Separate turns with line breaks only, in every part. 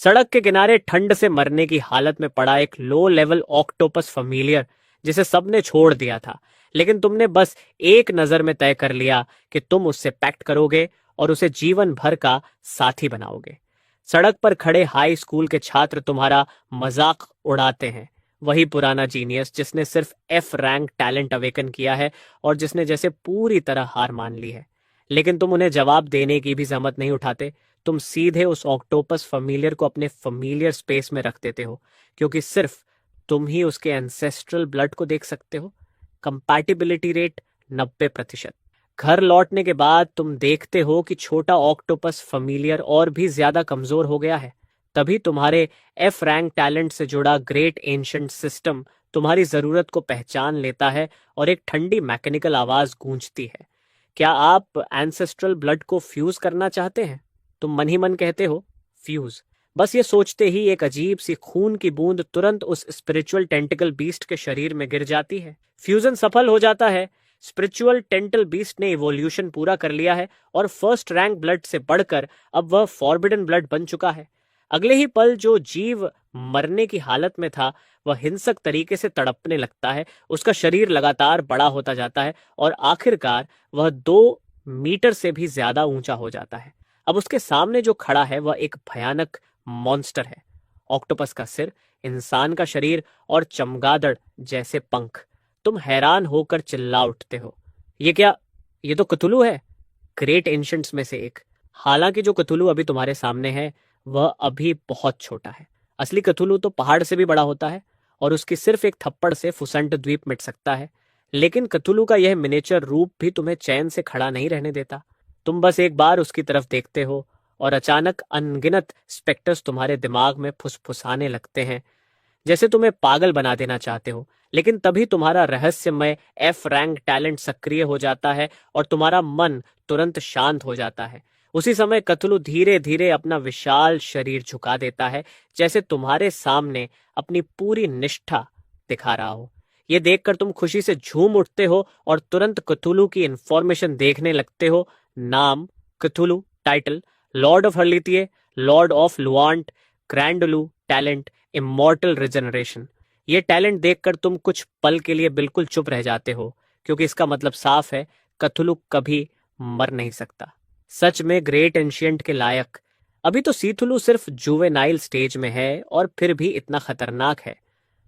सड़क के किनारे ठंड से मरने की हालत में पड़ा एक लो लेवल ऑक्टोपस फैमिलियर जिसे सबने छोड़ दिया था, लेकिन तुमने बस एक नजर में तय कर लिया कि तुम उससे पैक्ट करोगे और उसे जीवन भर का साथी बनाओगे। सड़क पर खड़े हाई स्कूल के छात्र तुम्हारा मजाक उड़ाते हैं, वही पुराना जीनियस जिसने सिर्फ एफ रैंक टैलेंट अवेकन किया है और जिसने जैसे पूरी तरह हार मान ली है। लेकिन तुम उन्हें जवाब देने की भी जहमत नहीं उठाते। तुम सीधे उस ऑक्टोपस फैमिलियर को अपने फैमिलियर स्पेस में रख देते हो, क्योंकि सिर्फ तुम ही उसके एंसेस्ट्रल ब्लड को देख सकते हो। Compatibility rate 90%। घर लौटने के बाद तुम देखते हो कि छोटा ऑक्टोपस फैमिलियर और भी ज्यादा कमजोर हो गया है। तभी तुम्हारे एफ रैंक टैलेंट से जुड़ा ग्रेट एंशंट सिस्टम तुम्हारी जरूरत को पहचान लेता है और एक ठंडी मैकेनिकल आवाज गूंजती है। क्या आप एंसेस्ट्रल ब्लड को फ्यूज करना चाहते हैं? तुम मन ही मन कहते हो, फ्यूज। बस ये सोचते ही एक अजीब सी खून की बूंद तुरंत उस स्पिरिचुअल टेंटिकल बीस्ट के शरीर में गिर जाती है। फ्यूजन सफल हो जाता है। स्पिरिचुअल टेंटल बीस्ट ने इवोल्यूशन पूरा कर लिया है और फर्स्ट रैंक ब्लड से बढ़कर अब वह फॉरबिडन ब्लड बन चुका है। अगले ही पल जो जीव मरने की हालत में था वह हिंसक तरीके से तड़पने लगता है। उसका शरीर लगातार बड़ा होता जाता है और आखिरकार वह 2 मीटर से भी ज्यादा ऊंचा हो जाता है। अब उसके सामने जो खड़ा है वह एक भयानक मॉन्स्टर है। ऑक्टोपस का सिर, इंसान का शरीर और चमगादड़ जैसे पंख। तुम हैरान होकर चिल्ला उठते हो, ये क्या? ये तो कथुलू है, ग्रेट एंशंट्स में से एक। हालांकि जो कथुलू अभी तुम्हारे सामने है वह अभी बहुत छोटा है। असली कथुलू तो पहाड़ से भी बड़ा होता है और उसकी सिर्फ एक थप्पड़ से फुसंट द्वीप मिट सकता है। लेकिन कथुलू का यह मिनिएचर रूप भी तुम्हें चैन से खड़ा नहीं रहने देता। तुम बस एक बार उसकी तरफ देखते हो और अचानक अनगिनत स्पेक्टर्स तुम्हारे दिमाग में फुसफुसाने लगते हैं, जैसे तुम्हें पागल बना देना चाहते हो। लेकिन तभी तुम्हारा रहस्यमय एफ रैंक टैलेंट सक्रिय हो जाता है और तुम्हारा मन तुरंत शांत हो जाता है। उसी समय कथुलू धीरे धीरे अपना विशाल शरीर झुका देता है, जैसे तुम्हारे सामने अपनी पूरी निष्ठा दिखा रहा हो। ये देखकर तुम खुशी से झूम उठते हो और तुरंत कथुलू की इंफॉर्मेशन देखने लगते हो। नाम कथुलू, टाइटल लॉर्ड ऑफ हर्लितिए, लॉर्ड ऑफ लुआंट, ग्रैंडलू, टैलेंट इमॉर्टल रिजनरेशन। ये टैलेंट देखकर तुम कुछ पल के लिए बिल्कुल चुप रह जाते हो, क्योंकि इसका मतलब साफ है, कथुलू कभी मर नहीं सकता। सच में ग्रेट एंशियंट के लायक। अभी तो सीथुलू सिर्फ जुवेनाइल स्टेज में है और फिर भी इतना खतरनाक है।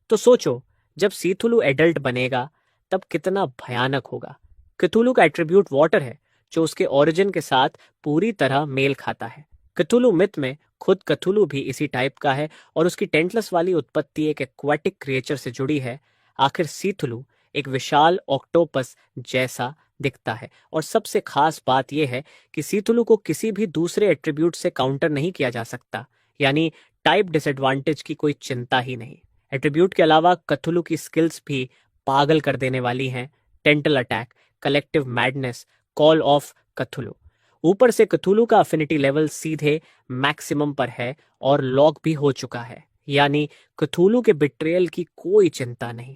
तो सोचो, जब सीथुलू एडल्ट बनेगा तब कितना भयानक होगा। कथुलू का एट्रीब्यूट वाटर है, जो उसके ओरिजिन के साथ पूरी तरह मेल खाता है। कथुलू मिथ में खुद कथुलू भी इसी टाइप का है और उसकी टेंटलस वाली उत्पत्ति एक एक्वाटिक क्रिएचर से जुड़ी है। आखिर सीथुलू एक विशाल ऑक्टोपस जैसा दिखता है और सबसे खास बात यह है कि सीथुलू को किसी भी दूसरे एट्रीब्यूट से काउंटर नहीं किया जा सकता, यानी टाइप डिसएडवांटेज की कोई चिंता ही नहीं। एट्रीब्यूट के अलावा कथुलू की स्किल्स भी पागल कर देने वाली हैं। Tentacle attack, collective madness, call of Cthulhu. ऊपर से कथुलू का अफिनिटी लेवल सीधे मैक्सिमम पर है और लॉक भी हो चुका है, यानी कथुलू के बिट्रेयल की कोई चिंता नहीं।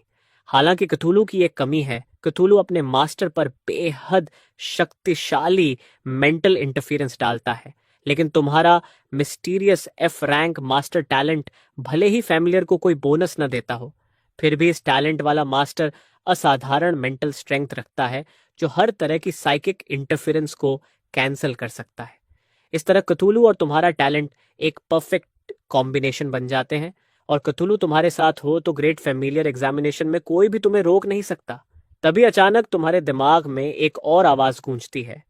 हालांकि कथुलू की एक कमी है, कथुलू अपने मास्टर पर बेहद शक्तिशाली मेंटल इंटरफेरेंस डालता है। लेकिन तुम्हारा mysterious F rank master talent भले ही फैमिलियर को कोई बोनस न देता हो, फिर भी इस टैलेंट वाला मास्टर असाधारण मेंटल स्ट्रेंथ रखता है, जो हर तरह की साइकिक इंटरफेरेंस को कैंसिल कर सकता है। इस तरह कथुलू और तुम्हारा टैलेंट एक परफेक्ट कॉम्बिनेशन बन जाते हैं और कथुलू तुम्हारे साथ हो तो ग्रेट फैमिलियर एग्जामिनेशन में कोई भी तुम्हें रोक नहीं सकता। तभी अचानक तुम्हारे दिमाग में एक और आवाज गूंजती है,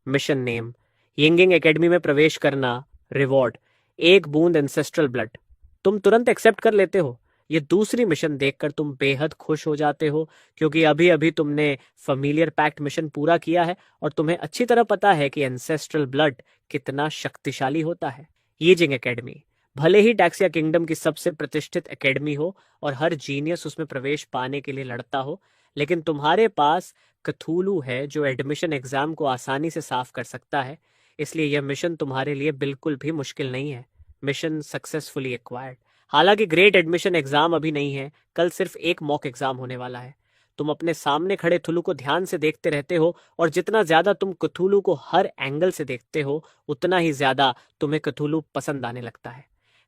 मिशन नेम, यिंगिंग एकेडमी में प्रवेश करना, रिवॉर्ड, एक बूंद एंसेस्ट्रल ब्लड। तुम तुरंत एक्सेप्ट कर लेते हो। ये दूसरी मिशन देखकर तुम बेहद खुश हो जाते हो, क्योंकि अभी अभी तुमने फैमिलियर पैक्ट मिशन पूरा किया है और तुम्हें अच्छी तरह पता है कि एंसेस्ट्रल ब्लड कितना शक्तिशाली होता है। यीजिंग एकेडमी भले ही डैक्सिया किंगडम की सबसे प्रतिष्ठित एकेडमी हो और हर जीनियस उसमें प्रवेश पाने के लिए लड़ता हो, लेकिन तुम्हारे पास कथूलू है जो एडमिशन एग्जाम को आसानी से साफ कर सकता है। इसलिए यह मिशन तुम्हारे लिए बिल्कुल भी मुश्किल नहीं है। Mission successfully acquired. हालांकि ग्रेट एडमिशन एग्जाम अभी नहीं है, कल सिर्फ एक मॉक एग्जाम होने वाला है। तुम अपने सामने खड़े थुलू को ध्यान से देखते रहते हो और जितना ज्यादा तुम कथूलू को हर एंगल से देखते हो, उतना ही ज्यादा तुम्हें कथूलू पसंद आने लगता है।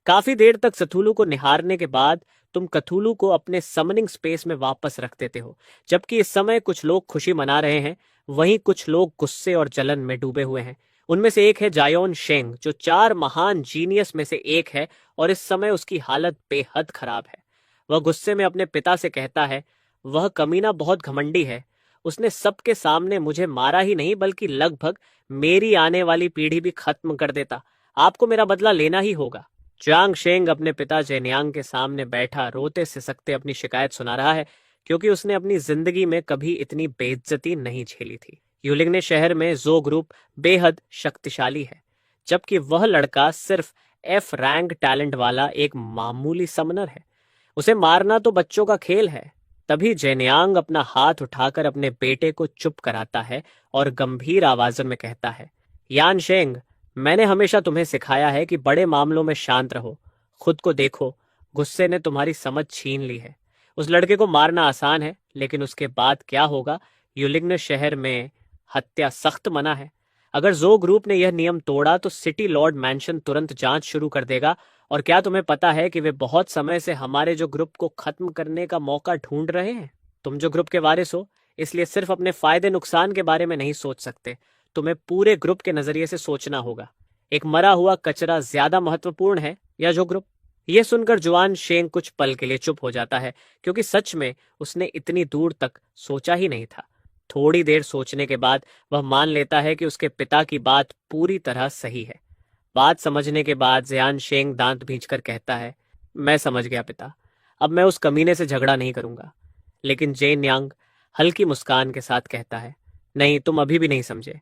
काफी देर तक कथुलू को निहारने के बाद तुम कथुलू को अपने समनिंग स्पेस में वापस रख देते हो। जबकि इस समय कुछ लोग खुशी मना रहे हैं, वहीं कुछ लोग गुस्से और जलन में डूबे हुए हैं। उनमें से एक है जायोन शेंग, जो 4 महान जीनियस में से एक है और इस समय उसकी हालत बेहद खराब है। वह गुस्से में अपने पिता से कहता है, वह कमीना बहुत घमंडी है। उसने सबके सामने मुझे मारा ही नहीं बल्कि लगभग मेरी आने वाली पीढ़ी भी खत्म कर देता। आपको मेरा बदला लेना ही होगा। चांग शेंग अपने पिता जेनियांग के सामने बैठा रोते सिसकते अपनी शिकायत सुना रहा है, क्योंकि उसने अपनी जिंदगी में कभी इतनी बेइज्जती नहीं झेली थी। यूलिंग ने शहर में जो ग्रुप बेहद शक्तिशाली है, जबकि वह लड़का सिर्फ एफ रैंक टैलेंट वाला एक मामूली समनर है। उसे मारना तो बच्चों का खेल है। तभी जेनियांग अपना हाथ उठाकर अपने बेटे को चुप कराता है और गंभीर आवाज में कहता है, यान शेंग, मैंने हमेशा तुम्हें सिखाया है कि बड़े मामलों में शांत रहो। खुद को देखो, गुस्से ने तुम्हारी समझ छीन ली है। उस लड़के को मारना आसान है, लेकिन उसके बाद क्या होगा? यूलिंग शहर में हत्या सख्त मना है। अगर जो ग्रुप ने यह नियम तोड़ा तो सिटी लॉर्ड मैंशन तुरंत जांच शुरू कर देगा। और क्या तुम्हें पता है कि वे बहुत समय से हमारे जो ग्रुप को खत्म करने का मौका ढूंढ रहे हैं? तुम जो ग्रुप के वारिस हो, इसलिए सिर्फ अपने फायदे नुकसान के बारे में नहीं सोच सकते। तुम्हें पूरे ग्रुप के नजरिए से सोचना होगा। एक मरा हुआ कचरा ज्यादा महत्वपूर्ण है या जो ग्रुप? यह सुनकर जुआन शेंग कुछ पल के लिए चुप हो जाता है, क्योंकि सच में उसने इतनी दूर तक सोचा ही नहीं था। थोड़ी देर सोचने के बाद वह मान लेता है कि उसके पिता की बात पूरी तरह सही है। बात समझने के बाद जियान शेंग दांत भींचकर कहता है, मैं समझ गया पिता, अब मैं उस कमीने से झगड़ा नहीं करूंगा। लेकिन जेन यांग हल्की मुस्कान के साथ कहता है, नहीं, तुम अभी भी नहीं समझे।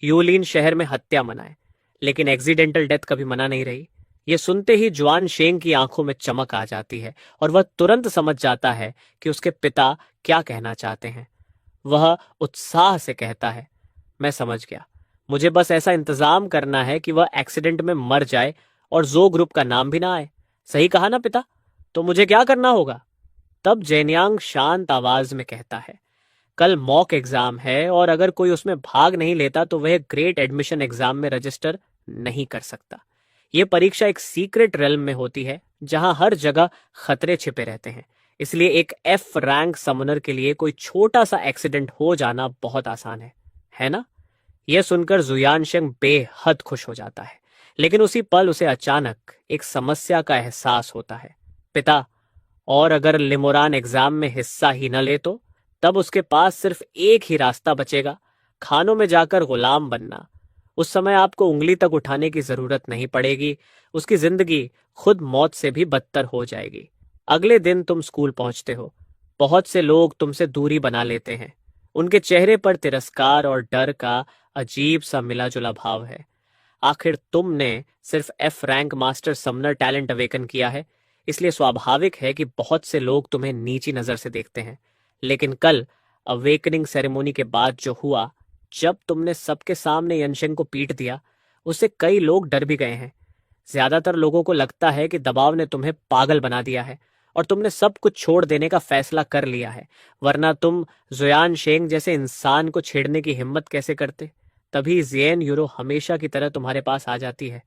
यूलिन शहर में हत्या मना है, लेकिन एक्सीडेंटल डेथ कभी मना नहीं रही। यह सुनते ही जुआन शेंग की आंखों में चमक आ जाती है और वह तुरंत समझ जाता है कि उसके पिता क्या कहना चाहते हैं। वह उत्साह से कहता है, मैं समझ गया। मुझे बस ऐसा इंतजाम करना है कि वह एक्सीडेंट में मर जाए और जो ग्रुप का नाम भी ना आए। सही कहा ना पिता? तो मुझे क्या करना होगा? तब जेनियांग शांत आवाज में कहता है, कल मॉक एग्जाम है और अगर कोई उसमें भाग नहीं लेता तो वह ग्रेट एडमिशन एग्जाम में रजिस्टर नहीं कर सकता। यह परीक्षा एक सीक्रेट रेल्म में होती है, जहां हर जगह खतरे छिपे रहते हैं। इसलिए एक एफ रैंक समनर के लिए कोई छोटा सा एक्सीडेंट हो जाना बहुत आसान है ना? यह सुनकर जुयानशेंग बेहद खुश हो जाता है, लेकिन उसी पल उसे अचानक एक समस्या का एहसास होता है। पिता, और अगर लिमोरान एग्जाम में हिस्सा ही न ले तो? तब उसके पास सिर्फ एक ही रास्ता बचेगा, खानों में जाकर गुलाम बनना। उस समय आपको उंगली तक उठाने की जरूरत नहीं पड़ेगी। उसकी जिंदगी खुद मौत से भी बदतर हो जाएगी। अगले दिन तुम स्कूल पहुंचते हो। बहुत से लोग तुमसे दूरी बना लेते हैं। उनके चेहरे पर तिरस्कार और डर का अजीब सा मिला जुला भाव है। आखिर तुमने सिर्फ F rank master Sumner talent awaken किया है, इसलिए स्वाभाविक है कि बहुत से लोग तुम्हें नीची नजर से देखते हैं। लेकिन कल अवेकनिंग सेरेमोनी के बाद जो हुआ, जब तुमने सबके सामने यनशेंग को पीट दिया, उससे कई लोग डर भी गए हैं। ज्यादातर लोगों को लगता है कि दबाव ने तुम्हें पागल बना दिया है और तुमने सब कुछ छोड़ देने का फैसला कर लिया है, वरना तुम जुयान शेंग जैसे इंसान को छेड़ने की हिम्मत कैसे करते? तभी जियन यूरो हमेशा की तरह तुम्हारे पास आ जाती है।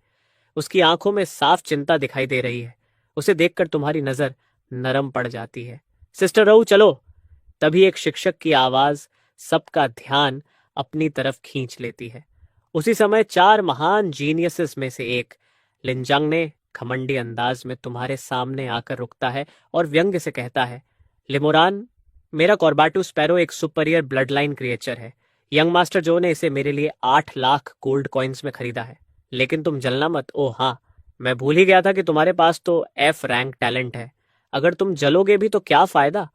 उसकी आंखों में साफ चिंता दिखाई दे रही है। उसे देखकर तुम्हारी नजर नरम पड़ जाती है। सिस्टर रहू, चलो। तभी एक शिक्षक की आवाज सबका ध्यान अपनी तरफ खींच लेती है। उसी समय 4 महान जीनियसेस में से एक लिनजांग ने घमंडी अंदाज में तुम्हारे सामने आकर रुकता है और व्यंग्य से कहता है, लिमोरान, मेरा कॉर्बाटू स्पैरो एक सुपीरियर ब्लड लाइन क्रिएचर है। यंग मास्टर जो ने इसे मेरे लिए 8 लाख गोल्ड कॉइन्स में खरीदा है। लेकिन तुम जलना मत। ओह हाँ, मैं भूल ही गया था कि तुम्हारे पास तो एफ रैंक टैलेंट है। अगर तुम जलोगे भी तो क्या फायदा?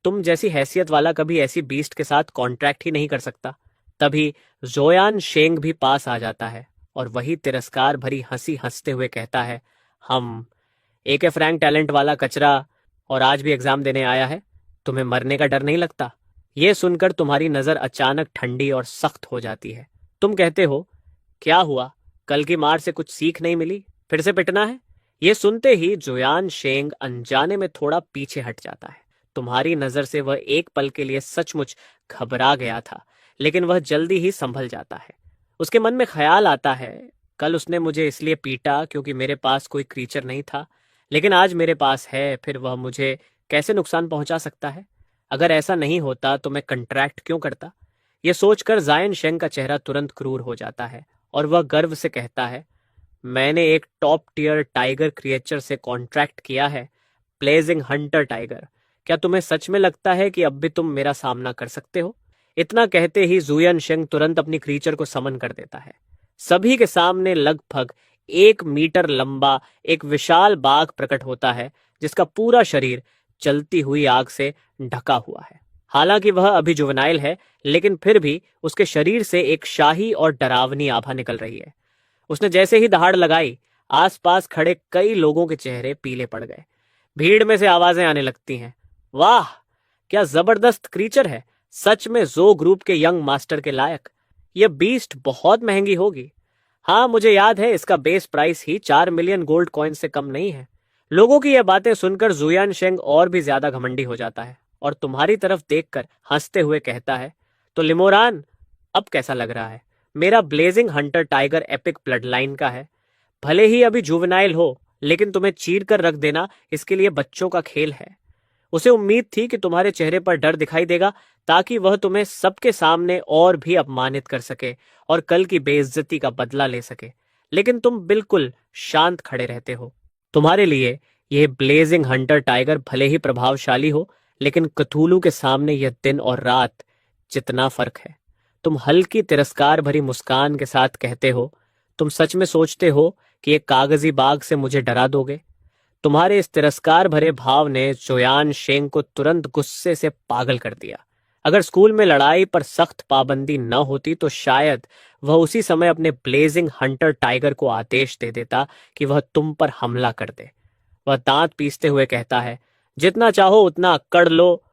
तुम जैसी हैसियत वाला कभी ऐसी बीस्ट के साथ कॉन्ट्रैक्ट ही नहीं कर सकता। तभी जोयान शेंग भी पास आ जाता है और वही तिरस्कार भरी हंसी हंसते हुए कहता है, हम एक एफ रैंक टैलेंट वाला कचरा और आज भी एग्जाम देने आया है। तुम्हें मरने का डर नहीं लगता? यह सुनकर तुम्हारी नजर अचानक ठंडी और सख्त हो जाती है। तुम कहते हो, क्या हुआ? कल की मार से कुछ सीख नहीं मिली? फिर से पिटना है? यह सुनते ही जुयान शेंग अनजाने में थोड़ा पीछे हट जाता है। तुम्हारी नजर से वह एक पल के लिए सचमुच घबरा गया था, लेकिन वह जल्दी ही संभल जाता है। उसके मन में ख्याल आता है, कल उसने मुझे इसलिए पीटा क्योंकि मेरे पास कोई क्रीचर नहीं था, लेकिन आज मेरे पास है, फिर वह मुझे कैसे नुकसान पहुंचा सकता है? अगर ऐसा नहीं होता तो मैं कंट्रैक्ट क्यों करता? यह सोचकर जायन शेंग का चेहरा तुरंत क्रूर हो जाता है और वह गर्व से कहता है, मैंने एक टॉप टियर टाइगर क्रिएचर से कॉन्ट्रैक्ट किया है, ब्लेजिंग हंटर टाइगर। क्या तुम्हें सच में लगता है कि अब भी तुम मेरा सामना कर सकते हो? इतना कहते ही जुयन शेंग तुरंत अपनी क्रीचर को समन कर देता है। सभी के सामने लगभग 1 मीटर लंबा एक विशाल बाघ प्रकट होता है, जिसका पूरा शरीर चलती हुई आग से ढका हुआ है। हालांकि वह अभी जुवेनाइल है, लेकिन फिर भी उसके शरीर से एक शाही और डरावनी आभा निकल रही है। उसने जैसे ही दहाड़ लगाई, आसपास खड़े कई लोगों के चेहरे पीले पड़ गए। भीड़ में से आवाजें आने लगती हैं, वाह क्या जबरदस्त क्रीचर है, सच में जो ग्रुप के यंग मास्टर के लायक। यह बीस्ट बहुत महंगी होगी। हाँ, मुझे याद है इसका बेस प्राइस ही 4 मिलियन गोल्ड कॉइन से कम नहीं है। लोगों की यह बातें सुनकर जुयान शेंग और भी ज्यादा घमंडी हो जाता है और तुम्हारी तरफ देखकर हंसते हुए कहता है, तो लिमोरान, अब कैसा लग रहा है? मेरा blazing hunter tiger epic blood line का है। भले ही अभी जुवेनाइल हो, लेकिन तुम्हें चीर कर रख देना इसके लिए बच्चों का खेल है। उसे उम्मीद थी कि तुम्हारे चेहरे पर डर दिखाई देगा, ताकि वह तुम्हें सबके सामने और भी अपमानित कर सके और कल की बेइज्जती का बदला ले सके, लेकिन तुम बिल्कुल शांत खड़े रहते हो। तुम्हारे लिए यह ब्लेजिंग हंटर टाइगर भले ही प्रभावशाली हो, लेकिन कथूलू के सामने यह दिन और रात जितना फर्क है। तुम हल्की तिरस्कार भरी मुस्कान के साथ कहते हो, तुम सच में सोचते हो कि एक कागजी बाग से मुझे डरा दोगे? तुम्हारे इस तिरस्कार भरे भाव ने जुयान शेंग को तुरंत गुस्से से पागल कर दिया। अगर स्कूल में लड़ाई पर सख्त पाबंदी न होती तो शायद वह उसी समय अपने ब्लेजिंग हंटर टाइगर को आदेश दे देता कि वह तुम पर हमला कर दे। वह दांत पीसते हुए कहता है, जितना चाहो उतना अक्कड़ लो,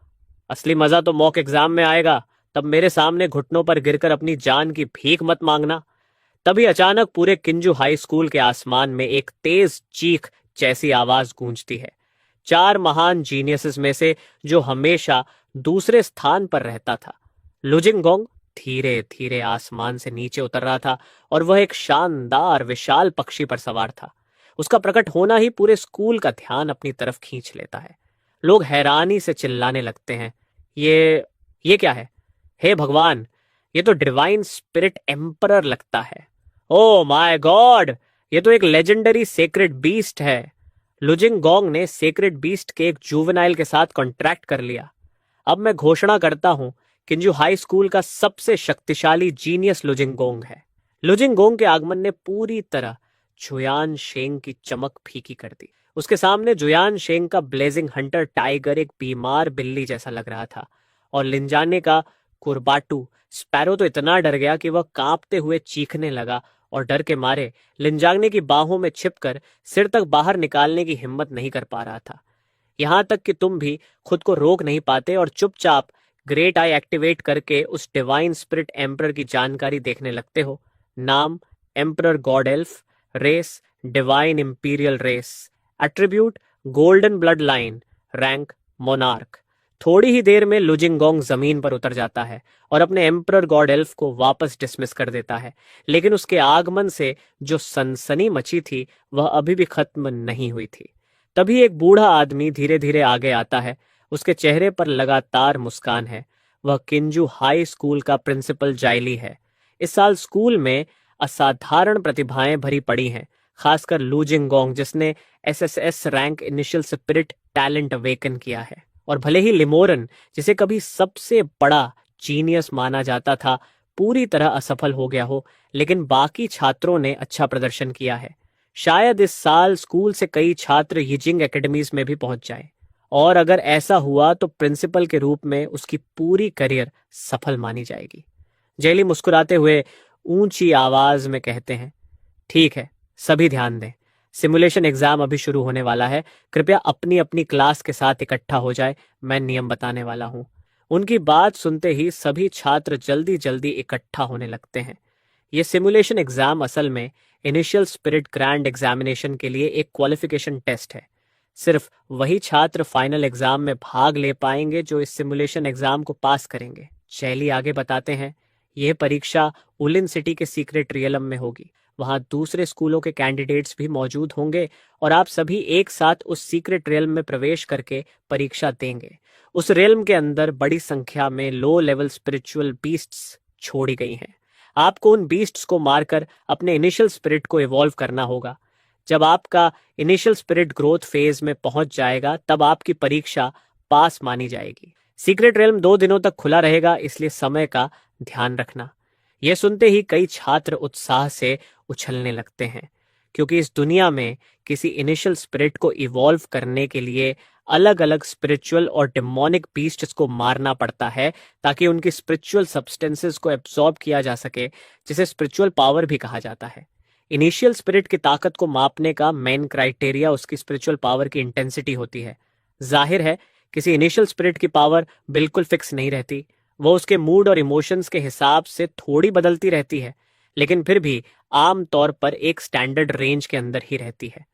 असली मजा तो मॉक एग्जाम में आएगा, तब मेरे सामने घुटनों पर गिरकर अपनी जान की भीख मत मांगना। तभी अचानक पूरे किंजू हाई स्कूल के आसमान में एक तेज चीख जैसी आवाज गूंजती है। 4 महान जीनियसेस में से जो हमेशा दूसरे स्थान पर रहता था, लुजिंगोंग, धीरे धीरे आसमान से नीचे उतर रहा था और वह एक शानदार विशाल पक्षी पर सवार था। उसका प्रकट होना ही पूरे स्कूल का ध्यान अपनी तरफ खींच लेता है। लोग हैरानी से चिल्लाने लगते हैं, ये क्या है? हे भगवान, ये तो डिवाइन स्पिरिट एम्परर लगता है। ओ माय गॉड, ये तो एक लेजेंडरी सेक्रेड बीस्ट है। लुजिंगोंग ने सेक्रेड बीस्ट के एक जुवेनाइल के साथ कॉन्ट्रैक्ट कर लिया। अब मैं घोषणा करता हूं, किंजू हाई स्कूल का सबसे शक्तिशाली जीनियस लुजिंगोंग है। लुजिंगोंग के आगमन ने पूरी तरह जुयान शेंग की चमक फीकी कर दी। उसके सामने जुयान शेंग का ब्लेजिंग हंटर टाइगर एक बीमार बिल्ली जैसा लग रहा था और लिंजाने का कुरबाटू स्पैरो तो इतना डर गया कि वह कांपते हुए चीखने लगा और डर के मारे लिंजाने की बाहों में छिपकर सिर तक बाहर निकालने की हिम्मत नहीं कर पा रहा था। यहां तक कि तुम भी खुद को रोक नहीं पाते और चुपचाप ग्रेट आई एक्टिवेट करके उस डिवाइन स्पिरिट एम्परर की जानकारी देखने लगते हो। नाम emperor god elf, race divine imperial race, attribute golden blood line, rank monarch. थोड़ी ही देर में लुजिंगोंग जमीन पर उतर जाता है और अपने एम्परर गॉड एल्फ को वापस डिसमिस कर देता है, लेकिन उसके आगमन से जो सनसनी मची थी वह अभी भी खत्म नहीं हुई थी। तभी एक बूढ़ा आदमी धीरे धीरे आगे आता है। उसके चेहरे पर लगातार मुस्कान है। वह किंजू हाई स्कूल का प्रिंसिपल जाइली है। इस साल स्कूल में असाधारण प्रतिभाएं भरी पड़ी हैं, खासकर लुजिंगोंग जिसने SSS rank initial spirit talent awaken किया है। और भले ही लिमोरन, जिसे कभी सबसे बड़ा जीनियस माना जाता था, पूरी तरह असफल हो गया हो, लेकिन बाकी छात्रों ने अच्छा प्रदर्शन किया है। शायद इस साल स्कूल से कई छात्र यिजिंग एकेडमीज में भी पहुंच जाएं, और अगर ऐसा हुआ तो प्रिंसिपल के रूप में उसकी पूरी करियर सफल मानी जाएगी। जेली मुस्कुराते हुए ऊंची आवाज में कहते हैं, ठीक है, सभी ध्यान दें, सिमुलेशन एग्जाम अभी शुरू होने वाला है। कृपया अपनी अपनी क्लास के साथ इकट्ठा हो जाए, मैं नियम बताने वाला हूं। उनकी बात सुनते ही सभी छात्र जल्दी जल्दी इकट्ठा होने लगते हैं। ये सिमुलेशन एग्जाम असल में इनिशियल स्पिरिट ग्रैंड एग्जामिनेशन के लिए एक क्वालिफिकेशन टेस्ट है। सिर्फ वही छात्र फाइनल एग्जाम में भाग ले पाएंगे जो इस सिमुलेशन एग्जाम को पास करेंगे। शैली आगे बताते हैं, यह परीक्षा उलिन सिटी के सीक्रेट रियलम में होगी। वहां दूसरे स्कूलों के कैंडिडेट्स भी मौजूद होंगे और आप सभी एक साथ उस सीक्रेट रेल्म में प्रवेश करके परीक्षा देंगे। उस रेल्म के अंदर बड़ी संख्या में लो लेवल स्पिरिचुअल बीस्ट्स छोड़ी गई हैं। आपको उन बीस्ट्स को मारकर अपने इनिशियल स्पिरिट को इवॉल्व करना होगा। जब आपका इनिशियल स्पिरिट ग्रोथ फेज में पहुंच जाएगा तब आपकी परीक्षा पास मानी जाएगी। सीक्रेट रेल्म 2 दिनों तक खुला रहेगा, इसलिए समय का ध्यान रखना। यह सुनते ही कई छात्र उत्साह से उछलने लगते हैं, क्योंकि इस दुनिया में किसी इनिशियल स्पिरिट को इवॉल्व करने के लिए अलग अलग स्पिरिचुअल और डेमोनिक बीस्ट्स को मारना पड़ता है ताकि उनकी स्पिरिचुअल सब्सटेंसेस को एब्जॉर्ब किया जा सके, जिसे स्पिरिचुअल पावर भी कहा जाता है। इनिशियल स्पिरिट की ताकत को मापने का मेन क्राइटेरिया उसकी स्पिरिचुअल पावर की इंटेंसिटी होती है। जाहिर है किसी इनिशियल स्पिरिट की पावर बिल्कुल फिक्स नहीं रहती, वो उसके मूड और इमोशंस के हिसाब से थोड़ी बदलती रहती है, लेकिन फिर भी आम तौर पर एक स्टैंडर्ड रेंज के अंदर ही रहती है।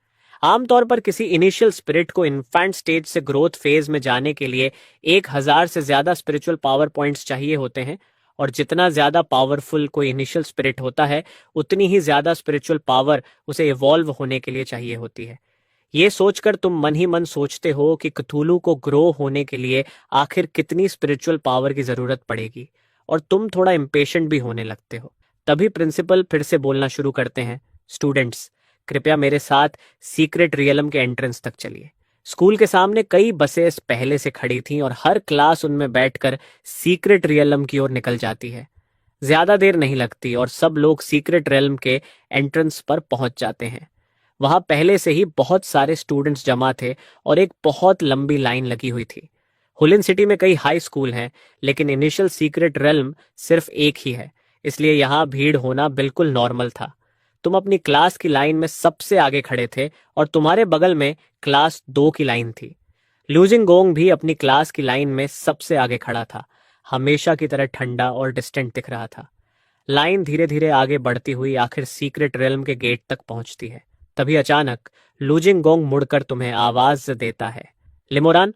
आमतौर पर किसी इनिशियल स्पिरिट को इन्फेंट स्टेज से ग्रोथ फेज में जाने के लिए 1000 से ज्यादा स्पिरिचुअल पावर पॉइंट्स चाहिए होते हैं, और जितना ज्यादा पावरफुल कोई इनिशियल स्पिरिट होता है उतनी ही ज्यादा स्पिरिचुअल पावर उसे इवॉल्व होने के लिए चाहिए होती है। ये सोचकर तुम मन ही मन सोचते हो कि क्थूलू को ग्रो होने के लिए आखिर कितनी स्पिरिचुअल पावर की जरूरत पड़ेगी, और तुम थोड़ा इम्पेशेंट भी होने लगते हो। तभी प्रिंसिपल फिर से बोलना शुरू करते हैं, स्टूडेंट्स कृपया मेरे साथ सीक्रेट रियलम के एंट्रेंस तक चलिए। स्कूल के सामने कई बसेस पहले से खड़ी थीं और हर क्लास उनमें बैठकर सीक्रेट रियलम की ओर निकल जाती है। ज्यादा देर नहीं लगती और सब लोग सीक्रेट रियलम के एंट्रेंस पर पहुंच जाते हैं। वहां पहले से ही बहुत सारे स्टूडेंट्स जमा थे और एक बहुत लंबी लाइन लगी हुई थी। हुलिन सिटी में कई हाई स्कूल हैं, लेकिन इनिशियल सीक्रेट रियलम सिर्फ एक ही है, इसलिए यहाँ भीड़ होना बिल्कुल नॉर्मल था। तुम अपनी क्लास की लाइन में सबसे आगे खड़े थे और तुम्हारे बगल में क्लास 2 की लाइन थी। लूजिंग गोंग भी अपनी क्लास की लाइन में सबसे आगे खड़ा था, हमेशा की तरह ठंडा और डिस्टेंट दिख रहा था। लाइन धीरे धीरे आगे बढ़ती हुई आखिर सीक्रेट रेल्म के गेट तक पहुंचती है। तभी अचानक लूजिंग गोंग मुड़कर तुम्हें आवाज देता है, लिमोरान,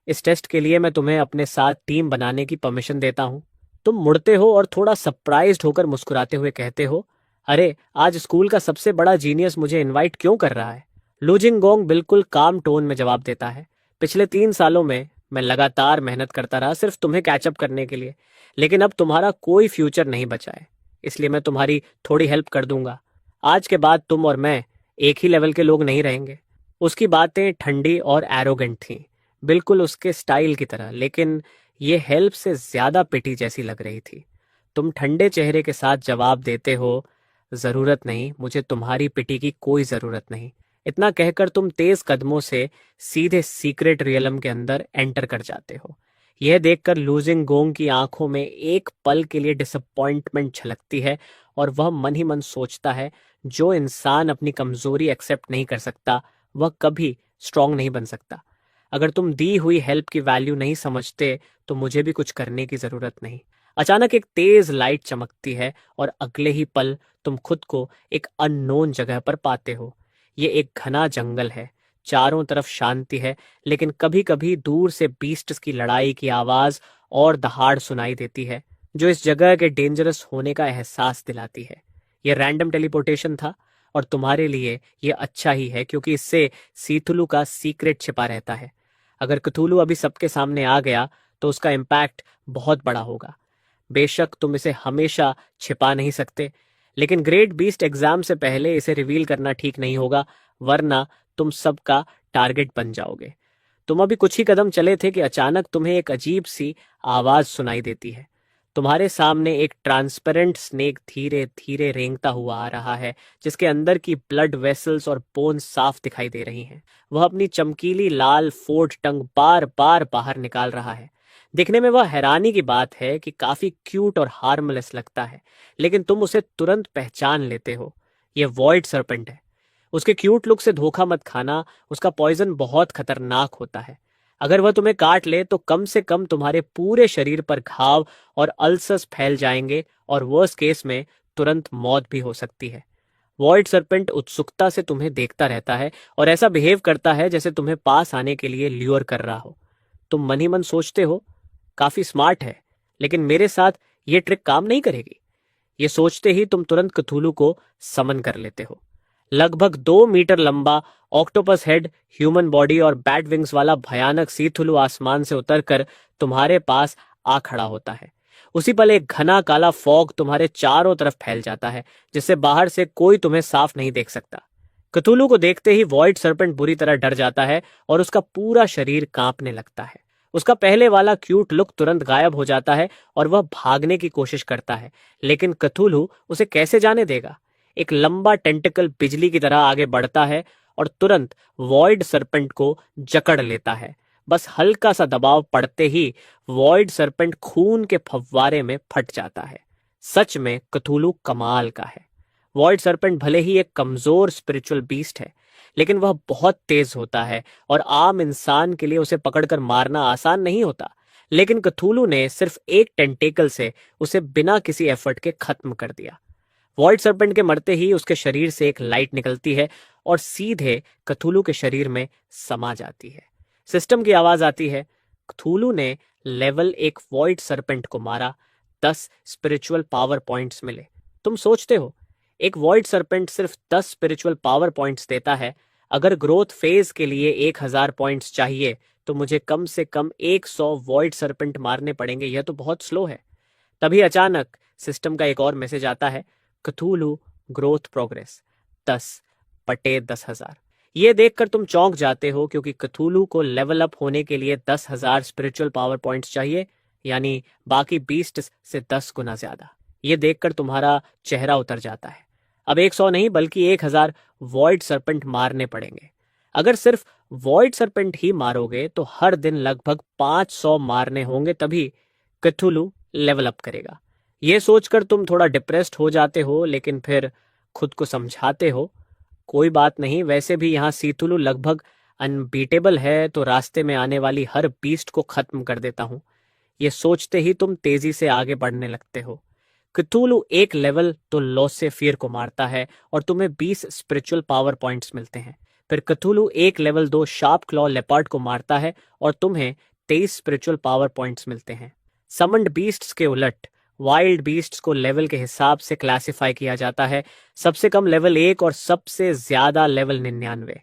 इस टेस्ट के लिए मैं तुम्हें अपने साथ टीम बनाने की परमिशन देता हूं। तुम मुड़ते हो और थोड़ा सरप्राइज्ड होकर मुस्कुराते हुए कहते हो, अरे आज स्कूल का सबसे बड़ा जीनियस मुझे इनवाइट क्यों कर रहा है? लूजिंग गोंग बिल्कुल काम टोन में जवाब देता है, पिछले 3 सालों में मैं लगातार मेहनत करता रहा सिर्फ तुम्हें कैचअप करने के लिए, लेकिन अब तुम्हारा कोई फ्यूचर नहीं बचा है, इसलिए मैं तुम्हारी थोड़ी हेल्प कर दूंगा। आज के बाद तुम और मैं एक ही लेवल के लोग नहीं रहेंगे। उसकी बातें ठंडी और एरोगेंट थीं, बिल्कुल उसके स्टाइल की तरह, लेकिन ये हेल्प से ज्यादा पिटी जैसी लग रही थी। तुम ठंडे चेहरे के साथ जवाब देते हो, जरूरत नहीं, मुझे तुम्हारी पिटी की कोई जरूरत नहीं। इतना कहकर तुम तेज कदमों से सीधे सीक्रेट रियलम के अंदर एंटर कर जाते हो। यह देखकर लूजिंग गोंग की आंखों में एक पल के लिए डिसअपॉइंटमेंट झलकती है और वह मन ही मन सोचता है, जो इंसान अपनी कमजोरी एक्सेप्ट नहीं कर सकता वह कभी स्ट्रांग नहीं बन सकता। अगर तुम दी हुई हेल्प की वैल्यू नहीं समझते तो मुझे भी कुछ करने की जरूरत नहीं। अचानक एक तेज लाइट चमकती है और अगले ही पल तुम खुद को एक अननोन जगह पर पाते हो। ये एक घना जंगल है, चारों तरफ शांति है, लेकिन कभी कभी दूर से बीस्ट्स की लड़ाई की आवाज और दहाड़ सुनाई देती है, जो इस जगह के डेंजरस होने का एहसास दिलाती है। यह रैंडम टेलीपोर्टेशन था और तुम्हारे लिए यह अच्छा ही है, क्योंकि इससे सीथुलू का सीक्रेट छिपा रहता है। अगर क्थूलू अभी सबके सामने आ गया तो उसका इम्पैक्ट बहुत बड़ा होगा। बेशक तुम इसे हमेशा छिपा नहीं सकते, लेकिन ग्रेट बीस्ट एग्जाम से पहले इसे रिवील करना ठीक नहीं होगा, वरना तुम सबका टारगेट बन जाओगे। तुम अभी कुछ ही कदम चले थे कि अचानक तुम्हें एक अजीब सी आवाज सुनाई देती है। तुम्हारे सामने एक ट्रांसपेरेंट स्नेक धीरे धीरे रेंगता हुआ आ रहा है, जिसके अंदर की ब्लड वेसल्स और बोन्स साफ दिखाई दे रही हैं। वह अपनी चमकीली लाल फोर्ड टंग बार बार बाहर निकाल रहा है। दिखने में वह हैरानी की बात है कि काफी क्यूट और हार्मलेस लगता है, लेकिन तुम उसे तुरंत पहचान लेते हो। यह वॉइड सर्पेंट है। उसके क्यूट लुक से धोखा मत खाना, उसका पॉइजन बहुत खतरनाक होता है। अगर वह तुम्हें काट ले तो कम से कम तुम्हारे पूरे शरीर पर घाव और अल्सर्स फैल जाएंगे और वर्स्ट केस में तुरंत मौत भी हो सकती है। वॉइड सर्पेंट उत्सुकता से तुम्हें देखता रहता है और ऐसा बिहेव करता है जैसे तुम्हें पास आने के लिए ल्यूर कर रहा हो। तुम मन ही मन सोचते हो, काफी स्मार्ट है, लेकिन मेरे साथ ये ट्रिक काम नहीं करेगी। ये सोचते ही तुम तुरंत कथूलू को समन कर लेते हो। लगभग 2 मीटर लंबा ऑक्टोपस हेड, ह्यूमन बॉडी और बैट विंग्स वाला भयानक सीथुलू आसमान से उतरकर तुम्हारे पास आ खड़ा होता है। उसी पल एक घना काला फॉग तुम्हारे चारों तरफ फैल जाता है, जिससे बाहर से कोई तुम्हें साफ नहीं देख सकता। कथूलू को देखते ही वॉइड सर्पेंट बुरी तरह डर जाता है और उसका पूरा शरीर कांपने लगता है। उसका पहले वाला क्यूट लुक तुरंत गायब हो जाता है और वह भागने की कोशिश करता है, लेकिन कथूलू उसे कैसे जाने देगा। एक लंबा टेंटिकल बिजली की तरह आगे बढ़ता है और तुरंत वॉइड सर्पेंट को जकड़ लेता है। बस हल्का सा दबाव पड़ते ही वॉइड सर्पेंट खून के फव्वारे में फट जाता है। सच में कथूलू कमाल का है। वॉइड सर्पेंट भले ही एक कमजोर स्पिरिचुअल बीस्ट है, लेकिन वह बहुत तेज होता है और आम इंसान के लिए उसे पकड़कर मारना आसान नहीं होता। लेकिन कथूलू ने सिर्फ एक टेंटेकल से उसे बिना किसी एफर्ट के खत्म कर दिया। वॉइड सर्पेंट के मरते ही उसके शरीर से एक लाइट निकलती है और सीधे कथूलू के शरीर में समा जाती है। सिस्टम की आवाज आती है, कथूलू ने लेवल 1 वॉइड सर्पेंट को मारा, 10 स्पिरिचुअल पावर पॉइंट्स मिले। तुम सोचते हो एक वॉइड सर्पेंट सिर्फ 10 स्पिरिचुअल पावर पॉइंट्स देता है। अगर ग्रोथ फेज के लिए 1000 पॉइंट्स चाहिए तो मुझे कम से कम 100 वॉइड सर्पेंट मारने पड़ेंगे। यह तो बहुत स्लो है। तभी अचानक सिस्टम का एक और मैसेज आता है, कथूलू ग्रोथ प्रोग्रेस 10/10,000। ये देखकर तुम चौंक जाते हो, क्योंकि कथूलू को लेवल अप होने के लिए 10,000 स्पिरिचुअल पावर पॉइंट्स चाहिए, यानी बाकी बीस्ट से 10 गुना ज्यादा। ये देखकर तुम्हारा चेहरा उतर जाता है। अब 100 नहीं बल्कि 1000 वॉइड सर्पेंट मारने पड़ेंगे। अगर सिर्फ वॉइड सर्पेंट ही मारोगे तो हर दिन लगभग 500 मारने होंगे, तभी कथूलू लेवल अप करेगा। ये सोचकर तुम थोड़ा डिप्रेस्ड हो जाते हो, लेकिन फिर खुद को समझाते हो, कोई बात नहीं, वैसे भी यहाँ सीथुलू लगभग अनबीटेबल है, तो रास्ते में आने वाली हर बीस्ट को खत्म कर देता हूँ। ये सोचते ही तुम तेजी से आगे बढ़ने लगते हो। कथूलू एक लेवल तो लोसेफियर को मारता है और तुम्हें 20 स्पिरिचुअल पावर पॉइंट्स मिलते हैं। फिर कथूलू एक लेवल 2 शार्प क्लॉ लेपर्ड को मारता है और तुम्हें 23 स्पिरिचुअल पावर पॉइंट्स मिलते हैं। समन्ड बीस्ट्स के उलट वाइल्ड बीस्ट्स को लेवल के हिसाब से क्लासिफाई किया जाता है। सबसे कम लेवल 1 और सबसे ज्यादा लेवल 99।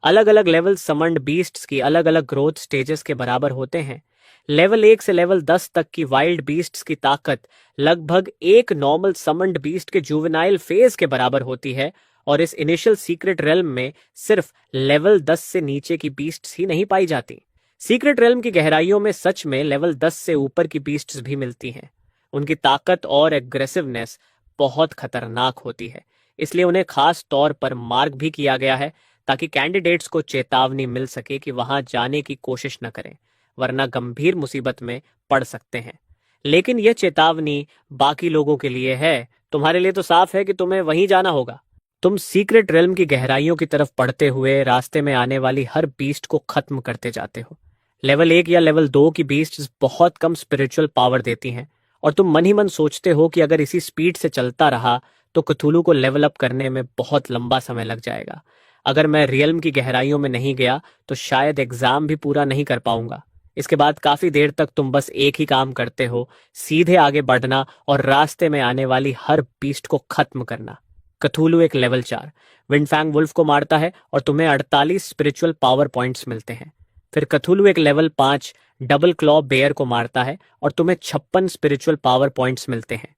अलग अलग लेवल समन्ड बीस्ट्स की अलग अलग ग्रोथ स्टेजेस के बराबर होते हैं। लेवल 1 से लेवल 10 तक की वाइल्ड बीस्ट्स की ताकत लगभग एक नॉर्मल समन्ड बीस्ट के जुवेनाइल फेज के बराबर होती है, और इस इनिशियल सीक्रेट रेल्म में सिर्फ लेवल 10 से नीचे की बीस्ट्स ही नहीं पाई जाती। सीक्रेट रेल्म की गहराइयों में सच में लेवल 10 से ऊपर की बीस्ट्स भी मिलती हैं। उनकी ताकत और एग्रेसिवनेस बहुत खतरनाक होती है, इसलिए उन्हें खास तौर पर मार्क भी किया गया है, ताकि कैंडिडेट्स को चेतावनी मिल सके कि वहां जाने की कोशिश न करें, वरना गंभीर मुसीबत में पड़ सकते हैं। लेकिन यह चेतावनी बाकी लोगों के लिए है, तुम्हारे लिए तो साफ है कि तुम्हें वहीं जाना होगा। तुम सीक्रेट रेल्म की गहराइयों की तरफ बढ़ते हुए रास्ते में आने वाली हर बीस्ट को खत्म करते जाते हो। लेवल 1 या लेवल 2 की बीस्ट बहुत कम स्पिरिचुअल पावर देती हैं, और तुम मन ही मन सोचते हो कि अगर इसी स्पीड से चलता रहा तो कथूलू को लेवल अप करने में बहुत लंबा समय लग जाएगा। अगर मैं रियल्म की गहराइयों में नहीं गया तो शायद एग्जाम भी पूरा नहीं कर पाऊंगा। इसके बाद काफी देर तक तुम बस एक ही काम करते हो, सीधे आगे बढ़ना और रास्ते में आने वाली हर बीस्ट को खत्म करना। कथूलू एक लेवल 4 विंडफैंग वुल्फ को मारता है और तुम्हें 48 स्पिरिचुअल पावर पॉइंट्स मिलते हैं। फिर कथूलू एक लेवल 5 डबल क्लॉ बेयर को मारता है और तुम्हें 56 स्पिरिचुअल पावर पॉइंट्स मिलते हैं।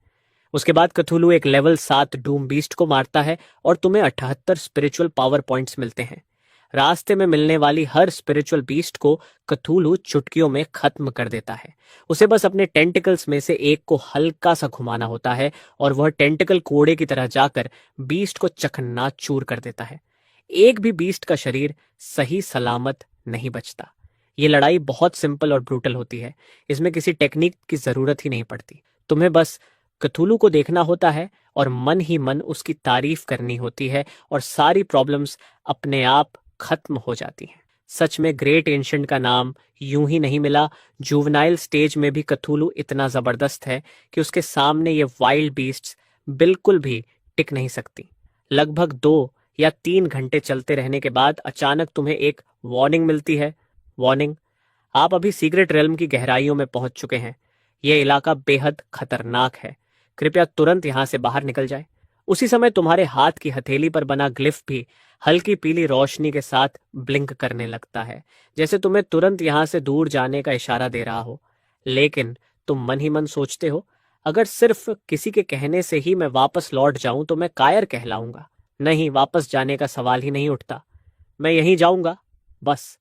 उसके बाद कथूलू एक लेवल 7 डूम बीस्ट को मारता है और तुम्हें 78 स्पिरिचुअल पावर पॉइंट्स मिलते हैं। रास्ते में मिलने वाली हर स्पिरिचुअल बीस्ट को कथूलू चुटकियों में खत्म कर देता है। उसे बस अपने टेंटिकल्स में से एक को हल्का सा घुमाना होता है और वह टेंटिकल कोड़े की तरह जाकर बीस्ट को चकन्नाचूर कर देता है। एक भी बीस्ट का शरीर सही सलामत नहीं बचता। ये लड़ाई बहुत सिंपल और ब्रूटल होती है। इसमें किसी टेक्निक की जरूरत ही नहीं पड़ती। तुम्हें बस कथूलू को देखना होता है और मन ही मन उसकी तारीफ करनी होती है, और सारी प्रॉब्लम्स अपने आप खत्म हो जाती हैं। सच में ग्रेट एंशिएंट का नाम यूं ही नहीं मिला। जुवेनाइल स्टेज में भी कथूलू इतना जबरदस्त है कि उसके सामने ये वाइल्ड बीस्ट्स बिल्कुल भी टिक नहीं सकती। लगभग 2 या 3 घंटे चलते रहने के बाद अचानक तुम्हें एक वार्निंग मिलती है। वार्निंग, आप अभी सीक्रेट रेल्म की गहराइयों में पहुंच चुके हैं। यह इलाका बेहद खतरनाक है। कृपया तुरंत यहां से बाहर निकल जाए। उसी समय तुम्हारे हाथ की हथेली पर बना ग्लिफ भी हल्की पीली रोशनी के साथ ब्लिंक करने लगता है, जैसे तुम्हें तुरंत यहां से दूर जाने का इशारा दे रहा हो। लेकिन तुम मन ही मन सोचते हो, अगर सिर्फ किसी के कहने से ही मैं वापस लौट जाऊं तो मैं कायर कहलाऊंगा। नहीं, वापस जाने का सवाल ही नहीं उठता। मैं यहीं जाऊंगा बस।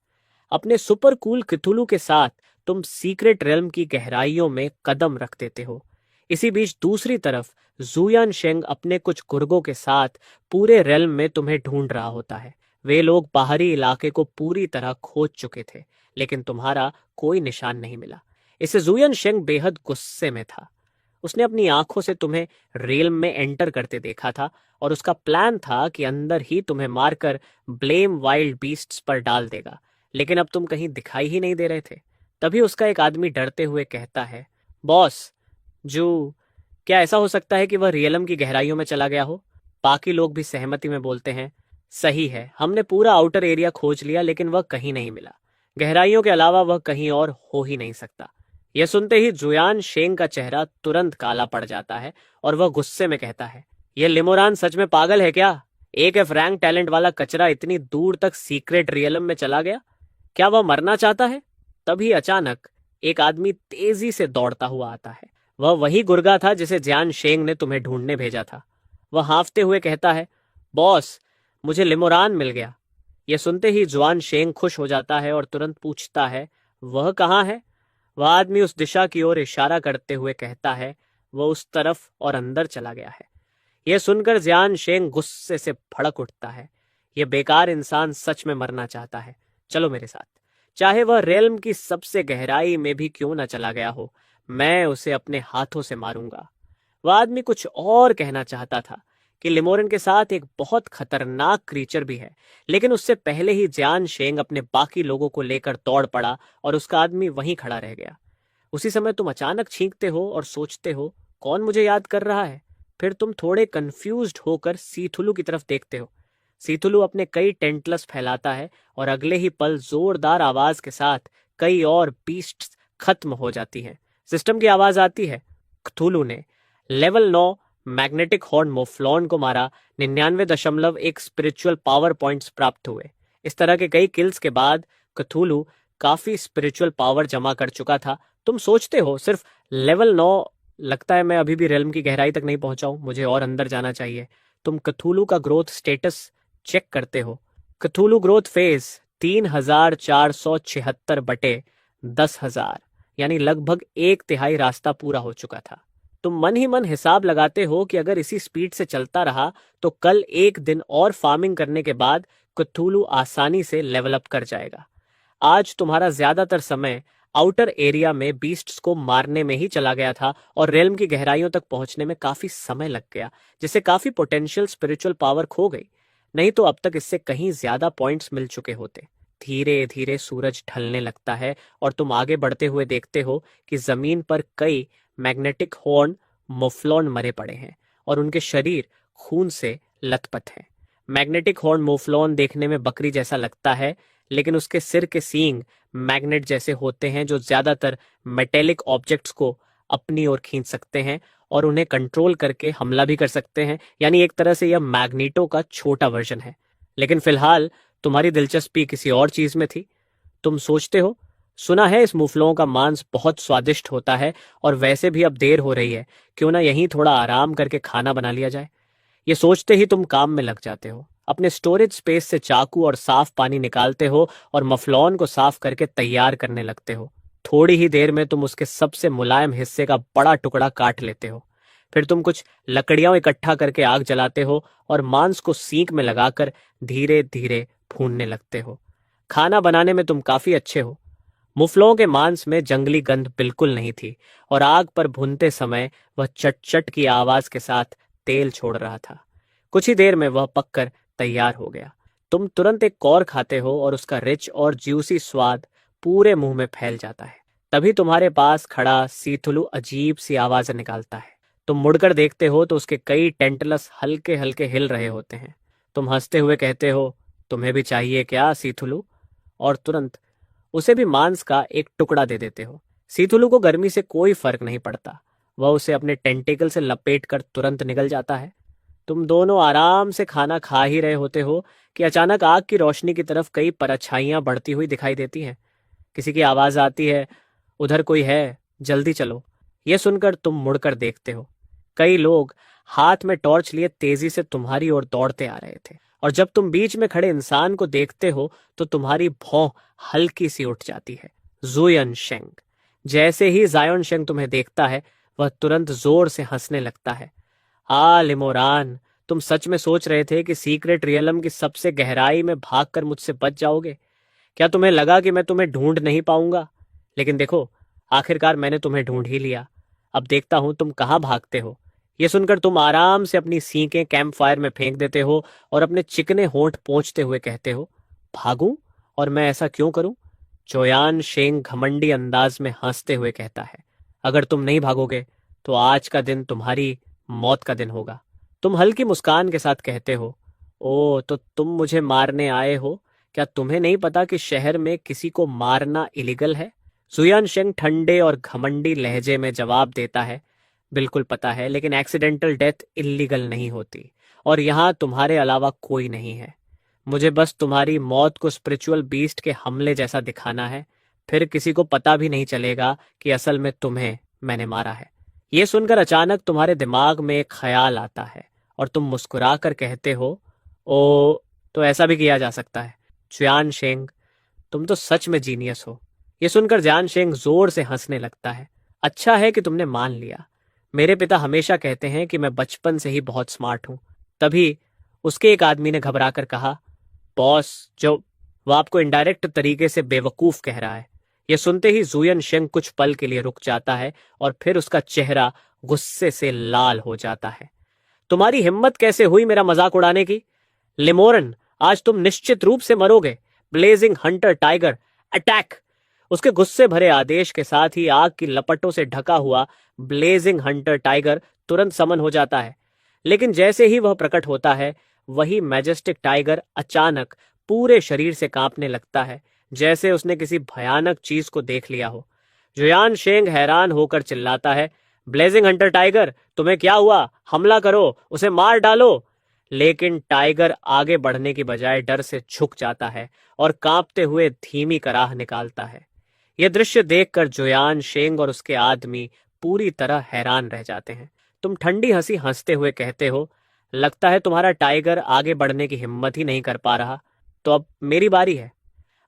अपने सुपर कूल क्थुलू के साथ तुम सीक्रेट रेल्म की गहराइयों में कदम रख देते हो। इसी बीच दूसरी तरफ जुयान शेंग अपने कुछ कुर्गों के साथ पूरे रेल्म में तुम्हें ढूंढ रहा होता है। वे लोग बाहरी इलाके को पूरी तरह खोज चुके थे, लेकिन तुम्हारा कोई निशान नहीं मिला। इससे जुयान शेंग बेहद गुस्से में था। उसने अपनी आंखों से तुम्हें रेल्म में एंटर करते देखा था और उसका प्लान था कि अंदर ही तुम्हें मारकर ब्लेम वाइल्ड बीस्ट्स पर डाल देगा। लेकिन अब तुम कहीं दिखाई ही नहीं दे रहे थे। तभी उसका एक आदमी डरते हुए कहता है, बॉस, जू, क्या ऐसा हो सकता है कि वह रियलम की गहराइयों में चला गया हो? बाकी लोग भी सहमति में बोलते हैं, सही है, हमने पूरा आउटर एरिया खोज लिया लेकिन वह कहीं नहीं मिला। गहराइयों के अलावा वह कहीं और हो ही नहीं सकता। यह सुनते ही जुयान शेंग का चेहरा तुरंत काला पड़ जाता है और वह गुस्से में कहता है, यह लिमोरान सच में पागल है क्या? एक एफ रैंक टैलेंट वाला कचरा इतनी दूर तक सीक्रेट रियलम में चला गया? क्या वह मरना चाहता है? तभी अचानक एक आदमी तेजी से दौड़ता हुआ आता है। वह वही गुर्गा था जिसे जियान शेंग ने तुम्हें ढूंढने भेजा था। वह हाँफते हुए कहता है, बॉस, मुझे लिमोरान मिल गया। यह सुनते ही जुआन शेंग खुश हो जाता है और तुरंत पूछता है, वह कहाँ है? वह आदमी उस दिशा की ओर इशारा करते हुए कहता है, वह उस तरफ और अंदर चला गया है। यह सुनकर जियान शेंग गुस्से से भड़क उठता है। यह बेकार इंसान सच में मरना चाहता है। चलो मेरे साथ, चाहे वह रेल्म की सबसे गहराई में भी क्यों न चला गया हो, मैं उसे अपने हाथों से मारूंगा। वह आदमी कुछ और कहना चाहता था कि लिमोरन के साथ एक बहुत खतरनाक क्रीचर भी है, लेकिन उससे पहले ही जियान शेंग अपने बाकी लोगों को लेकर दौड़ पड़ा और उसका आदमी वहीं खड़ा रह गया। उसी समय तुम अचानक छींकते हो और सोचते हो, कौन मुझे याद कर रहा है? फिर तुम थोड़े कंफ्यूज्ड होकर सीथुलू की तरफ देखते हो। सीथुलू अपने कई टेंटलस फैलाता है और अगले ही पल जोरदार आवाज के साथ कई और बीस्ट्स खत्म हो जाती हैं। सिस्टम की आवाज आती है, क्थुलू ने लेवल 9 मैग्नेटिक हॉर्न मोफ्लॉन को मारा, 99.1 स्पिरिचुअल पावर पॉइंट्स प्राप्त हुए। इस तरह के कई किल्स के बाद क्थुलू काफी स्पिरिचुअल पावर जमा कर चुका था। तुम सोचते हो, सिर्फ लेवल 9? लगता है मैं अभी भी रेल्म की गहराई तक नहीं पहुंचा हूं, मुझे और अंदर जाना चाहिए। तुम क्थुलू का ग्रोथ स्टेटस चेक करते हो। क्थुलू ग्रोथ फेज 3476 बटे 10,000, यानी लगभग 1/3 रास्ता पूरा हो चुका था। तुम मन ही मन हिसाब लगाते हो कि अगर इसी स्पीड से चलता रहा तो कल एक दिन और फार्मिंग करने के बाद क्थुलू आसानी से लेवल अप कर जाएगा। आज तुम्हारा ज्यादातर समय आउटर एरिया में बीस्ट्स को मारने में ही चला गया था और रेल्म की गहराइयों तक पहुंचने में काफी समय लग गया, जिससे काफी पोटेंशियल स्पिरिचुअल पावर खो गई। नहीं तो अब तक इससे कहीं ज्यादा पॉइंट्स मिल चुके होते। धीरे धीरे सूरज ढलने लगता है और तुम आगे बढ़ते हुए देखते हो कि जमीन पर कई मैग्नेटिक हॉर्न मोफ्लॉन मरे पड़े हैं और उनके शरीर खून से लथपथ हैं। मैग्नेटिक हॉर्न मोफ्लॉन देखने में बकरी जैसा लगता है, लेकिन उसके सिर के सींग मैग्नेट जैसे होते हैं जो ज्यादातर मेटेलिक ऑब्जेक्ट्स को अपनी ओर खींच सकते हैं और उन्हें कंट्रोल करके हमला भी कर सकते हैं। यानी एक तरह से यह मैग्नीटो का छोटा वर्जन है। लेकिन फिलहाल तुम्हारी दिलचस्पी किसी और चीज में थी। तुम सोचते हो, सुना है इस मुफलों का मांस बहुत स्वादिष्ट होता है और वैसे भी अब देर हो रही है, क्यों ना यहीं थोड़ा आराम करके खाना बना लिया जाए। ये सोचते ही तुम काम में लग जाते हो। अपने स्टोरेज स्पेस से चाकू और साफ पानी निकालते हो और मफलॉन को साफ करके तैयार करने लगते हो। थोड़ी ही देर में तुम उसके सबसे मुलायम हिस्से का बड़ा टुकड़ा काट लेते हो। फिर तुम कुछ लकड़ियां इकट्ठा करके आग जलाते हो और मांस को सींक में लगाकर धीरे धीरे भूनने लगते हो। खाना बनाने में तुम काफी अच्छे हो। मुफलों के मांस में जंगली गंध बिल्कुल नहीं थी और आग पर भूनते समय वह चट चट की आवाज के साथ तेल छोड़ रहा था। कुछ ही देर में वह पककर तैयार हो गया। तुम तुरंत एक कौर खाते हो और उसका रिच और ज्यूसी स्वाद पूरे मुंह में फैल जाता है। तभी तुम्हारे पास खड़ा सीथुलू अजीब सी आवाज निकालता है। तुम मुड़कर देखते हो तो उसके कई टेंटलस हल्के हल्के हिल रहे होते हैं। तुम हंसते हुए कहते हो, तुम्हें भी चाहिए क्या सीथुलू? और तुरंत उसे भी मांस का एक टुकड़ा दे देते हो। सीथुलू को गर्मी से कोई फर्क नहीं पड़ता। वह उसे अपने टेंटिकल से लपेट कर तुरंत निकल जाता है। तुम दोनों आराम से खाना खा ही रहे होते हो कि अचानक आग की रोशनी की तरफ कई परछाइयां बढ़ती हुई दिखाई देती हैं। किसी की आवाज आती है, उधर कोई है, जल्दी चलो। यह सुनकर तुम मुड़कर देखते हो। कई लोग हाथ में टॉर्च लिए तेजी से तुम्हारी ओर दौड़ते आ रहे थे, और जब तुम बीच में खड़े इंसान को देखते हो तो तुम्हारी भौं हल्की सी उठ जाती है। जुयन शेंग। जैसे ही जायोन शेंग तुम्हें देखता है, वह तुरंत जोर से हंसने लगता है। लिमोरान, तुम सच में सोच रहे थे कि सीक्रेट रियलम की सबसे गहराई में भागकर मुझसे बच जाओगे? क्या तुम्हें लगा कि मैं तुम्हें ढूंढ नहीं पाऊंगा? लेकिन देखो, आखिरकार मैंने तुम्हें ढूंढ ही लिया। अब देखता हूं तुम कहाँ भागते हो। यह सुनकर तुम आराम से अपनी सींकें कैंप फायर में फेंक देते हो और अपने चिकने होंठ पोंछते हुए कहते हो, भागूं? और मैं ऐसा क्यों करूं? चोयान शेंग घमंडी अंदाज में हंसते हुए कहता है, अगर तुम नहीं भागोगे तो आज का दिन तुम्हारी मौत का दिन होगा। तुम हल्की मुस्कान के साथ कहते हो, ओ तो तुम मुझे मारने आए हो? क्या तुम्हें नहीं पता कि शहर में किसी को मारना इलीगल है? सुयान शेंग ठंडे और घमंडी लहजे में जवाब देता है, बिल्कुल पता है, लेकिन एक्सीडेंटल डेथ इलीगल नहीं होती, और यहां तुम्हारे अलावा कोई नहीं है। मुझे बस तुम्हारी मौत को स्पिरिचुअल बीस्ट के हमले जैसा दिखाना है, फिर किसी को पता भी नहीं चलेगा कि असल में तुम्हें मैंने मारा है। ये सुनकर अचानक तुम्हारे दिमाग में एक ख्याल आता है और तुम मुस्कुरा कर कहते हो, ओ तो ऐसा भी किया जा सकता है। च्यान शेंग, तुम तो सच में जीनियस हो। ये सुनकर ज्यान शेंग जोर से हंसने लगता है। अच्छा है कि तुमने मान लिया। मेरे पिता हमेशा कहते हैं कि मैं बचपन से ही बहुत स्मार्ट हूं। तभी उसके एक आदमी ने घबरा कर कहा, बॉस, जो वह आपको इनडायरेक्ट तरीके से बेवकूफ कह रहा है। यह सुनते ही जुयन शेंग कुछ पल के लिए रुक जाता है और फिर उसका चेहरा गुस्से से लाल हो जाता है। तुम्हारी हिम्मत कैसे हुई मेरा मजाक उड़ाने की? लिमोरन, आज तुम निश्चित रूप से मरोगे। Blazing hunter tiger, attack! उसके गुस्से भरे आदेश के साथ ही आग की लपटों से ढका हुआ ब्लेजिंग हंटर टाइगर तुरंत समन हो जाता है। लेकिन जैसे ही वह प्रकट होता है, वही मैजेस्टिक टाइगर अचानक पूरे शरीर से कांपने लगता है, जैसे उसने किसी भयानक चीज को देख लिया हो। जुयान शेंग हैरान होकर चिल्लाता है, ब्लेजिंग हंटर टाइगर, तुम्हें क्या हुआ? हमला करो, उसे मार डालो। लेकिन टाइगर आगे बढ़ने की बजाय डर से झुक जाता है और कांपते हुए धीमी कराह निकालता है। यह दृश्य देखकर जुयान शेंग और उसके आदमी पूरी तरह हैरान रह जाते हैं। तुम ठंडी हंसी हंसते हुए कहते हो, लगता है तुम्हारा टाइगर आगे बढ़ने की हिम्मत ही नहीं कर पा रहा, तो अब मेरी बारी है।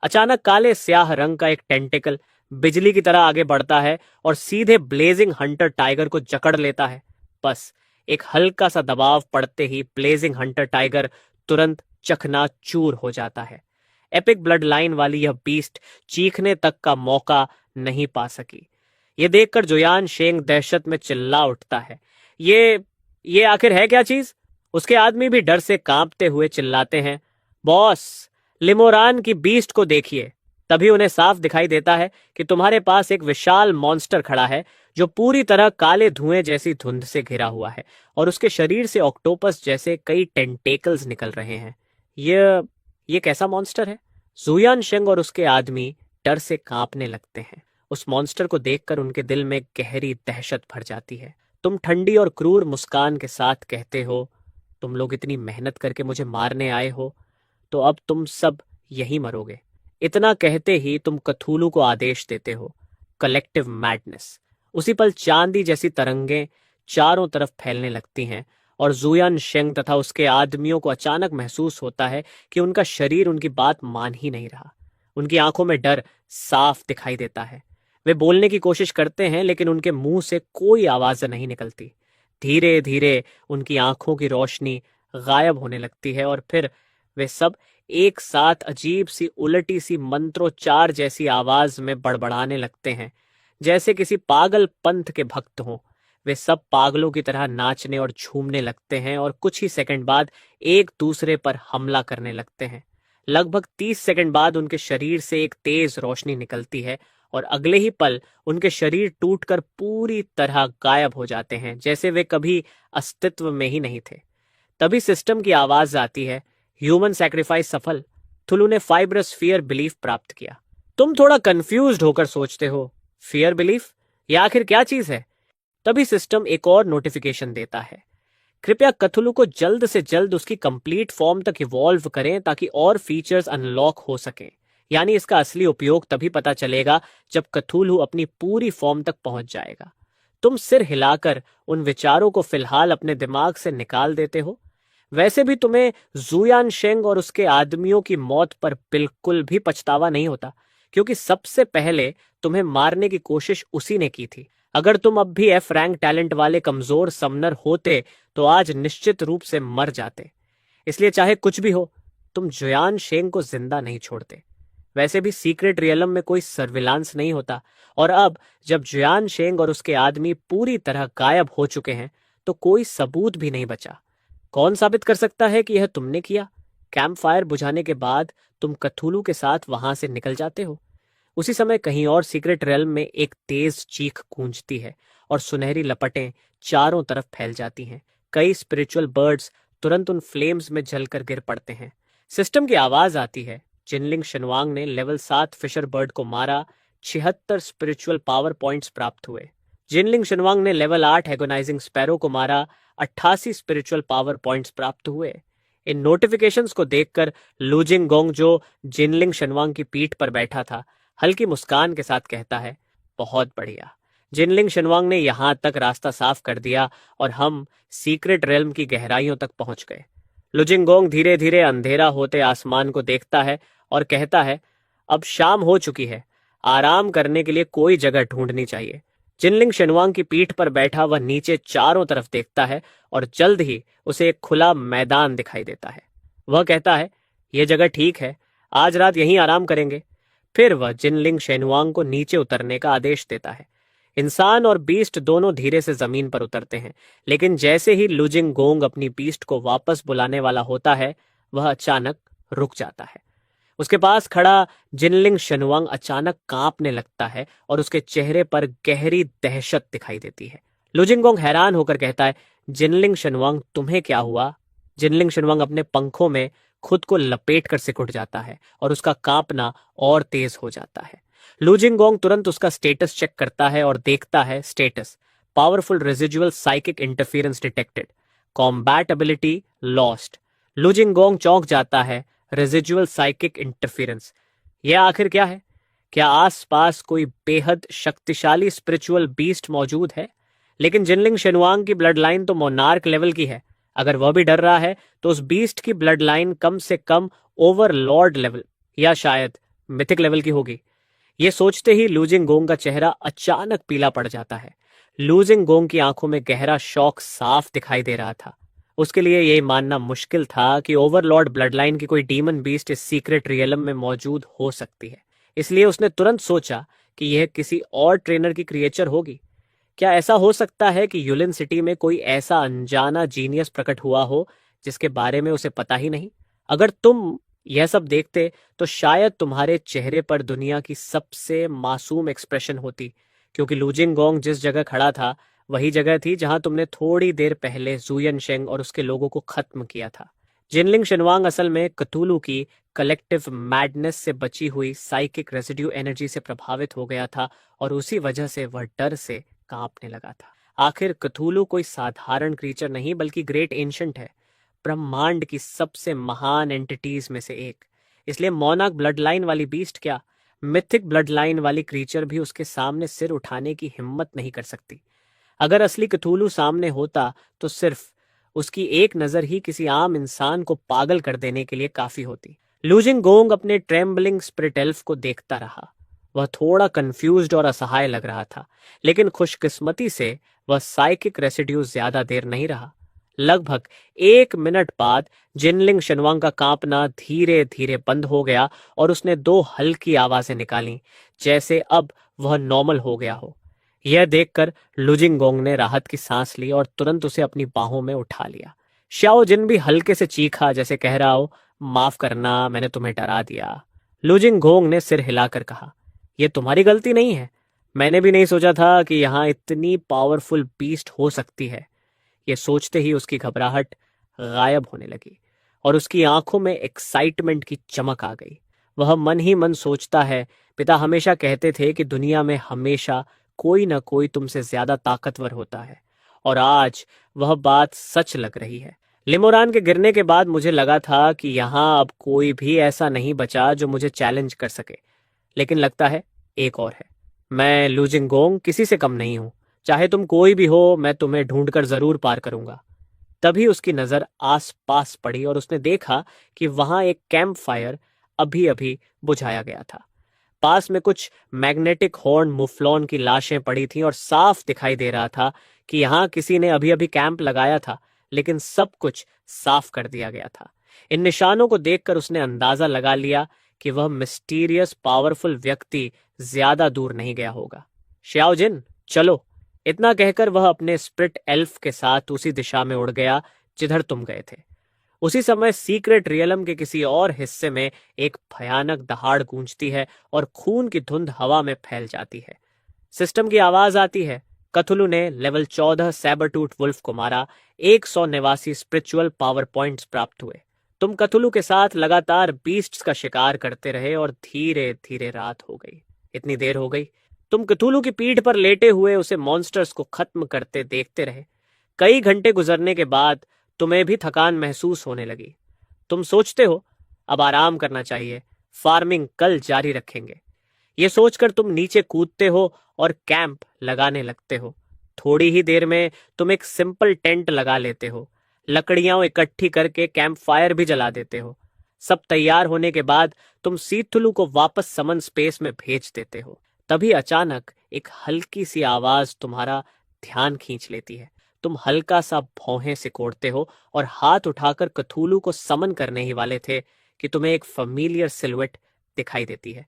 अचानक काले स्याह रंग का एक टेंटिकल बिजली की तरह आगे बढ़ता है और सीधे ब्लेजिंग हंटर टाइगर को जकड़ लेता है। बस एक हल्का सा दबाव पड़ते ही ब्लेजिंग हंटर टाइगर तुरंत चकनाचूर हो जाता है। एपिक ब्लड लाइन वाली यह बीस्ट चीखने तक का मौका नहीं पा सकी। ये देखकर जुयान शेंग दहशत में चिल्ला उठता है, ये आखिर है क्या चीज? उसके आदमी भी डर से कांपते हुए चिल्लाते हैं, बॉस, लिमोरान की बीस्ट को देखिए। तभी उन्हें साफ दिखाई देता है कि तुम्हारे पास एक विशाल मॉन्स्टर खड़ा है जो पूरी तरह काले धुएं जैसी धुंध से घिरा हुआ है और उसके शरीर से ऑक्टोपस जैसे कई टेंटेकल्स निकल रहे हैं। ये कैसा मॉन्स्टर है? जुयान शेंग और उसके आदमी डर से कांपने लगते हैं। उस मॉन्स्टर को देखकर उनके दिल में गहरी दहशत भर जाती है। तुम ठंडी और क्रूर मुस्कान के साथ कहते हो, तुम लोग इतनी मेहनत करके मुझे मारने आए हो, तो अब तुम सब यहीं मरोगे। इतना कहते ही तुम कथूलू को आदेश देते हो, कलेक्टिव मैडनेस। उसी पल चांदी जैसी तरंगें चारों तरफ फैलने लगती हैं और जुयान शेंग तथा उसके आदमियों को अचानक महसूस होता है कि उनका शरीर उनकी बात मान ही नहीं रहा। उनकी आंखों में डर साफ दिखाई देता है। वे बोलने की कोशिश करते हैं, लेकिन उनके मुंह से कोई आवाज नहीं निकलती। धीरे धीरे उनकी आंखों की रोशनी गायब होने लगती है और फिर वे सब एक साथ अजीब सी उलटी सी मंत्रोच्चार जैसी आवाज में बड़बड़ाने लगते हैं, जैसे किसी पागल पंथ के भक्त हों। वे सब पागलों की तरह नाचने और झूमने लगते हैं और कुछ ही सेकंड बाद एक दूसरे पर हमला करने लगते हैं। लगभग 30 सेकंड बाद उनके शरीर से एक तेज रोशनी निकलती है और अगले ही पल उनके शरीर टूटकर पूरी तरह गायब हो जाते हैं, जैसे वे कभी अस्तित्व में ही नहीं थे। तभी सिस्टम की आवाज आती है, ह्यूमन सैक्रिफाइस सफल। थुलू ने फाइब्रस फियर बिलीफ प्राप्त किया। तुम थोड़ा कंफ्यूज्ड होकर सोचते हो, फियर बिलीफ? यह आखिर क्या चीज है? तभी सिस्टम एक और नोटिफिकेशन देता है, कृपया कथुलू को जल्द से जल्द उसकी कंप्लीट फॉर्म तक इवॉल्व करें ताकि और फीचर्स अनलॉक हो सकें। यानी इसका असली उपयोग तभी पता चलेगा जब कथुलू अपनी पूरी फॉर्म तक पहुंच जाएगा। तुम सिर हिलाकर उन विचारों को फिलहाल अपने दिमाग से निकाल देते हो। वैसे भी तुम्हें जुयान शेंग और उसके आदमियों की मौत पर बिल्कुल भी पछतावा नहीं होता, क्योंकि सबसे पहले तुम्हें मारने की कोशिश उसी ने की थी। अगर तुम अब भी एफ रैंक टैलेंट वाले कमजोर समनर होते तो आज निश्चित रूप से मर जाते। इसलिए चाहे कुछ भी हो, तुम जुयान शेंग को जिंदा नहीं छोड़ते। वैसे भी सीक्रेट रियलम में कोई सर्विलांस नहीं होता, और अब जब जुयान शेंग और उसके आदमी पूरी तरह गायब हो चुके हैं तो कोई सबूत भी नहीं बचा। कौन साबित कर सकता है कि यह तुमने किया? कैंप फायर बुझाने के बाद तुम कथुलू के साथ वहां से निकल जाते हो। उसी समय कहीं और सीक्रेट रेल्म में एक तेज चीख गूंजती है और सुनहरी लपटें चारों तरफ फैल जाती हैं। कई स्पिरिचुअल बर्ड्स तुरंत उन फ्लेम्स में जलकर गिर पड़ते हैं। सिस्टम की आवाज आती है, जिनलिंग शनवांग ने लेवल 7 फिशर बर्ड को मारा, 76 स्पिरिचुअल पावर पॉइंट्स प्राप्त हुए। जिनलिंग शनवांग ने लेवल 8 एगोनाइजिंग स्पैरो को मारा, 88 स्पिरिचुअल पावर पॉइंट्स प्राप्त हुए। इन नोटिफिकेशंस को देखकर लूजिंग गोंग, जो जिनलिंग शनवांग की पीठ पर बैठा था, हल्की मुस्कान के साथ कहता है, बहुत बढ़िया। जिनलिंग शनवांग ने यहां तक रास्ता साफ कर दिया और हम सीक्रेट रेल्म की गहराइयों तक पहुंच गए। लुजिंगोंग धीरे धीरे अंधेरा होते आसमान को देखता है और कहता है, अब शाम हो चुकी है, आराम करने के लिए कोई जगह ढूंढनी चाहिए। जिनलिंग शनवांग की पीठ पर बैठा वह नीचे चारों तरफ देखता है और जल्द ही उसे एक खुला मैदान दिखाई देता है। वह कहता है, यह जगह ठीक है, आज रात यहीं आराम करेंगे। फिर वह जिनलिंग शेनुआंग को नीचे उतरने का आदेश देता है। इंसान और बीस्ट दोनों धीरे से जमीन पर उतरते हैं, लेकिन जैसे ही लुजिंग गोंग अपनी बीस्ट को वापस बुलाने वाला होता है, वह अचानक रुक जाता है। उसके पास खड़ा जिनलिंग शनुआंग अचानक कांपने लगता है और उसके चेहरे पर गहरी दहशत दिखाई देती है। लुजिंगोंग हैरान होकर कहता है, जिनलिंग शनुआंग, तुम्हें क्या हुआ? जिनलिंग शनुआंग अपने पंखों में खुद को लपेट कर सिकुड़ जाता है और उसका कांपना और तेज हो जाता है। लुजिंगोंग तुरंत उसका स्टेटस चेक करता है और देखता है status, powerful residual psychic interference detected, combat ability lost. लुजिंगोंग चौंक जाता है, रेजिजुअल साइकिक इंटरफेरेंस, यह आखिर क्या है? क्या आसपास कोई बेहद शक्तिशाली स्पिरिचुअल बीस्ट मौजूद है? लेकिन जिनलिंग शेनुआंग की ब्लड लाइन तो मोनार्क लेवल की है। अगर वह भी डर रहा है तो उस बीस्ट की ब्लड लाइन कम से कम ओवरलॉर्ड लेवल या शायद मिथिक लेवल की होगी। ये सोचते ही लुजिंगोंग का चेहरा अचानक पीला पड़ जाता है। लुजिंगोंग की आंखों में गहरा शौक साफ दिखाई दे रहा था। उसके लिए यह मानना मुश्किल था कि ओवरलॉर्ड ब्लडलाइन की कोई डीमन बीस्ट इस सीक्रेट रियलम में मौजूद हो सकती है। इसलिए उसने तुरंत सोचा कि यह किसी और ट्रेनर की क्रिएचर होगी। क्या ऐसा हो सकता है कि यूलिन सिटी में कोई ऐसा अनजाना जीनियस प्रकट हुआ हो जिसके बारे में उसे पता ही नहीं? अगर तुम यह सब देखते तो शायद तुम्हारे चेहरे पर दुनिया की सबसे मासूम एक्सप्रेशन होती, क्योंकि लुजिंगोंग जिस जगह खड़ा था वही जगह थी जहां तुमने थोड़ी देर पहले जुयन शेंग और उसके लोगों को खत्म किया था। जिनलिंग शनवांग असल में कतूलू की कलेक्टिव मैडनेस से बची हुई साइकिक रेसिड्यू एनर्जी से प्रभावित हो गया था और उसी वजह से वह डर से कांपने लगा था। आखिर कथूलू कोई साधारण क्रीचर नहीं बल्कि ग्रेट एंशंट है, ब्रह्मांड की सबसे महान एंटिटीज में से एक। इसलिए मोनार्क ब्लड लाइन वाली बीस्ट क्या, मिथिक ब्लड लाइन वाली क्रीचर भी उसके सामने सिर उठाने की हिम्मत नहीं कर सकती। अगर असली कथूलू सामने होता तो सिर्फ उसकी एक नजर ही किसी आम इंसान को पागल कर देने के लिए काफी होती। लुजिंगोंग अपने ट्रेम्बलिंग स्पिरिट एल्फ को देखता रहा। वह थोड़ा कंफ्यूज्ड और असहाय लग रहा था, लेकिन खुशकिस्मती से वह साइकिक रेसिड्यू ज्यादा देर नहीं रहा। लगभग 1 मिनट बाद जिनलिंग शनवांग का कांपना धीरे धीरे बंद हो गया और उसने 2 हल्की आवाजें निकाली, जैसे अब वह नॉर्मल हो गया हो। यह देखकर लुजिंगोंग ने राहत की सांस ली और तुरंत उसे अपनी बाहों में उठा लिया। श्याओ जिन भी हल्के से चीखा, जैसे कह रहा हो, माफ करना, मैंने तुम्हें डरा दिया। लुजिंगोंग ने सिर हिलाकर कहा, यह तुम्हारी गलती नहीं है। मैंने भी नहीं सोचा था कि यहाँ इतनी पावरफुल बीस्ट हो सकती है। यह सोचते ही उसकी घबराहट गायब होने लगी और उसकी आंखों में एक्साइटमेंट की चमक आ गई। वह मन ही मन सोचता है, पिता हमेशा कहते थे कि दुनिया में हमेशा कोई ना कोई तुमसे ज्यादा ताकतवर होता है, और आज वह बात सच लग रही है। लिमोरान के गिरने के बाद मुझे लगा था कि यहाँ अब कोई भी ऐसा नहीं बचा जो मुझे चैलेंज कर सके, लेकिन लगता है एक और है। मैं लूजिंगोंग किसी से कम नहीं हूं। चाहे तुम कोई भी हो, मैं तुम्हें ढूंढकर जरूर पार करूंगा। तभी उसकी नजर आस पास पड़ी और उसने देखा कि वहां एक कैंप फायर अभी अभी बुझाया गया था। पास में कुछ मैग्नेटिक हॉर्न मुफलॉन की लाशें पड़ी थीं और साफ दिखाई दे रहा था कि यहां किसी ने अभी अभी कैंप लगाया था, लेकिन सब कुछ साफ कर दिया गया था। इन निशानों को देखकर उसने अंदाजा लगा लिया कि वह मिस्टीरियस पावरफुल व्यक्ति ज्यादा दूर नहीं गया होगा। श्याओजिन, चलो। इतना कहकर वह अपने स्प्रिट एल्फ के साथ उसी दिशा में उड़ गया जिधर तुम गए थे। उसी समय सीक्रेट रियलम के किसी और हिस्से में एक भयानक दहाड़ गूंजती है और खून की धुंध हवा में फैल जाती है। सिस्टम की आवाज आती है, कथुलू ने लेवल 14 सैबरटूथ वुल्फ को मारा। 189 स्पिरिचुअल पावर पॉइंट्स प्राप्त हुए। तुम कथुलू के साथ लगातार बीस्ट्स का शिकार करते रहे और धीरे धीरे रात हो गई। इतनी देर हो गई, तुम कथुलू की पीठ पर लेटे हुए उसे मॉन्स्टर्स को खत्म करते देखते रहे। कई घंटे गुजरने के बाद तुम्हें भी थकान महसूस होने लगी। तुम सोचते हो अब आराम करना चाहिए, फार्मिंग कल जारी रखेंगे। ये सोचकर तुम नीचे कूदते हो और कैंप लगाने लगते हो। थोड़ी ही देर में तुम एक सिंपल टेंट लगा लेते हो, लकड़ियां इकट्ठी करके कैंप फायर भी जला देते हो। सब तैयार होने के बाद तुम सीथुलू को वापस समन स्पेस में भेज देते हो। तभी अचानक एक हल्की सी आवाज तुम्हारा ध्यान खींच लेती है। तुम हल्का सा भौहें सिकोड़ते हो और हाथ उठाकर कथूलू को समन करने ही वाले थे कि तुम्हें एक फैमिलियर सिलुएट दिखाई देती है।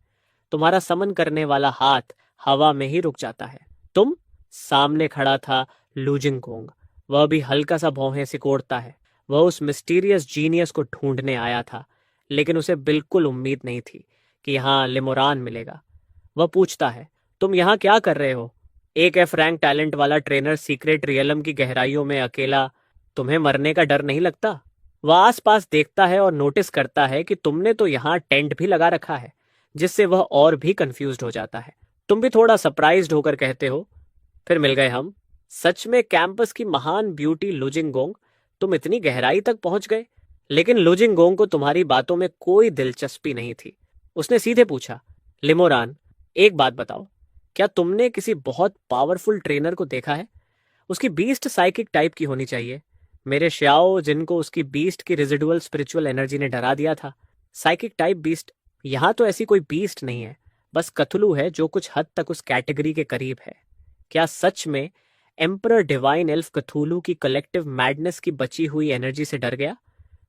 तुम्हारा समन करने वाला हाथ हवा में ही रुक जाता है। तुम सामने खड़ा था लूजिंगकोंग। वह भी हल्का सा भौहें सिकोड़ता है। वह उस मिस्टीरियस जीनियस को ढूंढने आया था, लेकिन उसे बिल्कुल उम्मीद नहीं थी कि यहाँ लिमोरान मिलेगा। वह पूछता है, तुम यहाँ क्या कर रहे हो? एक एफ रैंक टैलेंट वाला ट्रेनर सीक्रेट रियलम की गहराइयों में अकेला, तुम्हें मरने का डर नहीं लगता? वह आसपास देखता है और नोटिस करता है कि तुमने तो यहाँ टेंट भी लगा रखा है, जिससे वह और भी कंफ्यूज्ड हो जाता है। तुम भी थोड़ा सरप्राइज्ड होकर कहते हो, फिर मिल गए हम। सच में कैंपस की महान ब्यूटी लुजिंगोंग, तुम इतनी गहराई तक पहुंच गए? लेकिन लुजिंगोंग को तुम्हारी बातों में कोई दिलचस्पी नहीं थी। उसने सीधे पूछा, लिमोरान, एक बात बताओ, क्या तुमने किसी बहुत पावरफुल ट्रेनर को देखा है? उसकी बीस्ट साइकिक टाइप की होनी चाहिए। मेरे श्याओ, जिनको उसकी बीस्ट की रेजिडुअल स्पिरिचुअल एनर्जी ने डरा दिया था। Psychic type beast? यहाँ तो ऐसी कोई बीस्ट नहीं है, बस कथुलू है जो कुछ हद तक उस कैटेगरी के करीब है। क्या सच में एम्परर डिवाइन एल्फ कथुलू की कलेक्टिव मैडनेस की बची हुई एनर्जी से डर गया?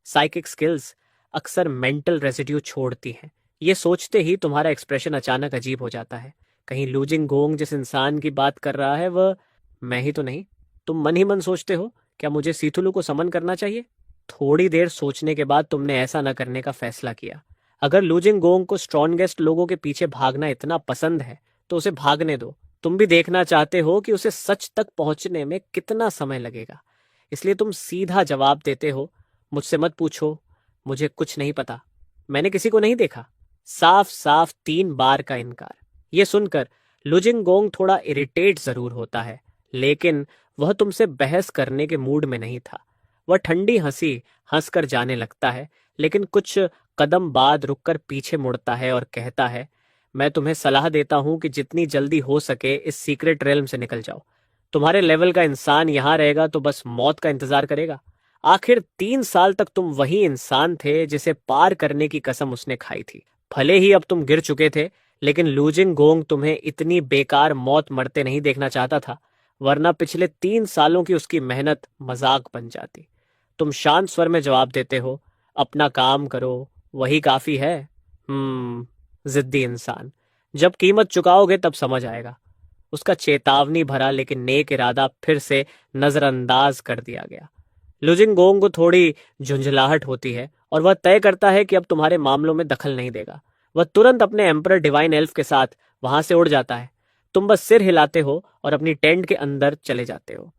साइकिक स्किल्स अक्सर मेंटल रेसिड्यू छोड़ती हैं। ये सोचते ही तुम्हारा एक्सप्रेशन अचानक अजीब हो जाता है। कहीं लुजिंगोंग जिस इंसान की बात कर रहा है वह मैं ही तो नहीं? तुम मन ही मन सोचते हो, क्या मुझे सीथुलू को समन करना चाहिए? थोड़ी देर सोचने के बाद तुमने ऐसा न करने का फैसला किया। अगर लुजिंगोंग को स्ट्रॉन्गेस्ट लोगों के पीछे भागना इतना पसंद है तो उसे भागने दो। तुम भी देखना चाहते हो कि उसे सच तक पहुंचने में कितना समय लगेगा, इसलिए तुम सीधा जवाब देते हो, मुझसे मत पूछो, मुझे कुछ नहीं पता, मैंने किसी को नहीं देखा। साफ साफ 3 बार का इनकार। यह सुनकर लुजिंगोंग थोड़ा इरिटेट जरूर होता है, लेकिन वह तुमसे बहस करने के मूड में नहीं था। वह ठंडी हंसी हंसकर जाने लगता है, लेकिन कुछ कदम बाद रुककर पीछे मुड़ता है और कहता है, मैं तुम्हें सलाह देता हूं कि जितनी जल्दी हो सके इस सीक्रेट रेल्म से निकल जाओ। तुम्हारे लेवल का इंसान यहां रहेगा तो बस मौत का इंतजार करेगा। आखिर 3 साल तक तुम वही इंसान थे जिसे पार करने की कसम उसने खाई थी। भले ही अब तुम गिर चुके थे, लेकिन लुजिंगोंग तुम्हें इतनी बेकार मौत मरते नहीं देखना चाहता था, वरना पिछले 3 सालों की उसकी मेहनत मजाक बन जाती। तुम शांत स्वर में जवाब देते हो, अपना काम करो, वही काफी है। जिद्दी इंसान। जब कीमत चुकाओगे तब समझ आएगा। उसका चेतावनी भरा लेकिन नेक इरादा फिर से नजरअंदाज कर दिया गया। लुजिंगोंग को थोड़ी झुंझलाहट होती है और वह तय करता है कि अब तुम्हारे मामलों में दखल नहीं देगा। वह तुरंत अपने एम्परर डिवाइन एल्फ के साथ वहां से उड़ जाता है। तुम बस सिर हिलाते हो और अपनी टेंट के अंदर चले जाते हो।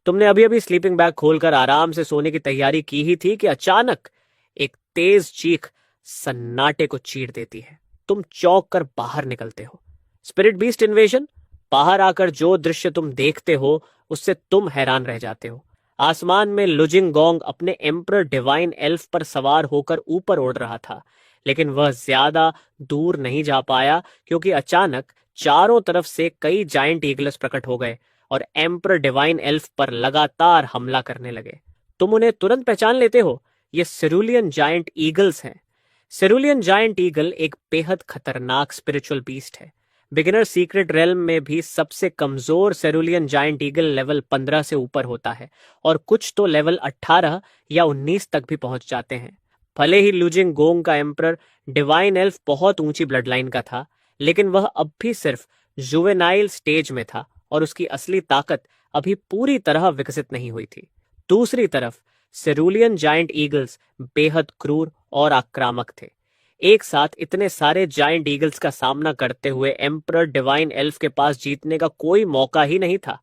तुमने अभी अभी स्लीपिंग बैग खोलकर आराम से सोने की तैयारी की ही थी कि अचानक एक तेज चीख सन्नाटे को चीर देती है। तुम चौंक कर बाहर निकलते हो। Spirit beast invasion? बाहर आकर जो दृश्य तुम देखते हो उससे तुम हैरान रह जाते हो। आसमान में लुजिंग गोंग अपने एम्परर डिवाइन एल्फ पर सवार होकर ऊपर उड़ रहा था, लेकिन वह ज्यादा दूर नहीं जा पाया क्योंकि अचानक चारों तरफ से कई जायंट ईगल्स प्रकट हो गए और एम्परर डिवाइन एल्फ पर लगातार हमला करने लगे। तुम उन्हें तुरंत पहचान लेते हो, ये सेरुलियन जायंट ईगल्स हैं। सेरुलियन जायंट ईगल एक बेहद खतरनाक स्पिरिचुअल बीस्ट है। बिगिनर सीक्रेट रेल्म में भी सबसे कमजोर सेरुलियन जायंट ईगल लेवल 15 से ऊपर होता है और कुछ तो लेवल 18 या 19 तक भी पहुंच जाते हैं। भले ही लुजिंग गोंग का एम्परर डिवाइन एल्फ बहुत ऊंची ब्लड लाइन का था, लेकिन वह अब भी सिर्फ जुवेनाइल स्टेज में था और उसकी असली ताकत अभी पूरी तरह विकसित नहीं हुई थी। दूसरी तरफ सेरुलियन जायंट ईगल्स बेहद क्रूर और आक्रामक थे। एक साथ इतने सारे जायंट ईगल्स का सामना करते हुए एम्परर डिवाइन एल्फ के पास जीतने का कोई मौका ही नहीं था।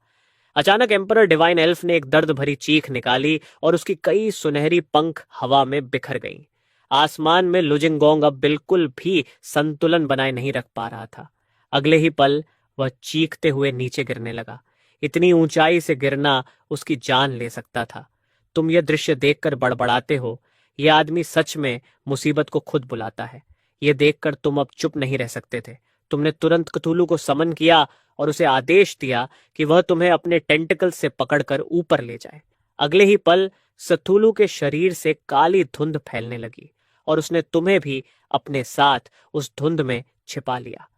अचानक एम्परर डिवाइन एल्फ ने एक दर्द भरी चीख निकाली और उसकी कई सुनहरी पंख हवा में बिखर गईं। आसमान में लुजिंग गोंग अब बिल्कुल भी संतुलन बनाए नहीं रख पा रहा था। अगले ही पल वह चीखते हुए नीचे गिरने लगा। इतनी ऊंचाई से गिरना उसकी जान ले सकता था। तुम यह दृश्य देखकर बड़बड़ाते हो, यह आदमी सच में मुसीबत को खुद बुलाता है। यह देखकर तुम अब चुप नहीं रह सकते थे। तुमने तुरंत कथूलू को समन किया और उसे आदेश दिया कि वह तुम्हें अपने टेंटिकल से पकड़कर ऊपर ले जाए। अगले ही पल सथुलू के शरीर से काली धुंध फैलने लगी और उसने तुम्हें भी अपने साथ उस धुंध में छिपा लिया।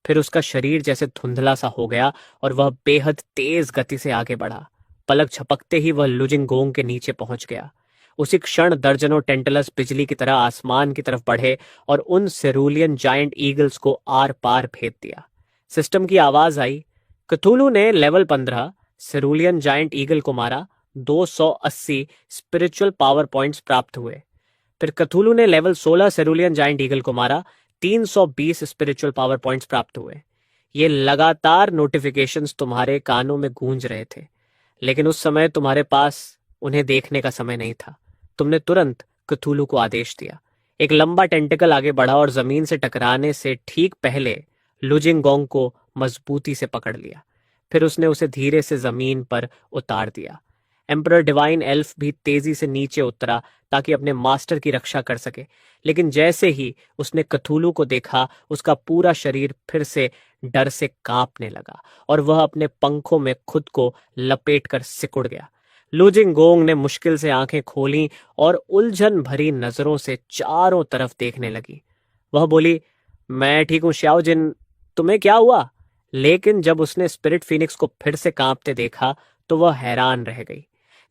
फिर उसका शरीर जैसे धुंधला सा हो गया और वह बेहद तेज गति से आगे बढ़ा। पलक झपकते ही वह लुजिंग गोंग के नीचे पहुंच गया। उसी क्षण दर्जनों टेंटलस बिजली की तरह आसमान की तरफ बढ़े और उन सेरुलियन जायंट ईगल्स को आर पार भेद दिया। सिस्टम की आवाज आई, कथूलू ने लेवल 15 सेरुलियन जायंट ईगल को मारा। 280 स्पिरिचुअल पावर पॉइंट्स प्राप्त हुए। फिर कथूलू ने लेवल 16 सेरुलियन जायंट ईगल को मारा। 320 स्पिरिचुअल पावर पॉइंट्स प्राप्त हुए। ये लगातार नोटिफिकेशंस तुम्हारे कानों में गूंज रहे थे, लेकिन उस समय तुम्हारे पास उन्हें देखने का समय नहीं था। तुमने तुरंत कथूलू को आदेश दिया। एक लंबा टेंटिकल आगे बढ़ा और जमीन से टकराने से ठीक पहले लुजिंग गोंग को मजबूती से पकड़ लिया। फिर उसने उसे धीरे से जमीन पर उतार दिया। एम्परर डिवाइन एल्फ भी तेजी से नीचे उतरा ताकि अपने मास्टर की रक्षा कर सके, लेकिन जैसे ही उसने कथूलू को देखा, उसका पूरा शरीर फिर से डर से कांपने लगा और वह अपने पंखों में खुद को लपेटकर सिकुड़ गया। लुजिंग गोंग ने मुश्किल से आंखें खोलीं और उलझन भरी नजरों से चारों तरफ देखने लगी। वह बोली, मैं ठीक हूं श्याओ जिन, तुम्हें क्या हुआ? लेकिन जब उसने स्पिरिट फीनिक्स को फिर से कांपते देखा तो वह हैरान रह गई।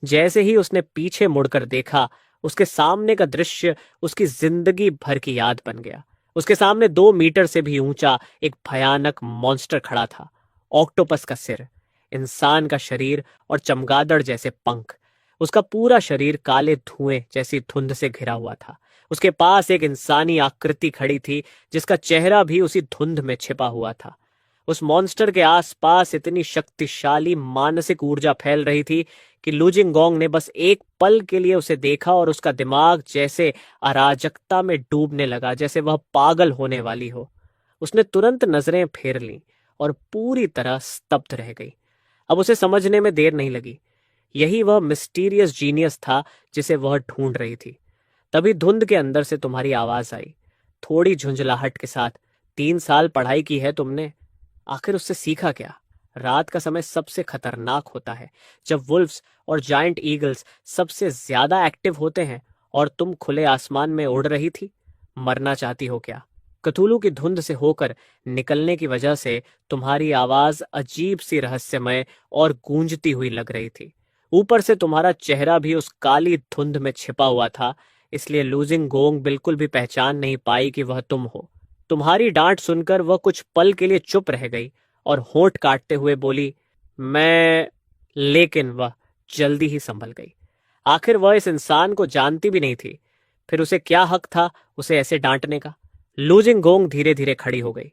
जैसे ही उसने पीछे मुड़कर देखा, उसके सामने का दृश्य उसकी जिंदगी भर की याद बन गया। उसके सामने 2 मीटर से भी ऊंचा एक भयानक मॉन्स्टर खड़ा था। ऑक्टोपस का सिर, इंसान का शरीर और चमगादड़ जैसे पंख। उसका पूरा शरीर काले धुएं जैसी धुंध से घिरा हुआ था। उसके पास एक इंसानी आकृति खड़ी थी जिसका चेहरा भी उसी धुंध में छिपा हुआ था। उस मॉन्स्टर के आसपास इतनी शक्तिशाली मानसिक ऊर्जा फैल रही थी कि लुजिंग गोंग ने बस एक पल के लिए उसे देखा और उसका दिमाग जैसे अराजकता में डूबने लगा, जैसे वह पागल होने वाली हो। उसने तुरंत नजरें फेर लीं और पूरी तरह स्तब्ध रह गई। अब उसे समझने में देर नहीं लगी। यही वह मिस्टीरियस जीनियस था जिसे वह ढूंढ रही थी। तभी धुंध के अंदर से तुम्हारी आवाज आई, थोड़ी झुंझलाहट के साथ, 3 साल पढ़ाई की है तुमने, आखिर उससे सीखा क्या? रात का समय सबसे खतरनाक होता है, जब वुल्फ्स और जायंट ईगल्स सबसे ज्यादा एक्टिव होते हैं, और तुम खुले आसमान में उड़ रही थी। मरना चाहती हो क्या? कथूलू की धुंध से होकर निकलने की वजह से तुम्हारी आवाज अजीब सी रहस्यमय और गूंजती हुई लग रही थी। ऊपर से तुम्हारा चेहरा भी उस काली धुंध में छिपा हुआ था, इसलिए लुजिंग गोंग बिल्कुल भी पहचान नहीं पाई कि वह तुम हो। तुम्हारी डांट सुनकर वह कुछ पल के लिए चुप रह गई और होंठ काटते हुए बोली, मैं। लेकिन वह जल्दी ही संभल गई। आखिर वह इस इंसान को जानती भी नहीं थी। फिर उसे क्या हक था उसे ऐसे डांटने का? लुजिंग गोंग धीरे धीरे खड़ी हो गई।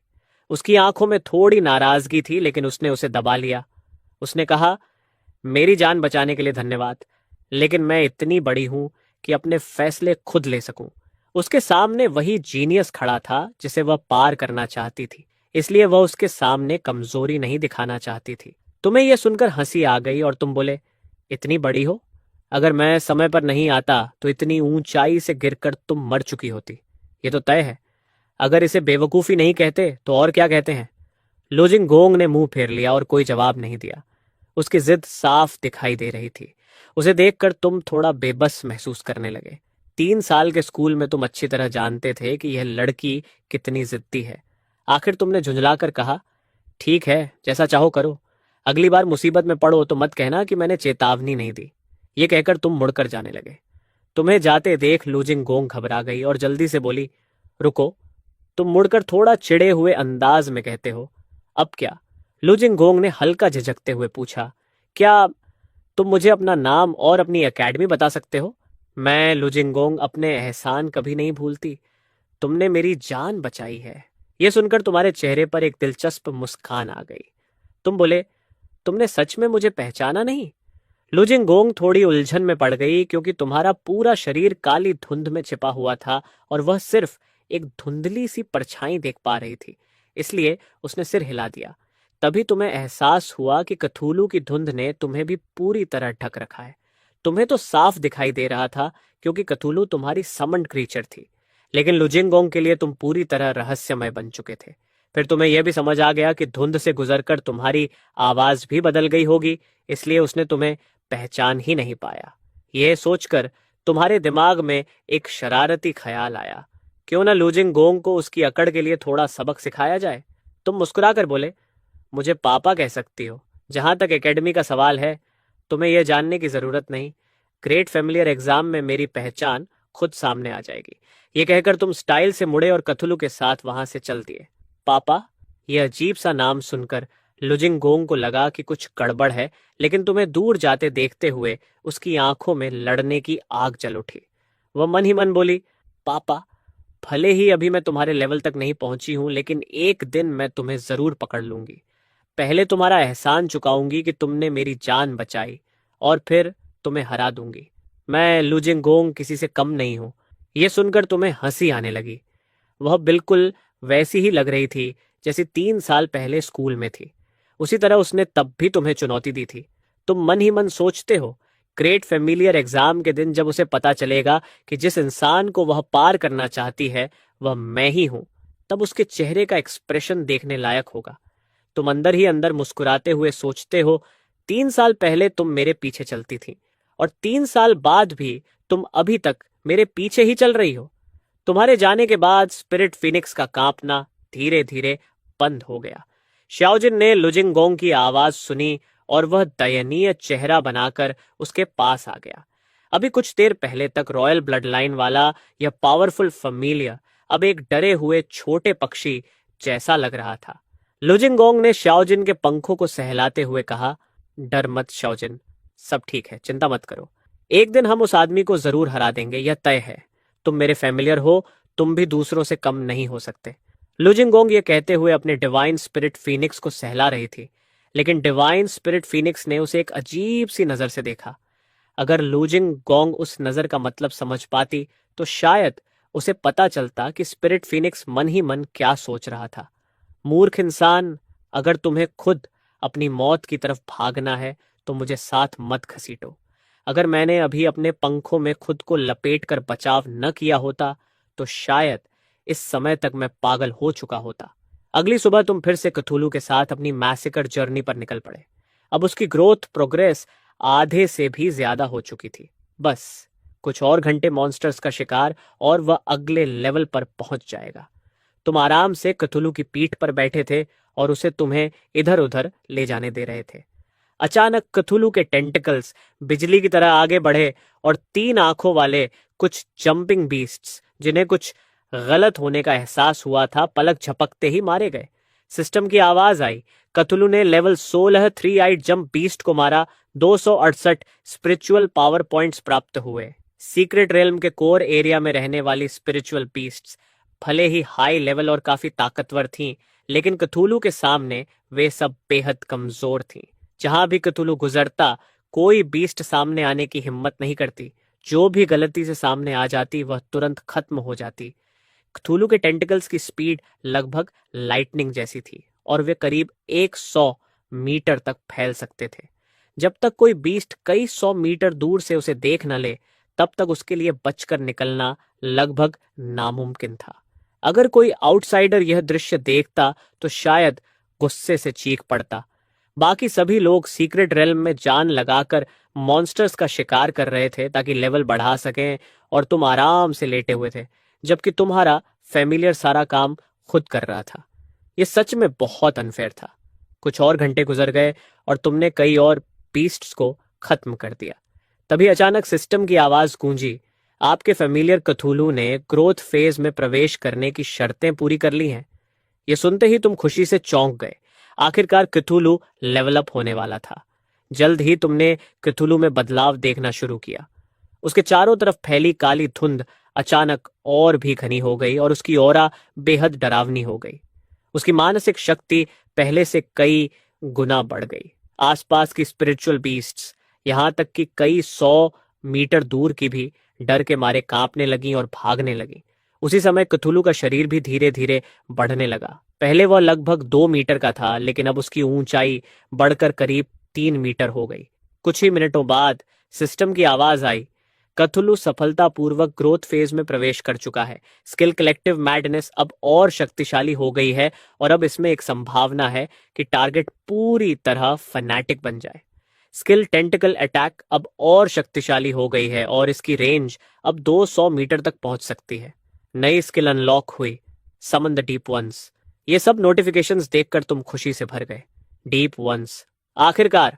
उसकी आंखों में थोड़ी नाराजगी थी, लेकिन उसने उसे दबा लिया। उसने कहा, मेरी जान बचाने के लिए धन्यवाद, लेकिन मैं इतनी बड़ी हूं कि अपने फैसले खुद ले सकूं। उसके सामने वही जीनियस खड़ा था जिसे वह पार करना चाहती थी। इसलिए वह उसके सामने कमजोरी नहीं दिखाना चाहती थी। तुम्हें यह सुनकर हंसी आ गई और तुम बोले, इतनी बड़ी हो? अगर मैं समय पर नहीं आता तो इतनी ऊंचाई से गिरकर तुम मर चुकी होती, ये तो तय है। अगर इसे बेवकूफी नहीं कहते तो और क्या कहते हैं? लुजिंग गोंग ने मुंह फेर लिया और कोई जवाब नहीं दिया। उसकी जिद साफ दिखाई दे रही थी। उसे देखकर तुम थोड़ा बेबस महसूस करने लगे। 3 साल के स्कूल में तुम अच्छी तरह जानते थे कि यह लड़की कितनी जिद्दी है। आखिर तुमने झुंझलाकर कहा, ठीक है, जैसा चाहो करो। अगली बार मुसीबत में पड़ो तो मत कहना कि मैंने चेतावनी नहीं दी। ये कहकर तुम मुड़कर जाने लगे। तुम्हें जाते देख लुजिंग गोंग घबरा गई और जल्दी से बोली, रुको। तुम मुड़कर थोड़ा चिढ़े हुए अंदाज में कहते हो, अब क्या? लुजिंग गोंग ने हल्का झिझकते हुए पूछा, क्या तुम मुझे अपना नाम और अपनी एकेडमी बता सकते हो? मैं लुजिंग गोंग अपने एहसान कभी नहीं भूलती। तुमने मेरी जान बचाई है। यह सुनकर तुम्हारे चेहरे पर एक दिलचस्प मुस्कान आ गई। तुम बोले, तुमने सच में मुझे पहचाना नहीं? लुजिंग गोंग थोड़ी उलझन में पड़ गई क्योंकि तुम्हारा पूरा शरीर काली धुंध में छिपा हुआ था और वह सिर्फ एक धुंधली सी परछाई देख पा रही थी। इसलिए उसने सिर हिला दिया। तभी तुम्हें एहसास हुआ कि कथूलू की धुंध ने तुम्हें भी पूरी तरह ढक रखा है। तुम्हें तो साफ दिखाई दे रहा था क्योंकि कथूलू तुम्हारी समन्ड क्रीचर थी, लेकिन लुजिंग गोंग के लिए तुम पूरी तरह रहस्यमय बन चुके थे। फिर तुम्हें यह भी समझ आ गया कि धुंध से गुजरकर तुम्हारी आवाज भी बदल गई होगी, इसलिए उसने तुम्हें पहचान ही नहीं पाया। यह सोचकर तुम्हारे दिमाग में एक शरारती ख्याल आया, क्यों ना लुजिंग गोंग को उसकी अकड़ के लिए थोड़ा सबक सिखाया जाए। तुम मुस्कुराकर बोले, मुझे पापा कह सकती हो। जहां तक एकेडमी का सवाल है, तुम्हें यह जानने की जरूरत नहीं। ग्रेट फैमिलियर एग्जाम में मेरी पहचान खुद सामने आ जाएगी। ये कहकर तुम स्टाइल से मुड़े और कथुलू के साथ वहां से चल दिए। पापा? यह अजीब सा नाम सुनकर लुजिंग गोंग को लगा कि कुछ गड़बड़ है, लेकिन तुम्हें दूर जाते देखते हुए उसकी आंखों में लड़ने की आग जल उठी। वह मन ही मन बोली, पापा, भले ही अभी मैं तुम्हारे लेवल तक नहीं पहुंची हूं, लेकिन एक दिन मैं तुम्हें जरूर पकड़ लूंगी। पहले तुम्हारा एहसान चुकाऊंगी कि तुमने मेरी जान बचाई, और फिर तुम्हें हरा दूंगी। मैं लुजिंग गोंग किसी से कम नहीं हूं। यह सुनकर तुम्हें हंसी आने लगी। वह बिल्कुल वैसी ही लग रही थी जैसे 3 साल पहले स्कूल में थी। उसी तरह उसने तब भी तुम्हें चुनौती दी थी। तुम मन ही मन सोचते हो, ग्रेट फैमिलियर एग्जाम के दिन जब उसे पता चलेगा कि जिस इंसान को वह पार करना चाहती है वह मैं ही हूं, तब उसके चेहरे का एक्सप्रेशन देखने लायक होगा। तुम अंदर ही अंदर मुस्कुराते हुए सोचते हो, 3 साल पहले तुम मेरे पीछे चलती थी और 3 साल बाद भी तुम अभी तक मेरे पीछे ही चल रही हो। तुम्हारे जाने के बाद स्पिरिट फिनिक्स का कांपना धीरे धीरे बंद हो गया। श्याओजिन ने लुजिंग गोंग की आवाज सुनी और वह दयनीय चेहरा बनाकर उसके पास आ गया। अभी कुछ देर पहले तक रॉयल ब्लड लाइन वाला यह पावरफुल फैमिलियर अब एक डरे हुए छोटे पक्षी जैसा लग रहा था। लुजिंग गोंग ने श्याओजिन के पंखों को सहलाते हुए कहा, डर मत श्याओजिन, सब ठीक है, चिंता मत करो। एक दिन हम उस आदमी को जरूर हरा देंगे, यह तय है। तुम मेरे फैमिलियर हो, तुम भी दूसरों से कम नहीं हो सकते। लुजिंग गोंग ये कहते हुए अपने डिवाइन स्पिरिट फीनिक्स को सहला रही थी, लेकिन डिवाइन स्पिरिट फीनिक्स ने उसे एक अजीब सी नजर से देखा। अगर लुजिंग गोंग उस नजर का मतलब समझ पाती तो शायद उसे पता चलता कि स्पिरिट फीनिक्स मन ही मन क्या सोच रहा था। मूर्ख इंसान, अगर तुम्हें खुद अपनी मौत की तरफ भागना है तो मुझे साथ मत घसीटो। अगर मैंने अभी अपने पंखों में खुद को लपेटकर बचाव न किया होता तो शायद इस समय तक मैं पागल हो चुका होता। अगली सुबह तुम फिर से कथूलू के साथ अपनी मैसेकर जर्नी पर निकल पड़े। अब उसकी ग्रोथ प्रोग्रेस आधे से भी ज्यादा हो चुकी थी। बस कुछ और घंटे मॉन्स्टर्स का शिकार और वह अगले लेवल पर पहुंच जाएगा। तुम आराम से कथुलू की पीठ पर बैठे थे और उसे तुम्हें इधर उधर ले जाने दे रहे थे। अचानक कथुलू के टेंटिकल्स बिजली की तरह आगे बढ़े और 3 आंखों वाले कुछ जंपिंग बीस्ट्स, जिन्हें कुछ गलत होने का एहसास हुआ था, पलक झपकते ही मारे गए। सिस्टम की आवाज आई। कथुलू ने लेवल 16 3 आइड जंप बीस्ट को मारा। 268 स्पिरिचुअल पावर पॉइंट्स प्राप्त हुए। सीक्रेट रेल्म के कोर एरिया में रहने वाली स्पिरिचुअल बीस्ट्स भले ही हाई लेवल और काफी ताकतवर थीं, लेकिन कथुलू के सामने वे सब बेहद कमजोर थीं। जहां भी कथुलू गुजरता, कोई बीस्ट सामने आने की हिम्मत नहीं करती। जो भी गलती से सामने आ जाती वह तुरंत खत्म हो जाती। क्थूलू के टेंटिकल्स की स्पीड लगभग लाइटनिंग जैसी थी और वे करीब 100 मीटर तक फैल सकते थे। जब तक कोई बीस्ट कई 100 मीटर दूर से उसे देख न ले, तब तक उसके लिए बचकर निकलना लगभग नामुमकिन था। अगर कोई आउटसाइडर यह दृश्य देखता तो शायद गुस्से से चीख पड़ता। बाकी सभी लोग सीक्रेट रेल्म में जान लगाकर मॉन्स्टर्स का शिकार कर रहे थे ताकि लेवल बढ़ा सकें, और तुम आराम से लेटे हुए थे जबकि तुम्हारा फेमिलियर सारा काम खुद कर रहा था। यह सच में बहुत अनफेयर था। कुछ और घंटे गुजर गए और तुमने कई और बीस्ट्स को खत्म कर दिया। तभी अचानक सिस्टम की आवाज गूंजी, आपके फेमिलियर कथूलू ने ग्रोथ फेज में प्रवेश करने की शर्तें पूरी कर ली हैं। यह सुनते ही तुम खुशी से चौंक गए। आखिरकार क्थूलू लेवल अप होने वाला था। जल्द ही तुमने क्थूलू में बदलाव देखना शुरू किया। उसके चारों तरफ फैली काली धुंध अचानक और भी घनी हो गई और उसकी ऑरा बेहद डरावनी हो गई। उसकी मानसिक शक्ति पहले से कई गुना बढ़ गई। आसपास की स्पिरिचुअल बीस्ट्स, यहां तक कि कई 100 मीटर दूर की भी डर के मारे कांपने लगी और भागने लगी। उसी समय क्थूलू का शरीर भी धीरे धीरे बढ़ने लगा। पहले वह लगभग 2 मीटर का था, लेकिन अब उसकी ऊंचाई बढ़कर करीब 3 मीटर हो गई। कुछ ही मिनटों बाद सिस्टम की आवाज आई, कथुलू सफलतापूर्वक ग्रोथ फेज में प्रवेश कर चुका है। स्किल कलेक्टिव मैडनेस अब और शक्तिशाली हो गई है और अब इसमें एक संभावना है कि टारगेट पूरी तरह फैनेटिक बन जाए। स्किल टेंटिकल अटैक अब और शक्तिशाली हो गई है और इसकी रेंज अब 200 मीटर तक पहुंच सकती है। नई स्किल अनलॉक हुई, समन द डीप वंस। ये सब नोटिफिकेशंस देखकर तुम खुशी से भर गए। डीप वंस, आखिरकार,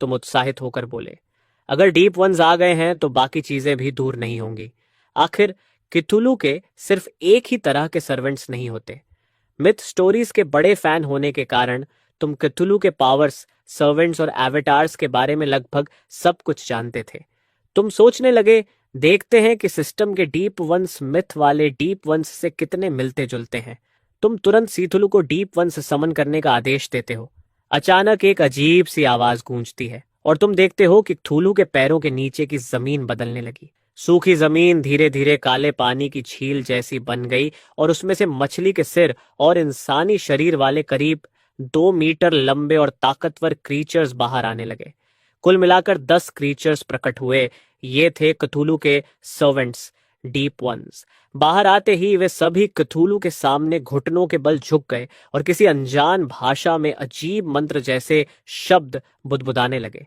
तुम उत्साहित होकर बोले। अगर डीप वंस आ गए हैं तो बाकी चीजें भी दूर नहीं होंगी। आखिर क्थूलू के सिर्फ एक ही तरह के सर्वेंट्स नहीं होते। मिथ स्टोरीज के बड़े फैन होने के कारण तुम क्थूलू के पावर्स, सर्वेंट्स और एवेटार्स के बारे में लगभग सब कुछ जानते थे। तुम सोचने लगे, देखते हैं कि सिस्टम के डीप वंस मिथ वाले डीप वंस से कितने मिलते जुलते हैं। तुम तुरंत सीथुलू को डीप वंस समन करने का आदेश देते हो। अचानक एक अजीब सी आवाज गूंजती है और तुम देखते हो कि क्थूलू के पैरों के नीचे की जमीन बदलने लगी। सूखी जमीन धीरे धीरे काले पानी की झील जैसी बन गई और उसमें से मछली के सिर और इंसानी शरीर वाले करीब 2 मीटर लंबे और ताकतवर क्रीचर्स बाहर आने लगे। कुल मिलाकर 10 क्रीचर्स प्रकट हुए। ये थे क्थूलू के सर्वेंट्स, डीप वंस। बाहर आते ही वे सभी क्थूलू के सामने घुटनों के बल झुक गए और किसी अनजान भाषा में अजीब मंत्र जैसे शब्द बुदबुदाने लगे।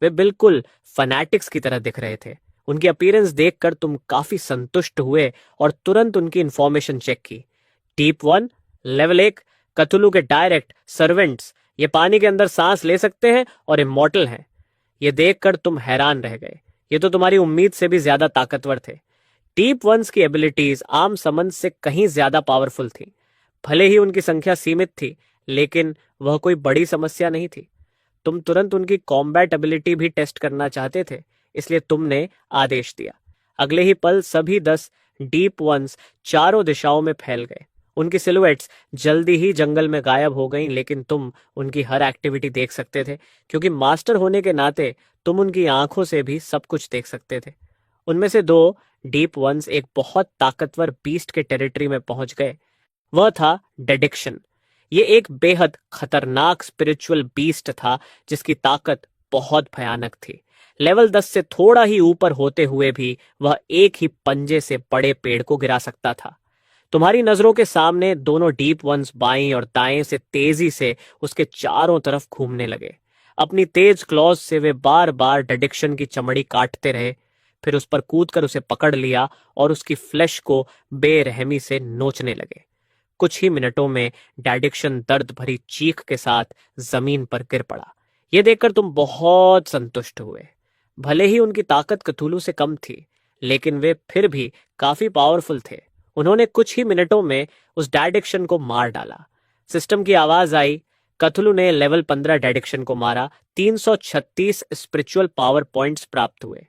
वे बिल्कुल फैनेटिक्स की तरह दिख रहे थे। उनकी अपीयरेंस देखकर तुम काफी संतुष्ट हुए और तुरंत उनकी इंफॉर्मेशन चेक की। डीप 1, लेवल 1, क्थूलू के डायरेक्ट सर्वेंट्स। ये पानी के अंदर सांस ले सकते हैं और इमॉर्टल हैं। ये देखकर तुम हैरान रह गए। ये तो तुम्हारी उम्मीद से भी ज्यादा ताकतवर थे। डीप वंस की एबिलिटीज आम समन से कहीं ज्यादा पावरफुल थी। भले ही उनकी संख्या सीमित थी, लेकिन वह कोई बड़ी समस्या नहीं थी। तुम तुरंत उनकी कॉम्बैट एबिलिटी भी टेस्ट करना चाहते थे, इसलिए तुमने आदेश दिया। अगले ही पल सभी 10 डीप वंस चारों दिशाओं में फैल गए। उनकी सिलुएट्स जल्दी ही जंगल में गायब हो गईं, लेकिन तुम उनकी हर एक्टिविटी देख सकते थे, क्योंकि मास्टर होने के नाते तुम उनकी आंखों से भी सब कुछ देख सकते थे। उनमें से 2 डीप वंस एक बहुत ताकतवर बीस्ट के टेरिटरी में पहुंच गए। वह था डेडिक्शन। ये एक बेहद खतरनाक स्पिरिचुअल बीस्ट था जिसकी ताकत बहुत भयानक थी। लेवल 10 से थोड़ा ही ऊपर होते हुए भी वह एक ही पंजे से बड़े पेड़ को गिरा सकता था। तुम्हारी नजरों के सामने दोनों डीप वंस बाईं और दाएं से तेजी से उसके चारों तरफ घूमने लगे। अपनी तेज क्लॉज से वे बार बार डेडिक्शन की चमड़ी काटते रहे, फिर उस पर कूदकर उसे पकड़ लिया और उसकी फ्लैश को बेरहमी से नोचने लगे। कुछ ही मिनटों में डेडिक्शन दर्द भरी चीख के साथ जमीन पर गिर पड़ा। यह देखकर तुम बहुत संतुष्ट हुए। भले ही उनकी ताकत क्थूलू से कम थी, लेकिन वे फिर भी काफी पावरफुल थे। उन्होंने कुछ ही मिनटों में उस डेडिक्शन को मार डाला। सिस्टम की आवाज आई, क्थूलू ने लेवल 15 डेडिक्शन को मारा। 336 स्पिरिचुअल पावर पॉइंट्स प्राप्त हुए।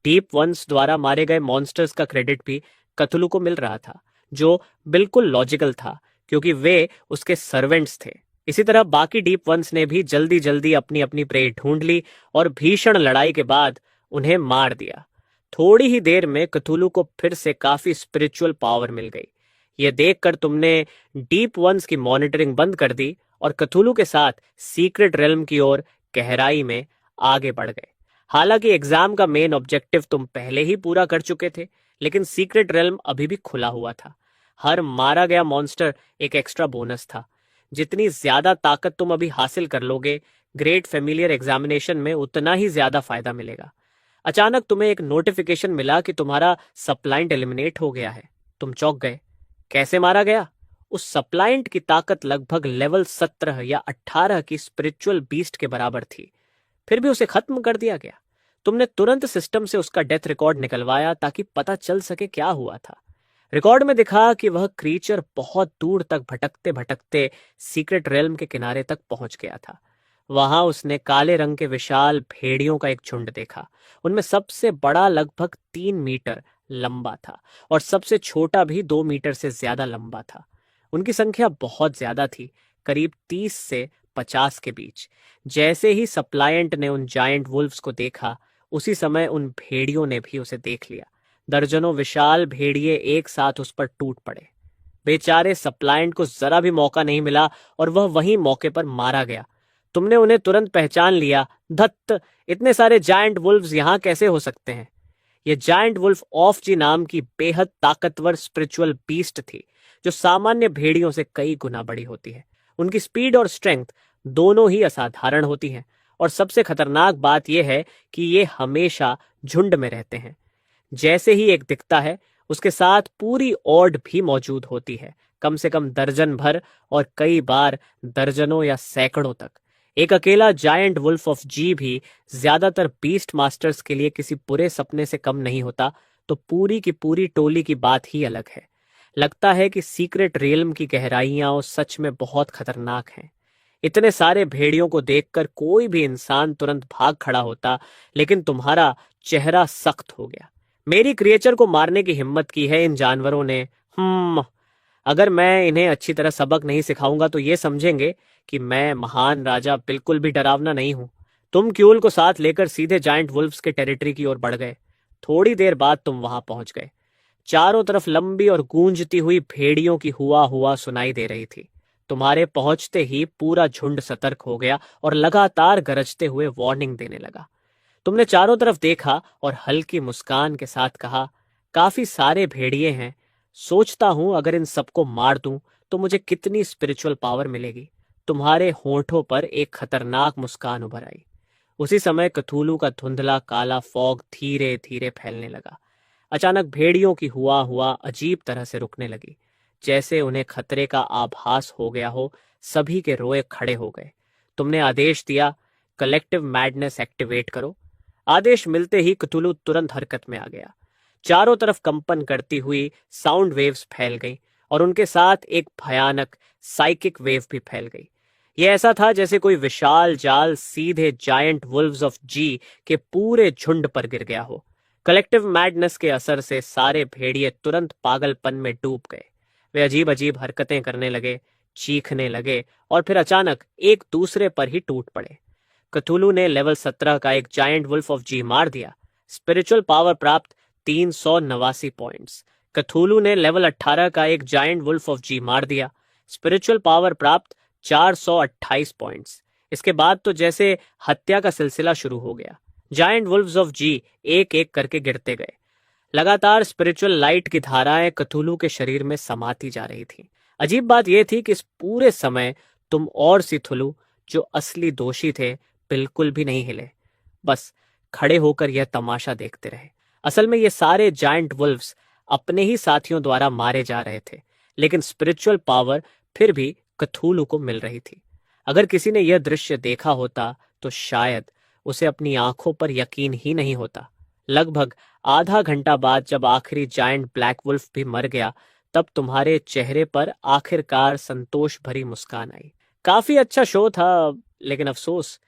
डीप वंस द्वारा मारे गए मॉन्स्टर्स का क्रेडिट भी क्थूलू को मिल रहा था, जो बिल्कुल लॉजिकल था क्योंकि वे उसके सर्वेंट्स थे। इसी तरह बाकी डीप वंस ने भी जल्दी जल्दी अपनी अपनी प्रे ढूंढ ली और भीषण लड़ाई के बाद उन्हें मार दिया। थोड़ी ही देर में क्थूलू को फिर से काफी स्पिरिचुअल पावर मिल गई। ये देखकर तुमने डीप वंस की मॉनिटरिंग बंद कर दी और कथुलू के साथ सीक्रेट रेल्म की ओर गहराई में आगे बढ़ गए। हालांकि एग्जाम का मेन ऑब्जेक्टिव तुम पहले ही पूरा कर चुके थे, लेकिन सीक्रेट रेल्म अभी भी खुला हुआ था। हर मारा गया मॉन्स्टर एक एक्स्ट्रा बोनस था। जितनी ज्यादा ताकत तुम अभी हासिल कर लोगे, ग्रेट फेमिलियर एग्जामिनेशन में उतना ही ज्यादा फायदा मिलेगा। अचानक तुम्हें एक नोटिफिकेशन मिला कि तुम्हारा सप्लाइंट एलिमिनेट हो गया है। तुम चौंक गए। कैसे मारा गया? उस सप्लाइंट की ताकत लगभग लेवल 17 या 18 की स्पिरिचुअल बीस्ट के बराबर थी, फिर भी उसे खत्म कर दिया गया। तुमने तुरंत सिस्टम से उसका डेथ रिकॉर्ड निकलवाया ताकि पता चल सके क्या हुआ था। रिकॉर्ड में दिखा कि वह क्रीचर बहुत दूर तक भटकते भटकते सीक्रेट रेल्म के किनारे तक पहुंच गया था। वहां उसने काले रंग के विशाल भेड़ियों का एक झुंड देखा। उनमें सबसे बड़ा लगभग 3 मीटर लंबा था और सबसे छोटा भी 2 मीटर से ज्यादा लंबा था। उनकी संख्या बहुत ज्यादा थी, करीब 30 से 50 के बीच। जैसे ही सप्लायंट ने उन जायंट वुल्फ्स को देखा, उसी समय उन भेड़ियों ने भी उसे देख लिया। दर्जनों विशाल भेड़िए एक साथ उस पर टूट पड़े। बेचारे सप्लायंट को जरा भी मौका नहीं मिला और वह वहीं मौके पर मारा गया। तुमने उन्हें तुरंत पहचान लिया। धत्त, इतने सारे जायंट वुल्व्स यहां कैसे हो सकते हैं? ये जायंट वुल्फ ऑफ जी नाम की बेहद ताकतवर स्पिरिचुअल बीस्ट थी, जो सामान्य भेड़ियों से कई गुना बड़ी होती है। उनकी स्पीड और स्ट्रेंथ दोनों ही असाधारण होती हैं, और सबसे खतरनाक बात यह है कि ये हमेशा झुंड में रहते हैं। जैसे ही एक दिखता है, उसके साथ पूरी ऑर्ड भी मौजूद होती है, कम से कम दर्जन भर और कई बार दर्जनों या सैकड़ों तक। एक अकेला जायंट वुल्फ ऑफ जी भी ज्यादातर बीस्ट मास्टर्स के लिए किसी बुरे सपने से कम नहीं होता, तो पूरी की पूरी टोली की बात ही अलग है। लगता है कि सीक्रेट रियल्म की गहराइयां सच में बहुत खतरनाक हैं। इतने सारे भेड़ियों को देखकर कोई भी इंसान तुरंत भाग खड़ा होता, लेकिन तुम्हारा चेहरा सख्त हो गया। मेरी क्रिएचर को मारने की हिम्मत की है इन जानवरों ने। अगर मैं इन्हें अच्छी तरह सबक नहीं सिखाऊंगा तो ये समझेंगे कि मैं महान राजा बिल्कुल भी डरावना नहीं हूं। तुम क्यूल को साथ लेकर सीधे जायंट वुल्फ्स के टेरिटरी की ओर बढ़ गए। थोड़ी देर बाद तुम वहां पहुंच गए। चारों तरफ लंबी और गूंजती हुई भेड़ियों की हुआ हुआ सुनाई दे रही थी। तुम्हारे पहुंचते ही पूरा झुंड सतर्क हो गया और लगातार गरजते हुए वार्निंग देने लगा। तुमने चारों तरफ देखा और हल्की मुस्कान के साथ कहा, काफी सारे भेड़िए हैं। सोचता हूं अगर इन सबको मार दूं तो मुझे कितनी स्पिरिचुअल पावर मिलेगी। तुम्हारे होंठों पर एक खतरनाक मुस्कान उभर आई। उसी समय कथूलू का धुंधला काला फॉग धीरे धीरे फैलने लगा। अचानक भेड़ियों की हुआ हुआ अजीब तरह से रुकने लगी, जैसे उन्हें खतरे का आभास हो गया हो। सभी के रोए खड़े हो गए। तुमने आदेश दिया, कलेक्टिव मैडनेस एक्टिवेट करो। आदेश मिलते ही क्थुलू तुरंत हरकत में आ गया। चारों तरफ कंपन करती हुई साउंड वेव्स फैल गई और उनके साथ एक भयानक साइकिक वेव भी फैल गई। यह ऐसा था जैसे कोई विशाल जाल सीधे जायंट वुल्व्स ऑफ जी के पूरे झुंड पर गिर गया हो। कलेक्टिव मैडनेस के असर से सारे भेड़िए तुरंत पागलपन में डूब गए। वे अजीब अजीब हरकतें करने लगे, चीखने लगे और फिर अचानक एक दूसरे पर ही टूट पड़े। कथुलू ने लेवल 17 का एक जायंट वुल्फ ऑफ जी मार दिया। स्पिरिचुअल पावर प्राप्त 389 पॉइंट्स। कथुलू ने लेवल 18 का एक जायंट वुल्फ ऑफ जी मार दिया। स्पिरिचुअल पावर प्राप्त 428 पॉइंट्स। इसके बाद तो जैसे हत्या का सिलसिला शुरू हो गया। जायंट वुल्फ्स ऑफ जी एक एक करके गिरते गए। लगातार स्पिरिचुअल लाइट की धाराएं कथुलू के शरीर में समाती जा रही थी। अजीब बात यह थी कि इस पूरे समय तुम और सिथुलू, जो असली दोषी थे, बिल्कुल भी नहीं हिले। बस खड़े होकर यह तमाशा देखते रहे। असल में ये सारे जायंट वुल्फ्स अपने ही साथियों द्वारा मारे जा रहे थे, लेकिन स्पिरिचुअल पावर फिर भी कथुलू को मिल रही थी। अगर किसी ने यह दृश्य देखा होता तो शायद उसे अपनी आंखों पर यकीन ही नहीं होता। लगभग आधा घंटा बाद जब आखिरी जायंट ब्लैक वुल्फ भी मर गया, तब तुम्हारे चेहरे पर आखिरकार संतोष भरी मुस्कान आई। काफी अच्छा शो था, लेकिन अफसोस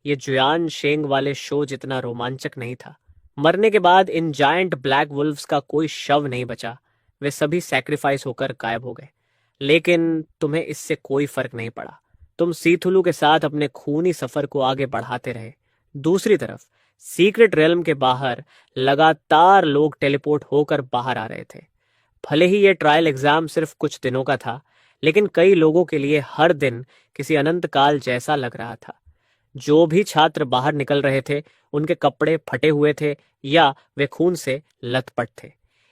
ये जुयान शेंग वाले शो जितना रोमांचक नहीं था। मरने के बाद इन जायंट ब्लैक वुल्फ्स का कोई शव नहीं बचा। वे सभी सैक्रिफाइस होकर गायब हो गए। लेकिन तुम्हें इससे कोई फर्क नहीं पड़ा। तुम सीथुलू के साथ अपने खूनी सफर को आगे बढ़ाते रहे। दूसरी तरफ सीक्रेट रेल्म के बाहर लगातार लोग टेलीपोर्ट होकर बाहर आ रहे थे। भले ही ये ट्रायल एग्जाम सिर्फ कुछ दिनों का था, लेकिन कई लोगों के लिए हर दिन किसी अनंत काल जैसा लग रहा था। जो भी छात्र बाहर निकल रहे थे, उनके कपड़े फटे हुए थे या वे खून से लथपथ थे।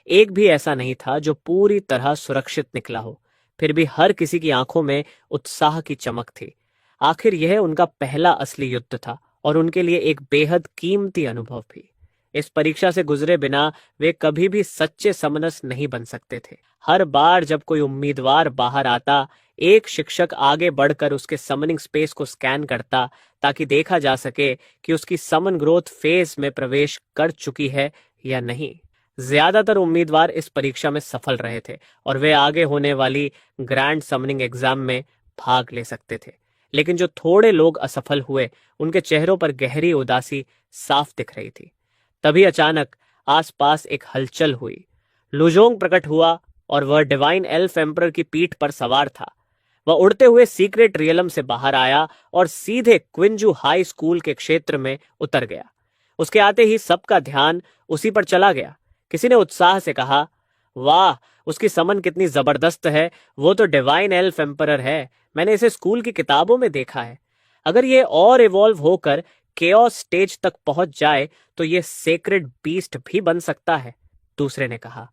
एक भी ऐसा नहीं था जो पूरी तरह सुरक्षित निकला हो। फिर भी हर किसी की आंखों में उत्साह की चमक थी। आखिर यह उनका पहला असली युद्ध था और उनके लिए एक बेहद कीमती अनुभव भी। इस परीक्षा से गुजरे बिना वे कभी भी सच्चे समनस नहीं बन सकते थे। हर बार जब कोई उम्मीदवार बाहर आता, एक शिक्षक आगे बढ़कर उसके समनिंग स्पेस को स्कैन करता ताकि देखा जा सके कि उसकी समन ग्रोथ फेज में प्रवेश कर चुकी है या नहीं। ज्यादातर उम्मीदवार इस परीक्षा में सफल रहे थे और वे आगे होने वाली ग्रैंड समनिंग एग्जाम में भाग ले सकते थे। लेकिन जो थोड़े लोग असफल हुए, उनके चेहरों पर गहरी उदासी साफ दिख रही थी। तभी अचानक आसपास एक हलचल हुई। लुजोंग प्रकट हुआ और वह डिवाइन एल्फ एम्परर की पीठ पर सवार था। वह उड़ते हुए सीक्रेट रियलम से बाहर आया और सीधे क्विंजू हाई स्कूल के क्षेत्र में उतर गया। उसके आते ही सबका ध्यान उसी पर चला गया। किसी ने उत्साह से कहा, वाह, उसकी समन कितनी जबरदस्त है, वो तो डिवाइन एल्फ एम्परर है। मैंने इसे स्कूल की किताबों में देखा है। अगर ये और इवॉल्व होकर केओस स्टेज तक पहुंच जाए तो ये सेक्रेड बीस्ट भी बन सकता है। दूसरे ने कहा,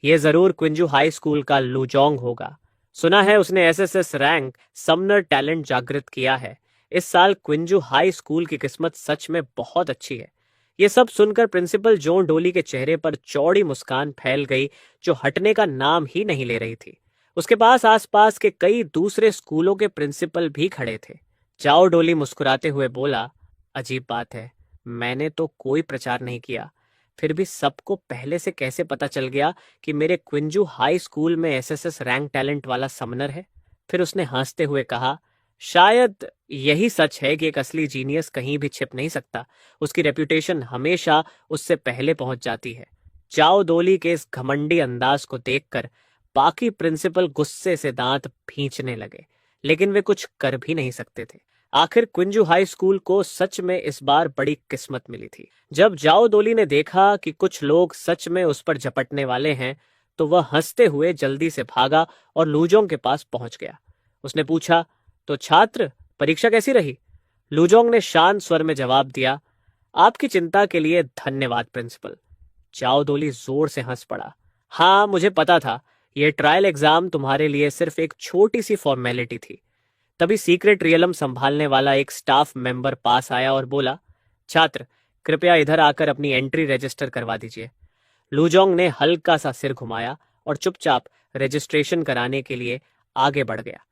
यह जरूर क्विंजू हाई स्कूल का लुजोंग होगा। सुना है उसने एसएसएस रैंक समनर टैलेंट जागृत किया है। इस साल क्विंजू हाई स्कूल की किस्मत सच में बहुत अच्छी है। ये सब सुनकर प्रिंसिपल जॉन डोली के चेहरे पर चौड़ी मुस्कान फैल गई, जो हटने का नाम ही नहीं ले रही थी। उसके पास आसपास के कई दूसरे स्कूलों के प्रिंसिपल भी खड़े थे। जाओ डोली मुस्कुराते हुए बोला, अजीब बात है, मैंने तो कोई प्रचार नहीं किया, फिर भी सबको पहले से कैसे पता चल गया कि मेरे क्विंजू हाई स्कूल में एसएसएस रैंक टैलेंट वाला समनर है। फिर उसने हंसते हुए कहा, शायद यही सच है कि एक असली जीनियस कहीं भी छिप नहीं सकता। उसकी रेपुटेशन हमेशा उससे पहले पहुंच जाती है। जाओ डोली के इस घमंडी अंदाज को देखकर बाकी प्रिंसिपल गुस्से से दांत भींचने लगे, लेकिन वे कुछ कर भी नहीं सकते थे। आखिर क्विंजू हाई स्कूल को सच में इस बार बड़ी किस्मत मिली थी। जब जाओ डोली ने देखा कि कुछ लोग सच में उस पर झपटने वाले हैं, तो वह हंसते हुए जल्दी से भागा और लूजोंग के पास पहुंच गया। उसने पूछा, तो छात्र, परीक्षा कैसी रही? लूजोंग ने शांत स्वर में जवाब दिया, आपकी चिंता के लिए धन्यवाद प्रिंसिपल। जाओ डोली जोर से हंस पड़ा। हाँ, मुझे पता था, यह ट्रायल एग्जाम तुम्हारे लिए सिर्फ एक छोटी सी फॉर्मेलिटी थी। तभी सीक्रेट रियलम संभालने वाला एक स्टाफ मेंबर पास आया और बोला, छात्र, कृपया इधर आकर अपनी एंट्री रजिस्टर करवा दीजिए। लूजोंग ने हल्का सा सिर घुमाया और चुपचाप रजिस्ट्रेशन कराने के लिए आगे बढ़ गया।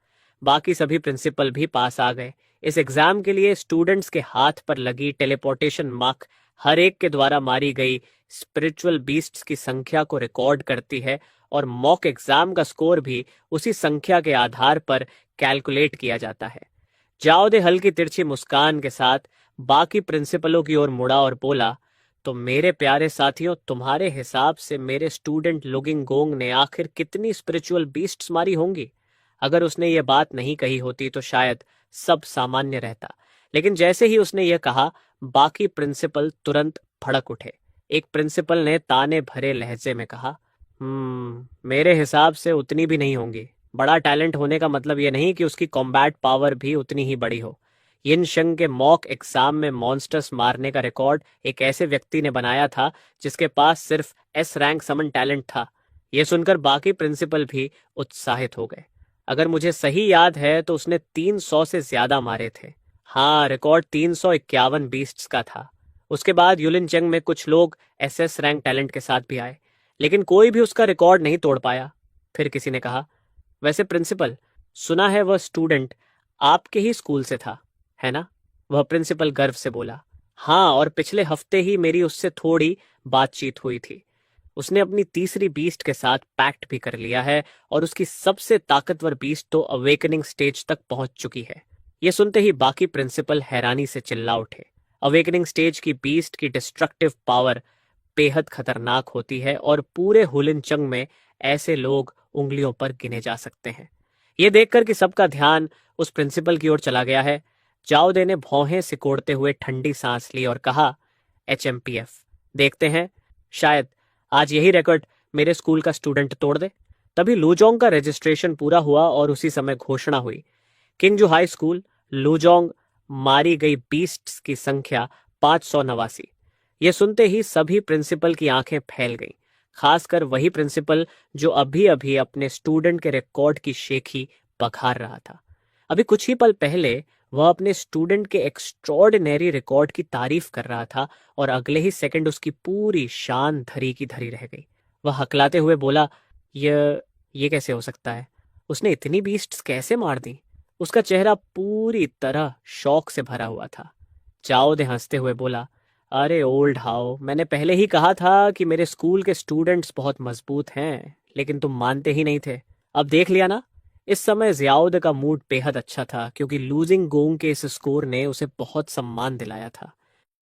बाकी सभी प्रिंसिपल भी पास आ गए। इस एग्जाम के लिए स्टूडेंट्स के हाथ पर लगी टेलीपोर्टेशन मार्क हर एक के द्वारा मारी गई स्पिरिचुअल बीस्ट्स की संख्या को रिकॉर्ड करती है और मॉक एग्जाम का स्कोर भी उसी संख्या के आधार पर कैलकुलेट किया जाता है। जाओ दे हल्की तिरछी मुस्कान के साथ बाकी प्रिंसिपलों की ओर मुड़ा और बोला, तो मेरे प्यारे साथियों, तुम्हारे हिसाब से मेरे स्टूडेंट लुगिंग गोंग ने आखिर कितनी स्पिरिचुअल बीस्ट्स मारी होंगी? अगर उसने ये बात नहीं कही होती तो शायद सब सामान्य रहता, लेकिन जैसे ही उसने ये कहा, बाकी प्रिंसिपल तुरंत भड़क उठे। एक प्रिंसिपल ने ताने भरे लहजे में कहा, मेरे हिसाब से उतनी भी नहीं होंगी। बड़ा टैलेंट होने का मतलब ये नहीं कि उसकी कॉम्बैट पावर भी उतनी ही बड़ी हो। यिन शंग के मॉक एग्जाम में मॉन्स्टर्स मारने का रिकॉर्ड एक ऐसे व्यक्ति ने बनाया था जिसके पास सिर्फ एस रैंक समन टैलेंट था। यह सुनकर बाकी प्रिंसिपल भी उत्साहित हो गए। अगर मुझे सही याद है तो उसने 300 से ज्यादा मारे थे। हाँ, रिकॉर्ड 351 बीस्ट्स का था। उसके बाद युलिन चंग में कुछ लोग एसएस रैंक टैलेंट के साथ भी आए, लेकिन कोई भी उसका रिकॉर्ड नहीं तोड़ पाया। फिर किसी ने कहा, वैसे प्रिंसिपल, सुना है वह स्टूडेंट आपके ही स्कूल से था, है ना? वह प्रिंसिपल गर्व से बोला। हाँ, और पिछले हफ्ते ही मेरी उससे थोड़ी बातचीत हुई थी। उसने अपनी तीसरी बीस्ट के साथ पैक्ट भी कर लिया है और उसकी सबसे ताकतवर बीस्ट तो अवेकनिंग स्टेज तक पहुंच चुकी है। यह सुनते ही बाकी प्रिंसिपल हैरानी से चिल्ला उठे। अवेकनिंग स्टेज की बीस्ट की डिस्ट्रक्टिव पावर बेहद खतरनाक होती है और पूरे हुलिनचंग में ऐसे लोग उंगलियों पर गिने जा सकते हैं। यह देखकर कि सबका ध्यान उस प्रिंसिपल की ओर चला गया है, जाओदे ने भौहें सिकोड़ते हुए ठंडी सांस ली और कहा, HMPF, देखते हैं, शायद आज यही रिकॉर्ड मेरे स्कूल का स्टूडेंट तोड़ दे। तभी लूजोंग का रजिस्ट्रेशन पूरा हुआ और उसी समय घोषणा हुई, किंगजू हाई स्कूल, लूजोंग, मारी गई बीस्ट्स की संख्या 589। ये सुनते ही सभी प्रिंसिपल की आंखें फैल गईं, खासकर वही प्रिंसिपल जो अभी अभी अपने स्टूडेंट के रिकॉर्ड की शेखी बखार रहा था। अभी कुछ ही पल पहले वह अपने स्टूडेंट के एक्स्ट्रॉर्डिनरी रिकॉर्ड की तारीफ कर रहा था और अगले ही सेकंड उसकी पूरी शान धरी की धरी रह गई। वह हकलाते हुए बोला, ये कैसे हो सकता है? उसने इतनी बीस्ट्स कैसे मार दी? उसका चेहरा पूरी तरह शौक से भरा हुआ था। चाओ ने हंसते हुए बोला, अरे ओल्ड हाउ, मैंने पहले ही कहा था कि मेरे स्कूल के स्टूडेंट्स बहुत मजबूत हैं, लेकिन तुम मानते ही नहीं थे। अब देख लिया ना। इस समय जियाउद का मूड बेहद अच्छा था क्योंकि लूजिंग गोंग के इस स्कोर ने उसे बहुत सम्मान दिलाया था।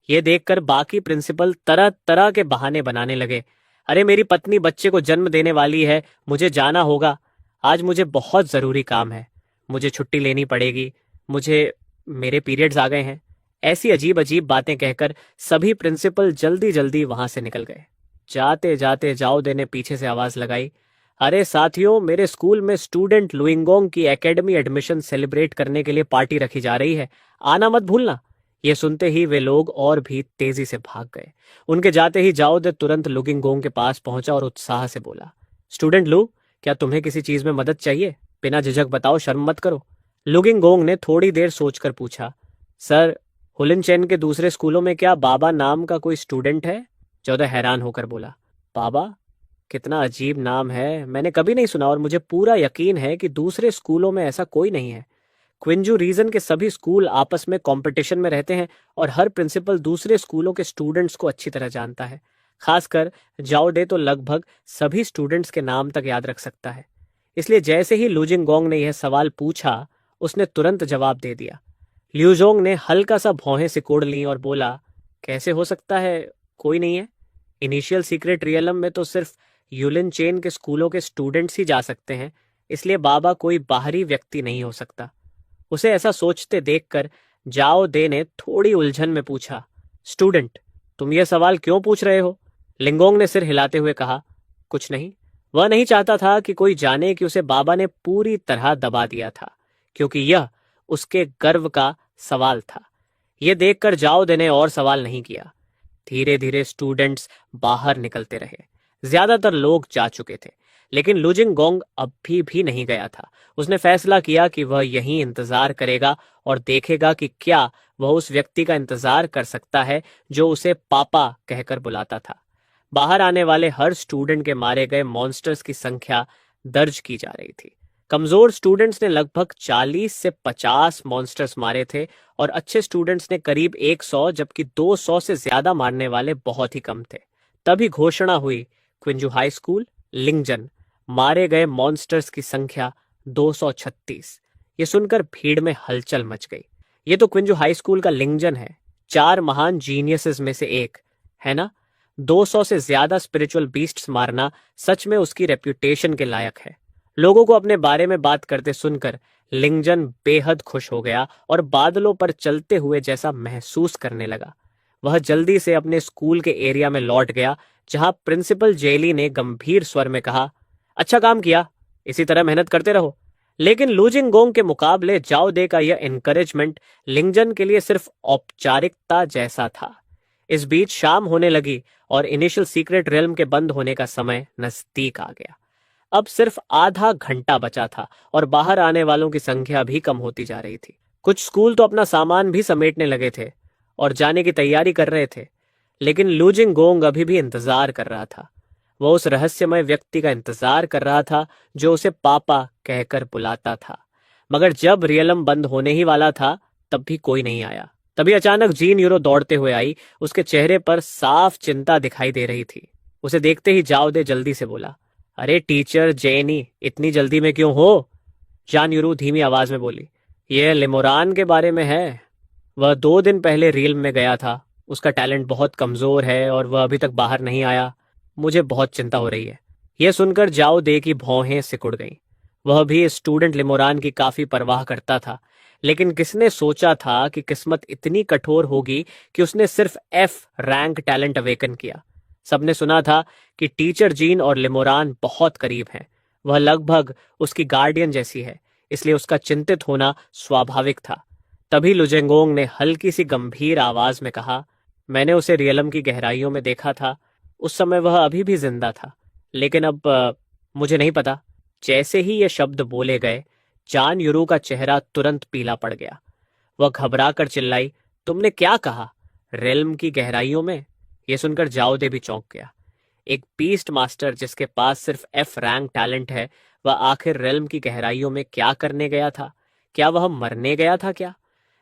ये देखकर बाकी प्रिंसिपल तरह तरह के बहाने बनाने लगे। अरे मेरी पत्नी बच्चे को जन्म देने वाली है, मुझे जाना होगा। आज मुझे बहुत जरूरी काम है, मुझे छुट्टी लेनी पड़ेगी, मेरे पीरियड्स आ गए हैं। ऐसी अजीब अजीब बातें कहकर सभी प्रिंसिपल जल्दी जल्दी वहां से निकल गए। जाते जाते जाओदे ने पीछे से आवाज लगाई, अरे साथियों, मेरे स्कूल में स्टूडेंट लुइंगोंग की एकेडमी एडमिशन सेलिब्रेट करने के लिए पार्टी रखी जा रही है, आना मत भूलना। ये सुनते ही वे लोग और भी तेजी से भाग गए। उनके जाते ही जाओदे तुरंत लुगिंगोंग के पास पहुंचा और उत्साह से बोला, स्टूडेंट लू, क्या तुम्हें किसी चीज में मदद चाहिए? बिना झिझक बताओ, शर्म मत करो। लुगिंगोंग ने थोड़ी देर सोचकर पूछा, सर, हुलिनचेन के दूसरे स्कूलों में क्या बाबा नाम का कोई स्टूडेंट है? चौदह हैरान होकर बोला, बाबा? कितना अजीब नाम है, मैंने कभी नहीं सुना और मुझे पूरा यकीन है कि दूसरे स्कूलों में ऐसा कोई नहीं है। क्विंजू रीजन के सभी स्कूल आपस में कंपटीशन में रहते हैं और हर प्रिंसिपल दूसरे स्कूलों के स्टूडेंट्स को अच्छी तरह जानता है। खासकर जाओडे तो लगभग सभी स्टूडेंट्स के नाम तक याद रख सकता है। इसलिए जैसे ही लुजिंगोंग ने यह सवाल पूछा, उसने तुरंत जवाब दे दिया। ल्यूजोंग ने हल्का सा भौहें सिकोड़ ली और बोला, कैसे हो सकता है, कोई नहीं है। इनिशियल सीक्रेट रियलम में तो सिर्फ यूलिन चेन के स्कूलों के स्टूडेंट्स ही जा सकते हैं, इसलिए बाबा कोई बाहरी व्यक्ति नहीं हो सकता। उसे ऐसा सोचते देखकर जाओ दे ने थोड़ी उलझन में पूछा, स्टूडेंट, तुम ये सवाल क्यों पूछ रहे हो? लिंगोंग ने सिर हिलाते हुए कहा, कुछ नहीं। वह नहीं चाहता था कि कोई जाने कि उसे बाबा ने पूरी तरह दबा दिया था, क्योंकि यह उसके गर्व का सवाल था। यह देखकर जाओ दे ने और सवाल नहीं किया। धीरे धीरे स्टूडेंट्स बाहर निकलते रहे। ज्यादातर लोग जा चुके थे, लेकिन लुजिंगोंग अभी भी नहीं गया था। उसने फैसला किया कि वह यहीं इंतजार करेगा और देखेगा कि क्या वह उस व्यक्ति का इंतजार कर सकता है जो उसे पापा कहकर बुलाता था। बाहर आने वाले हर स्टूडेंट के मारे गए मॉन्स्टर्स की संख्या दर्ज की जा रही थी। कमजोर स्टूडेंट्स ने लगभग 40 से 50 मॉन्स्टर्स मारे थे और अच्छे स्टूडेंट्स ने करीब 100, जबकि 200 से ज्यादा मारने वाले बहुत ही कम थे। तभी घोषणा हुई, क्विंजू हाई स्कूल, लिंगजन, मारे गए मॉन्स्टर्स की संख्या 236। ये सुनकर भीड़ में हलचल मच गई। ये तो क्विंजू हाई स्कूल का लिंगजन है, 4 महान जीनियसेस में से एक है ना। 200 से ज्यादा स्पिरिचुअल बीस्ट्स मारना सच में उसकी रेप्यूटेशन के लायक है। लोगों को अपने बारे में बात करते सुनकर लिंगजन बेहद खुश हो गया और बादलों पर चलते हुए जैसा महसूस करने लगा। वह जल्दी से अपने स्कूल के एरिया में लौट गया, जहां प्रिंसिपल जेली ने गंभीर स्वर में कहा, अच्छा काम किया, इसी तरह मेहनत करते रहो। लेकिन लुजिंगोंग के मुकाबले जाओ दे का यह एनकरेजमेंट लिंगजन के लिए सिर्फ औपचारिकता जैसा था। इस बीच शाम होने लगी और इनिशियल सीक्रेट रियल्म के बंद होने का समय नजदीक आ गया। अब सिर्फ आधा घंटा बचा था और बाहर आने वालों की संख्या भी कम होती जा रही थी। कुछ स्कूल तो अपना सामान भी समेटने लगे थे और जाने की तैयारी कर रहे थे, लेकिन लुजिंगोंग अभी भी इंतजार कर रहा था। वह उस रहस्यमय व्यक्ति का इंतजार कर रहा था जो उसे पापा कहकर बुलाता था। मगर जब रियलम बंद होने ही वाला था, तब भी कोई नहीं आया। तभी अचानक जीन यूरो दौड़ते हुए आई। उसके चेहरे पर साफ चिंता दिखाई दे रही थी। उसे देखते ही जाओ दे जल्दी से बोला, अरे टीचर जेनी, इतनी जल्दी में क्यों हो? जान यूरो धीमी आवाज में बोली, यह लिमोरान के बारे में है। वह 2 दिन पहले रियल्म में गया था। उसका टैलेंट बहुत कमजोर है और वह अभी तक बाहर नहीं आया। मुझे बहुत चिंता हो रही है। यह सुनकर जाओ दे की भौहें सिकुड़ गईं। वह भी स्टूडेंट लिमोरान की काफी परवाह करता था, लेकिन किसने सोचा था कि किस्मत इतनी कठोर होगी कि उसने सिर्फ F रैंक टैलेंट अवेकन किया। सबने सुना था कि टीचर जीन और लिमोरान बहुत करीब हैं। वह लगभग उसकी गार्डियन जैसी है, इसलिए उसका चिंतित होना स्वाभाविक था। तभी लुजेंगोंग ने हल्की सी गंभीर आवाज में कहा, मैंने उसे रियलम की गहराइयों में देखा था। उस समय वह अभी भी जिंदा था, लेकिन अब मुझे नहीं पता। जैसे ही ये शब्द बोले गए, जान यूरू का चेहरा तुरंत पीला पड़ गया। वह घबरा कर चिल्लाई, तुमने क्या कहा? रेल्म की गहराइयों में? यह सुनकर जाओ दे भी चौंक गया। एक बीस्ट मास्टर जिसके पास सिर्फ एफ रैंक टैलेंट है, वह आखिर रेल्म की गहराइयों में क्या करने गया था? क्या वह मरने गया था क्या?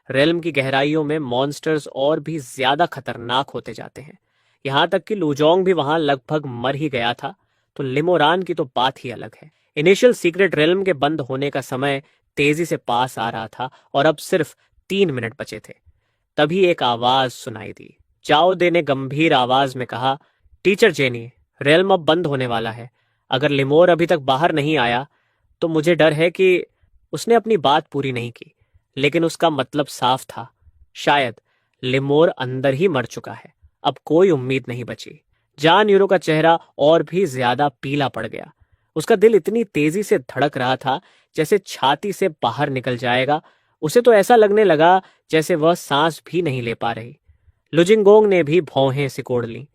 रेल्म की गहराइयों में मॉन्स्टर्स और भी ज्यादा खतरनाक होते जाते हैं। यहां तक कि लुजोंग भी वहां लगभग मर ही गया था, तो लिमोरान की तो बात ही अलग है। इनिशियल सीक्रेट रेल्म के बंद होने का समय तेजी से पास आ रहा था और अब सिर्फ 3 मिनट बचे थे। तभी एक आवाज सुनाई दी। चाओ दे ने गंभीर आवाज में कहा, टीचर जेनी, रेल्म अब बंद होने वाला है। अगर लिमोर अभी तक बाहर नहीं आया तो मुझे डर है कि उसने अपनी बात पूरी नहीं की, लेकिन उसका मतलब साफ था। शायद लिमोर अंदर ही मर चुका है। अब कोई उम्मीद नहीं बची। जान यूरो का चेहरा और भी ज्यादा पीला पड़ गया। उसका दिल इतनी तेजी से धड़क रहा था जैसे छाती से बाहर निकल जाएगा। उसे तो ऐसा लगने लगा जैसे वह सांस भी नहीं ले पा रही। लुजिंगोंग ने भी भौहें सिकोड़ ली।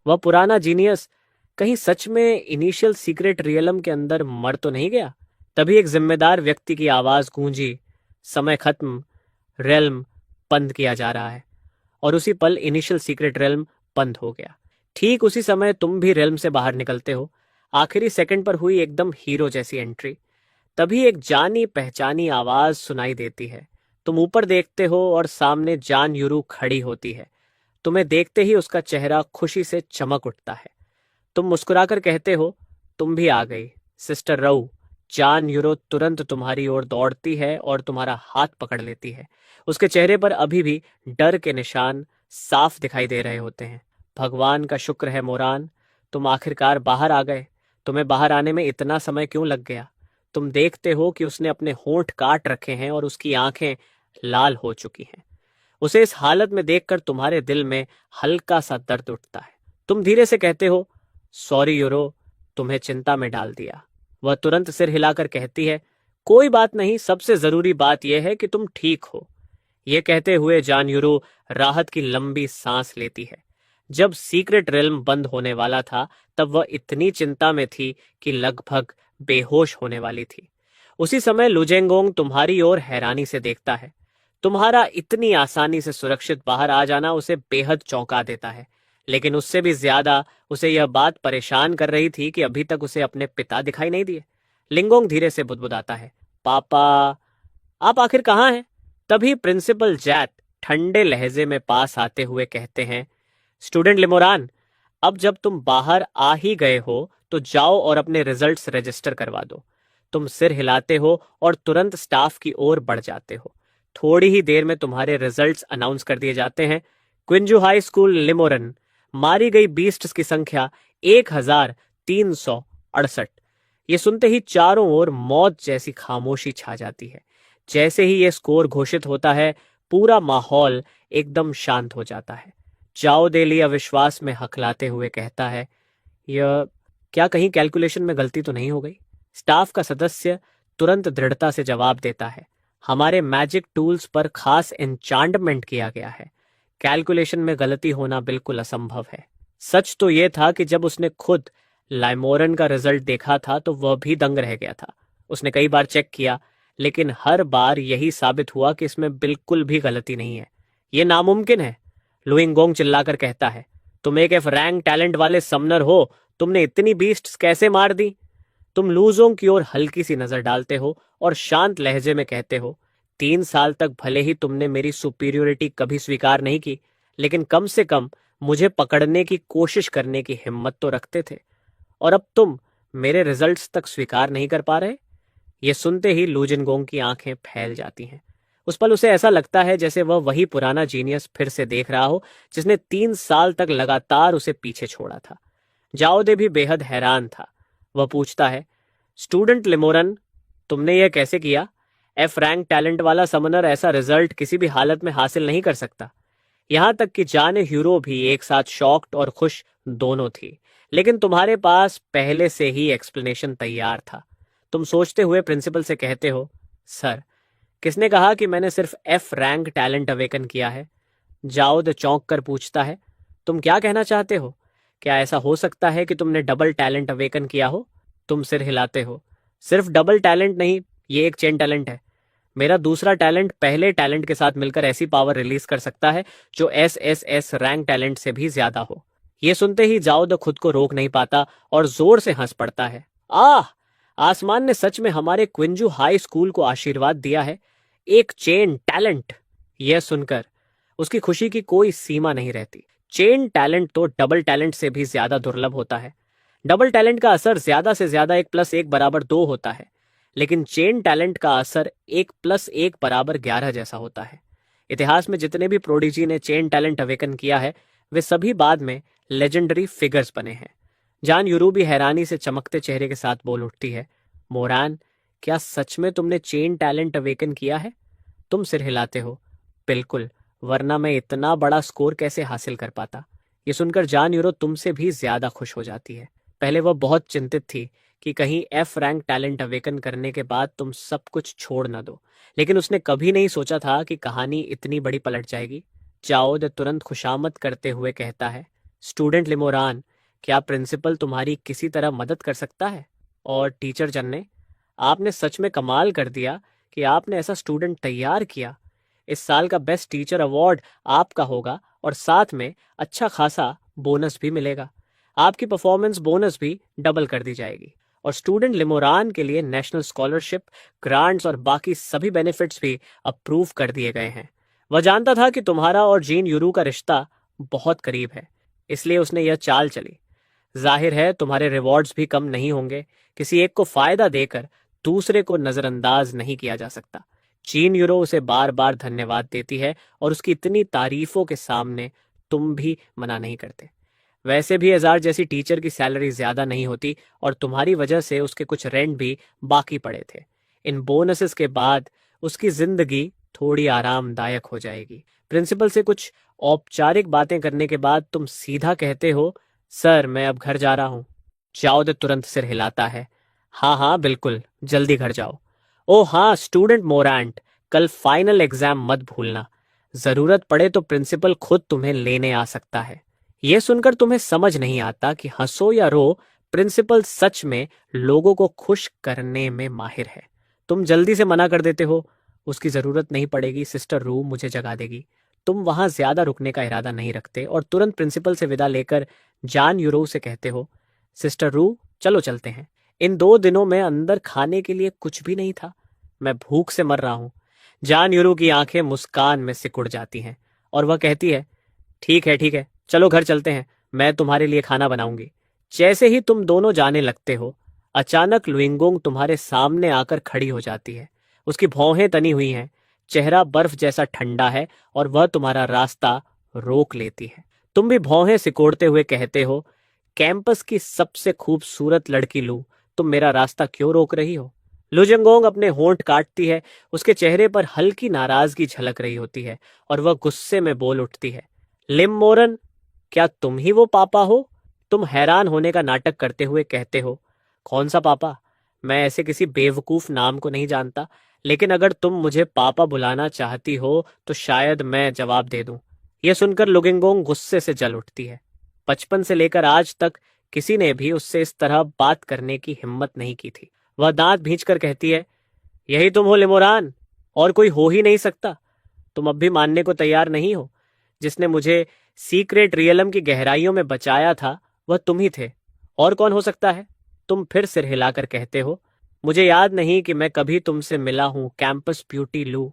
वह पुराना जीनियस कहीं सच में इनिशियल सीक्रेट रियलम के अंदर मर तो नहीं गया? तभी एक जिम्मेदार व्यक्ति की आवाज गूंजी, समय खत्म, रेल्म बंद किया जा रहा है। और उसी पल इनिशियल सीक्रेट रेल्म बंद हो गया। ठीक उसी समय तुम भी रेल्म से बाहर निकलते हो। आखिरी सेकंड पर हुई एकदम हीरो जैसी एंट्री। तभी एक जानी पहचानी आवाज सुनाई देती है। तुम ऊपर देखते हो और सामने जान यूरू खड़ी होती है। तुम्हें देखते ही उसका चेहरा खुशी से चमक उठता है। तुम मुस्कुराकर कहते हो, तुम भी आ गई सिस्टर रऊ। जान यूरो तुरंत तुम्हारी ओर दौड़ती है और तुम्हारा हाथ पकड़ लेती है। उसके चेहरे पर अभी भी डर के निशान साफ दिखाई दे रहे होते हैं। भगवान का शुक्र है मोरान, तुम आखिरकार बाहर आ गए। तुम्हें बाहर आने में इतना समय क्यों लग गया? तुम देखते हो कि उसने अपने होंठ काट रखे हैं और उसकी आंखें लाल हो चुकी हैं। उसे इस हालत में देखकर तुम्हारे दिल में हल्का सा दर्द उठता है। तुम धीरे से कहते हो, सॉरी यूरो, तुम्हें चिंता में डाल दिया। वह तुरंत सिर हिलाकर कहती है, कोई बात नहीं, सबसे जरूरी बात यह है कि तुम ठीक हो। यह कहते हुए जान यूरो राहत की लंबी सांस लेती है। जब सीक्रेट रेल्म बंद होने वाला था तब वह इतनी चिंता में थी कि लगभग बेहोश होने वाली थी। उसी समय लुजेंगोंग तुम्हारी ओर हैरानी से देखता है। तुम्हारा इतनी आसानी से सुरक्षित बाहर आ जाना उसे बेहद चौंका देता है, लेकिन उससे भी ज्यादा उसे यह बात परेशान कर रही थी कि अभी तक उसे अपने पिता दिखाई नहीं दिए। लिंगोंग धीरे से बुदबुदाता है, पापा, आप आखिर कहाँ हैं? तभी प्रिंसिपल जैत ठंडे लहजे में पास आते हुए कहते हैं, स्टूडेंट लिमोरान, अब जब तुम बाहर आ ही गए हो तो जाओ और अपने रिजल्ट्स रजिस्टर करवा दो। तुम सिर हिलाते हो और तुरंत स्टाफ की ओर बढ़ जाते हो। थोड़ी ही देर में तुम्हारे रिजल्ट्स अनाउंस कर दिए जाते हैं। क्विंजू हाई स्कूल लिमोरन, मारी गई बीस्ट्स की संख्या 1368। ये सुनते ही चारों ओर मौत जैसी खामोशी छा जाती है। जैसे ही ये स्कोर घोषित होता है, पूरा माहौल एकदम शांत हो जाता है। जाओ दे लिया विश्वास में हकलाते हुए कहता है, यह क्या कहीं कैलकुलेशन में गलती तो नहीं हो गई? स्टाफ का सदस्य तुरंत दृढ़ता से जवाब देता है, हमारे मैजिक टूल्स पर खास एन्चांटमेंट किया गया है। कैलकुलेशन में गलती होना बिल्कुल असंभव है। सच तो यह था कि जब उसने खुद लाइमोरन का रिजल्ट देखा था तो वह भी दंग रह गया था। उसने कई बार चेक किया, लेकिन हर बार यही साबित हुआ कि इसमें बिल्कुल भी गलती नहीं है। यह नामुमकिन है। लुइंगोंग चिल्लाकर कहता है, तुम एक एफ रैंक टैलेंट वाले समनर हो, तुमने इतनी बीस्ट्स कैसे मार दी? तुम लूजोंग की ओर हल्की सी नजर डालते हो और शांत लहजे में कहते हो, 3 साल तक भले ही तुमने मेरी सुपीरियोरिटी कभी स्वीकार नहीं की, लेकिन कम से कम मुझे पकड़ने की कोशिश करने की हिम्मत तो रखते थे, और अब तुम मेरे रिजल्ट्स तक स्वीकार नहीं कर पा रहे। ये सुनते ही लूजिनगोंग की आंखें फैल जाती हैं। उस पल उसे ऐसा लगता है जैसे वह वही पुराना जीनियस फिर से देख रहा हो जिसने 3 साल तक लगातार उसे पीछे छोड़ा था। जाओदे भी बेहद हैरान था। वह पूछता है, स्टूडेंट लिमोरन, तुमने यह कैसे किया? एफ रैंक टैलेंट वाला समनर ऐसा रिजल्ट किसी भी हालत में हासिल नहीं कर सकता। यहां तक कि जाने ह्यूरो भी एक साथ शॉक्ड और खुश दोनों थी, लेकिन तुम्हारे पास पहले से ही एक्सप्लेनेशन तैयार था। तुम सोचते हुए प्रिंसिपल से कहते हो, सर, किसने कहा कि मैंने सिर्फ एफ रैंक टैलेंट अवेकन किया है? जाओद चौंक कर पूछता है, तुम क्या कहना चाहते हो? क्या ऐसा हो सकता है कि तुमने डबल टैलेंट अवेकन किया हो? तुम सिर हिलाते हो, सिर्फ डबल टैलेंट नहीं, ये एक चेन टैलेंट है। मेरा दूसरा टैलेंट पहले टैलेंट के साथ मिलकर ऐसी पावर रिलीज कर सकता है जो एस रैंक टैलेंट से भी ज्यादा हो। ये सुनते ही जाओद खुद को रोक नहीं पाता और जोर से हंस पड़ता है। आह, आसमान ने सच में हमारे क्विंजू हाई स्कूल को आशीर्वाद दिया है, एक चेन टैलेंट। यह सुनकर उसकी खुशी की कोई सीमा नहीं रहती। चेन टैलेंट तो डबल टैलेंट से भी ज्यादा दुर्लभ होता है। डबल टैलेंट का असर ज्यादा से ज्यादा 1+1=2 होता है, लेकिन चेन टैलेंट का असर 1+1=11 जैसा होता है। इतिहास में जितने भी प्रोडिजी ने चेन टैलेंट अवेकन किया है, वे सभी बाद में लेजेंडरी फिगर्स बने हैं। जान यूरू भी हैरानी से चमकते चेहरे के साथ बोल उठती है, मोरान, क्या सच में तुमने चेन टैलेंट अवेकन किया है? तुम सिर हिलाते हो, बिल्कुल, वरना मैं इतना बड़ा स्कोर कैसे हासिल कर पाता। ये सुनकर जान यूरो तुमसे भी ज्यादा खुश हो जाती है। पहले वह बहुत चिंतित थी कि कहीं एफ रैंक टैलेंट अवेकन करने के बाद तुम सब कुछ छोड़ न दो, लेकिन उसने कभी नहीं सोचा था कि कहानी इतनी बड़ी पलट जाएगी। जाओद तुरंत खुशामद करते हुए कहता है, स्टूडेंट लिमोरान, क्या प्रिंसिपल तुम्हारी किसी तरह मदद कर सकता है? और टीचर जन ने, आपने सच में कमाल कर दिया कि आपने ऐसा स्टूडेंट तैयार किया। इस साल का बेस्ट टीचर अवार्ड आपका होगा और साथ में अच्छा खासा बोनस भी मिलेगा। आपकी परफॉर्मेंस बोनस भी डबल कर दी जाएगी और स्टूडेंट लिमोरान के लिए नेशनल स्कॉलरशिप, ग्रांट्स और बाकी सभी बेनिफिट्स भी अप्रूव कर दिए गए हैं। वह जानता था कि तुम्हारा और जीन यूरू का रिश्ता बहुत करीब है, इसलिए उसने यह चाल चली। जाहिर है तुम्हारे रिवॉर्ड्स भी कम नहीं होंगे। किसी एक को फायदा देकर दूसरे को नजरअंदाज नहीं किया जा सकता। चीन यूरो उसे बार बार धन्यवाद देती है और उसकी इतनी तारीफों के सामने तुम भी मना नहीं करते। वैसे भी हजार जैसी टीचर की सैलरी ज्यादा नहीं होती और तुम्हारी वजह से उसके कुछ रेंट भी बाकी पड़े थे। इन बोनसेस के बाद उसकी जिंदगी थोड़ी आरामदायक हो जाएगी। प्रिंसिपल से कुछ औपचारिक बातें करने के बाद तुम सीधा कहते हो, सर, मैं अब घर जा रहा हूँ। जाओद तुरंत सिर हिलाता है, हाँ हाँ बिल्कुल, जल्दी घर जाओ। ओ हाँ स्टूडेंट मोरांट, कल फाइनल एग्जाम मत भूलना। जरूरत पड़े तो प्रिंसिपल खुद तुम्हें लेने आ सकता है। यह सुनकर तुम्हें समझ नहीं आता कि हंसो या रो, प्रिंसिपल सच में लोगों को खुश करने में माहिर है। तुम जल्दी से मना कर देते हो, उसकी जरूरत नहीं पड़ेगी, सिस्टर रू मुझे जगा देगी। तुम वहां ज्यादा रुकने का इरादा नहीं रखते और तुरंत प्रिंसिपल से विदा लेकर जान यूरो से कहते हो, सिस्टर रू, चलो चलते हैं। इन 2 दिनों में अंदर खाने के लिए कुछ भी नहीं था, मैं भूख से मर रहा हूं। जान यूरो की आंखें मुस्कान में सिकुड़ जाती हैं और वह कहती है, ठीक है ठीक है, चलो घर चलते हैं, मैं तुम्हारे लिए खाना बनाऊंगी। जैसे ही तुम दोनों जाने लगते हो, अचानक लुइंगोंग तुम्हारे सामने आकर खड़ी हो जाती है। उसकी भौहें तनी हुई हैं, चेहरा बर्फ जैसा ठंडा है और वह तुम्हारा रास्ता रोक लेती है। तुम भी भौहें सिकोड़ते हुए कहते हो, कैंपस की सबसे खूबसूरत लड़की लू, तुम मेरा रास्ता क्यों रोक रही हो? लुजंगोंग अपने होंठ काटती है, उसके चेहरे पर हल्की नाराजगी झलक रही होती है और वह गुस्से में बोल उठती है, लिम मोरन, क्या तुम ही वो पापा हो? तुम हैरान होने का नाटक करते हुए कहते हो, कौन सा पापा? मैं ऐसे किसी बेवकूफ नाम को नहीं जानता, लेकिन अगर तुम मुझे पापा बुलाना चाहती हो तो शायद मैं जवाब दे दूं। यह सुनकर लुगिंगोंग गुस्से से जल उठती है। बचपन से लेकर आज तक किसी ने भी उससे इस तरह बात करने की हिम्मत नहीं की थी। वह दांत भींचकर कहती है, यही तुम हो लिमोरान, और कोई हो ही नहीं सकता। तुम अब भी मानने को तैयार नहीं हो। जिसने मुझे सीक्रेट रियलम की गहराइयों में बचाया था वह तुम ही थे, और कौन हो सकता है? तुम फिर सिर हिलाकर कहते हो, मुझे याद नहीं कि मैं कभी तुमसे मिला हूं कैंपस ब्यूटी लू।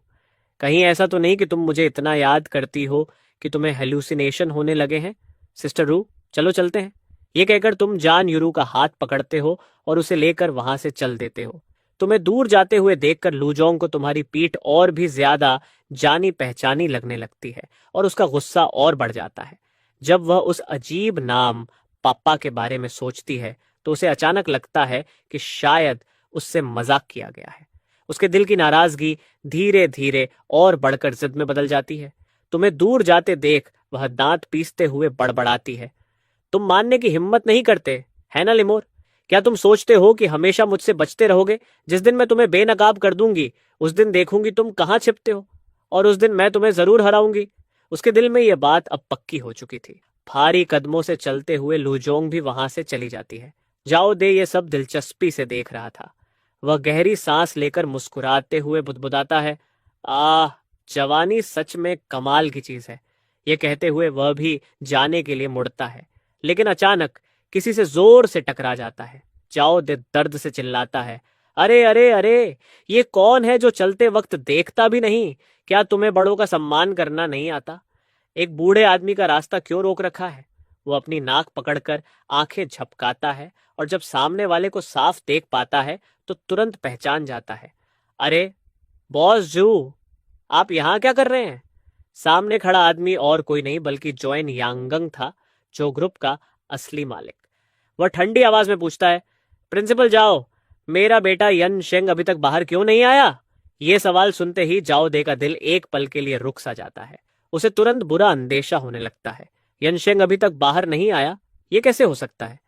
कहीं ऐसा तो नहीं कि तुम मुझे इतना याद करती हो कि तुम्हें हेलुसिनेशन होने लगे हैं? सिस्टर रू, चलो चलते हैं। ये कहकर तुम जान यूरू का हाथ पकड़ते हो और उसे लेकर वहां से चल देते हो। तुम्हें दूर जाते हुए देखकर लूजोंग को तुम्हारी पीठ और भी ज्यादा जानी पहचानी लगने लगती है और उसका गुस्सा और बढ़ जाता है। जब वह उस अजीब नाम पापा के बारे में सोचती है तो उसे अचानक लगता है कि शायद उससे मजाक किया गया है। उसके दिल की नाराजगी धीरे धीरे और बढ़कर जिद में बदल जाती है। तुम्हें दूर जाते देख वह दांत पीसते हुए बड़बड़ाती है, तुम मानने की हिम्मत नहीं करते, है ना लिमोर? क्या तुम सोचते हो कि हमेशा मुझसे बचते रहोगे? जिस दिन मैं तुम्हें बेनकाब कर दूंगी, उस दिन देखूंगी तुम कहाँ छिपते हो, और उस दिन मैं तुम्हें जरूर हराऊंगी। उसके दिल में यह बात अब पक्की हो चुकी थी। भारी कदमों से चलते हुए लूजोंग भी वहां से चली जाती है। जाओ दे ये सब दिलचस्पी से देख रहा था। वह गहरी सांस लेकर मुस्कुराते हुए बुदबुदाता है, आह, जवानी सच में कमाल की चीज है। ये कहते हुए वह भी जाने के लिए मुड़ता है, लेकिन अचानक किसी से जोर से टकरा जाता है। जाओ दे दर्द से चिल्लाता है, अरे अरे अरे, ये कौन है जो चलते वक्त देखता भी नहीं? क्या तुम्हें बड़ों का सम्मान करना नहीं आता? एक बूढ़े आदमी का रास्ता क्यों रोक रखा है? वो अपनी नाक पकड़कर आंखें झपकाता है, और जब सामने वाले को साफ देख पाता है तो तुरंत पहचान जाता है। अरे बॉस जू, आप यहाँ क्या कर रहे हैं? सामने खड़ा आदमी और कोई नहीं बल्कि जोइन यांगंग था, जो ग्रुप का असली मालिक। वह ठंडी आवाज में पूछता है, प्रिंसिपल जाओ, मेरा बेटा यन शेंग अभी तक बाहर क्यों नहीं आया? ये सवाल सुनते ही जाओ दे का दिल एक पल के लिए रुक सा जाता है। उसे तुरंत बुरा अंदेशा होने लगता है। यन शेंग अभी तक बाहर नहीं आया, ये कैसे हो सकता है?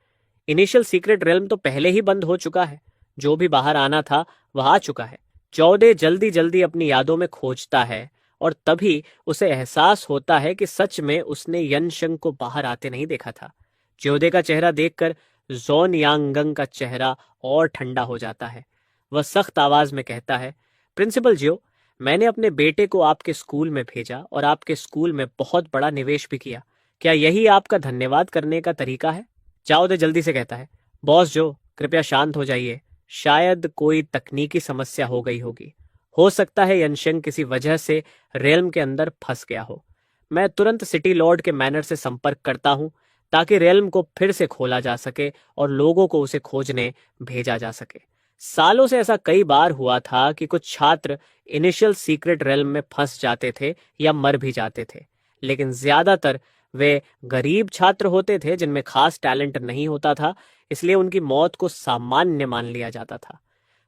इनिशियल सीक्रेट रेल्म तो पहले ही बंद हो चुका है। जो भी बाहर आना था वह आ चुका है। चौदे जल्दी जल्दी अपनी यादों में खोजता है, और तभी उसे एहसास होता है कि सच में उसने यनशंग को बाहर आते नहीं देखा था। ज्योदे का चेहरा देखकर जोन यांगंग का चेहरा और ठंडा हो जाता है। वह सख्त आवाज में कहता है, प्रिंसिपल जियो, मैंने अपने बेटे को आपके स्कूल में भेजा और आपके स्कूल में बहुत बड़ा निवेश भी किया। क्या यही आपका धन्यवाद करने का तरीका है? चाओदे जल्दी से कहता है, बॉस जो, कृपया शांत हो जाइए। शायद कोई तकनीकी समस्या हो गई होगी। हो सकता है यनशेंग किसी वजह से रेल्म के अंदर फंस गया हो। मैं तुरंत सिटी लॉर्ड के मैनर से संपर्क करता हूं, ताकि रेल्म को फिर से खोला जा सके और लोगों को उसे खोजने भेजा जा सके। सालों से ऐसा कई बार हुआ था कि कुछ छात्र इनिशियल सीक्रेट रेल्म में फंस जाते थे या मर भी जाते थे, लेकिन ज्यादातर वे गरीब छात्र होते थे जिनमें खास टैलेंट नहीं होता था, इसलिए उनकी मौत को सामान्य मान लिया जाता था।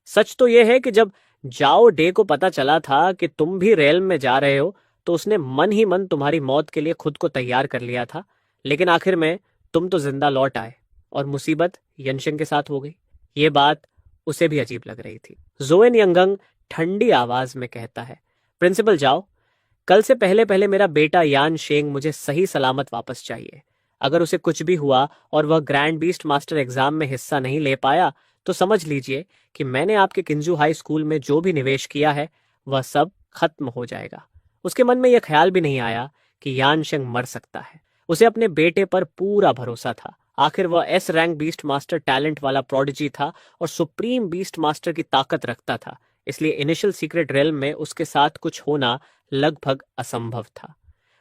सच तो यह है कि जब जाओ डे को पता चला था कि तुम भी रेल में जा रहे हो, तो उसने मन ही मन तुम्हारी मौत के लिए खुद को तैयार कर लिया था। लेकिन आखिर में तुम तो जिंदा लौट आए, और मुसीबत यनशेंग के साथ हो गई। ये बात उसे भी अजीब लग रही थी। जोएन यंगंग ठंडी आवाज में कहता है, प्रिंसिपल जाओ, कल से पहले पहले मेरा बेटा यान शेंग मुझे सही सलामत वापस चाहिए। अगर उसे कुछ भी हुआ और वह ग्रैंड बीस्ट मास्टर एग्जाम में हिस्सा नहीं ले पाया, तो समझ लीजिए कि मैंने आपके किंजू हाई स्कूल में जो भी निवेश किया है वह सब खत्म हो जाएगा। उसके मन में यह ख्याल भी नहीं आया कि यान शेंग मर सकता है। उसे अपने बेटे पर पूरा भरोसा था। आखिर वह S rank beast master talent वाला प्रोडिजी था और सुप्रीम बीस्ट मास्टर की ताकत रखता था, इसलिए इनिशियल सीक्रेट रेल्म में उसके साथ कुछ होना लगभग असंभव था।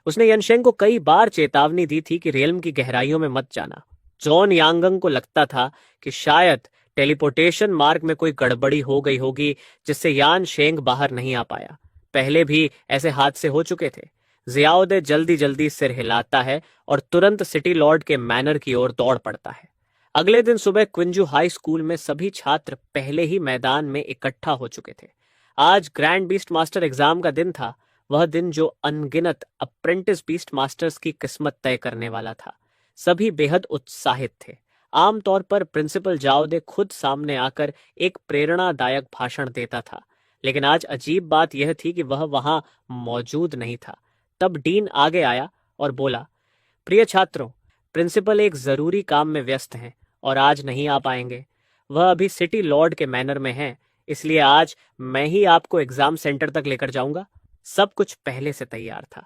उसने यनशेंग को कई बार चेतावनी दी थी कि रेल्म की गहराइयों में मत जाना। जॉन यांगंग को लगता था कि शायद टेलीपोर्टेशन मार्ग में कोई गड़बड़ी हो गई होगी, जिससे यान शेंग बाहर नहीं आ पाया। पहले भी ऐसे हादसे हो चुके थे। जियाओदे जल्दी जल्दी सिर हिलाता है और तुरंत सिटी लॉर्ड के मैनर की ओर दौड़ पड़ता है। अगले दिन सुबह क्विंजू हाई स्कूल में सभी छात्र पहले ही मैदान में इकट्ठा हो चुके थे। आज ग्रैंड बीस्ट मास्टर एग्जाम का दिन था, वह दिन जो अनगिनत अप्रेंटिस बीस्ट मास्टर्स की किस्मत तय करने वाला था। सभी बेहद उत्साहित थे। आमतौर पर प्रिंसिपल जाओदे खुद सामने आकर एक प्रेरणादायक भाषण देता था, लेकिन आज अजीब बात यह थी कि वह वहां मौजूद नहीं था। तब डीन आगे आया और बोला, प्रिय छात्रों, प्रिंसिपल एक जरूरी काम में व्यस्त हैं और आज नहीं आ पाएंगे। वह अभी सिटी लॉर्ड के मैनर में हैं, इसलिए आज मैं ही आपको एग्जाम सेंटर तक लेकर जाऊंगा। सब कुछ पहले से तैयार था।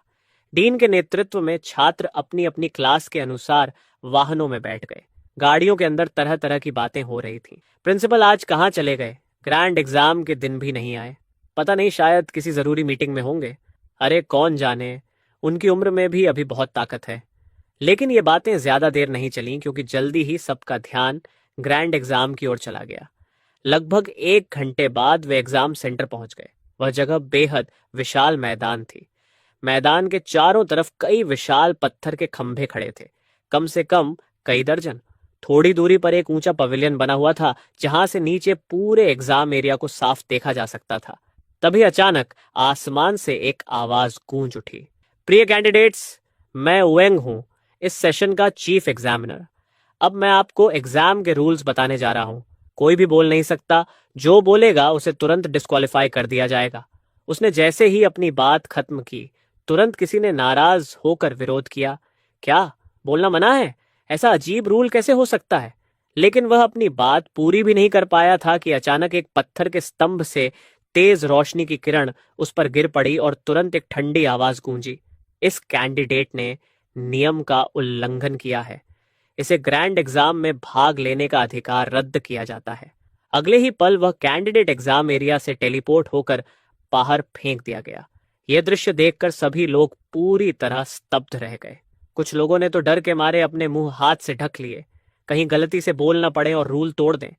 डीन के नेतृत्व में छात्र अपनी अपनी क्लास के अनुसार वाहनों में बैठ गए। गाड़ियों के अंदर तरह तरह की बातें हो रही थी। प्रिंसिपल आज कहाँ चले गए? ग्रैंड एग्जाम के दिन भी नहीं आए। पता नहीं, शायद किसी जरूरी मीटिंग में होंगे। अरे कौन जाने, उनकी उम्र में भी अभी बहुत ताकत है। लेकिन ये बातें ज्यादा देर नहीं चलीं, क्योंकि जल्दी ही सबका ध्यान ग्रैंड एग्जाम की ओर चला गया। लगभग 1 घंटे बाद वे एग्जाम सेंटर पहुंच गए। वह जगह बेहद विशाल मैदान थी। मैदान के चारों तरफ कई विशाल पत्थर के खंभे खड़े थे, कम से कम कई दर्जन। थोड़ी दूरी पर एक ऊंचा पवेलियन बना हुआ था, जहां से नीचे पूरे एग्जाम एरिया को साफ देखा जा सकता था। तभी अचानक आसमान से एक आवाज गूंज उठी, प्रिय कैंडिडेट्स, मैं वेंग हूं। इस सेशन का चीफ एग्जामिनर। अब मैं आपको एग्जाम के रूल्स बताने जा रहा हूं। कोई भी बोल नहीं सकता, जो बोलेगा उसे तुरंत डिस्क्वालीफाई कर दिया जाएगा। उसने जैसे ही अपनी बात खत्म की, तुरंत किसी ने नाराज होकर विरोध किया। क्या बोलना मना है? ऐसा अजीब रूल कैसे हो सकता है? लेकिन वह अपनी बात पूरी भी नहीं कर पाया था कि अचानक एक पत्थर के स्तंभ से तेज रोशनी की किरण उस पर गिर पड़ी और तुरंत एक ठंडी आवाज गूंजी। इस कैंडिडेट ने नियम का उल्लंघन किया है। इसे ग्रैंड एग्जाम में भाग लेने का अधिकार रद्द किया जाता है। अगले ही पल वह कैंडिडेट एग्जाम एरिया से टेलीपोर्ट होकर बाहर फेंक दिया गया। यह दृश्य देखकर सभी लोग पूरी तरह स्तब्ध रह गए। कुछ लोगों ने तो डर के मारे अपने मुंह हाथ से ढक लिए, कहीं गलती से बोल न पड़े और रूल तोड़ दें।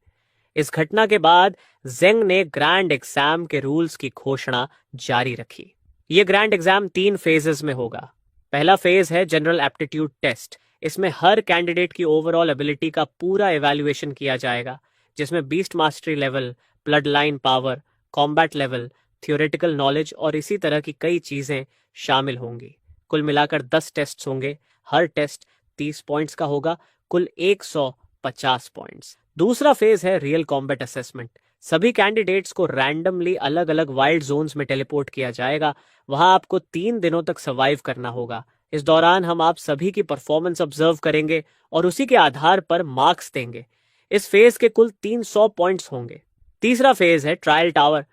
इस घटना के बाद जेंग ने ग्रैंड एग्जाम के रूल्स की घोषणा जारी रखी। यह ग्रैंड एग्जाम 3 फेजेस में होगा। पहला फेज है जनरल एप्टीट्यूड टेस्ट। इसमें हर कैंडिडेट की ओवरऑल एबिलिटी का पूरा इवैल्यूएशन किया जाएगा, जिसमें beast mastery level, blood line power, combat level, theoretical knowledge और इसी तरह की कई चीजें शामिल होंगी। कुल मिलाकर 10 टेस्ट होंगे। हर टेस्ट 30 पॉइंट्स का होगा, कुल 150 पॉइंट्स। दूसरा फेज है रियल कॉम्बैट असेसमेंट। सभी कैंडिडेट्स को रैंडमली अलग अलग वाइल्ड जोन्स में टेलीपोर्ट किया जाएगा। वहां आपको 3 दिनों तक सर्वाइव करना होगा। इस दौरान हम आप सभी की परफॉर्मेंस ऑब्जर्व करेंगे और उसी के आधार पर मार्क्स देंगे। इस फेज के कुल 300 पॉइंट्स होंगे। तीसरा फेज है ट्रायल टावर।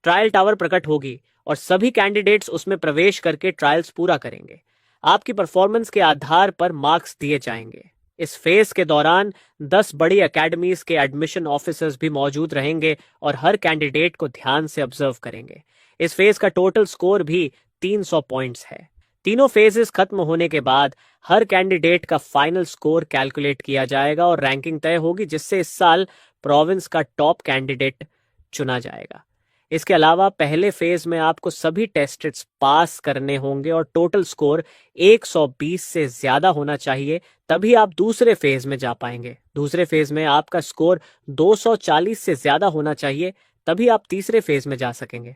ट्रायल टावर प्रकट होगी और सभी कैंडिडेट्स उसमें प्रवेश करके ट्रायल्स पूरा करेंगे। आपकी परफॉर्मेंस के आधार पर मार्क्स दिए जाएंगे। इस फेज के दौरान 10 बड़ी एकेडमीज के एडमिशन ऑफिसर्स भी मौजूद रहेंगे और हर कैंडिडेट को ध्यान से ऑब्जर्व करेंगे। इस फेज का टोटल स्कोर भी 300 पॉइंट्स है। तीनों फेजेस खत्म होने के बाद हर कैंडिडेट का फाइनल स्कोर कैलकुलेट किया जाएगा और रैंकिंग तय होगी, जिससे इस साल प्रोविंस का टॉप कैंडिडेट चुना जाएगा। इसके अलावा पहले फेज में आपको सभी टेस्ट्स पास करने होंगे और टोटल स्कोर 120 से ज्यादा होना चाहिए, तभी आप दूसरे फेज में जा पाएंगे। दूसरे फेज में आपका स्कोर 240 से ज्यादा होना चाहिए, तभी आप तीसरे फेज में जा सकेंगे।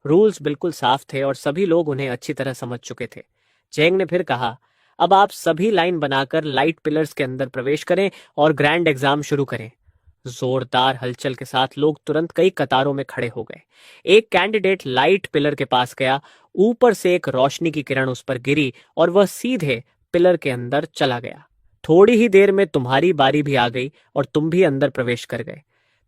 रूल्स बिल्कुल साफ थे और सभी लोग उन्हें अच्छी तरह समझ चुके थे। जेंग ने फिर कहा, अब आप सभी लाइन बनाकर लाइट पिलर्स के अंदर प्रवेश करें और ग्रैंड एग्जाम शुरू करें। जोरदार हलचल के साथ लोग तुरंत कई कतारों में खड़े हो गए। एक कैंडिडेट लाइट पिलर के पास गया। ऊपर से एक रोशनी की किरण उस पर गिरी और वह सीधे पिलर के अंदर चला गया। थोड़ी ही देर में तुम्हारी बारी भी आ गई और तुम भी अंदर प्रवेश कर गए।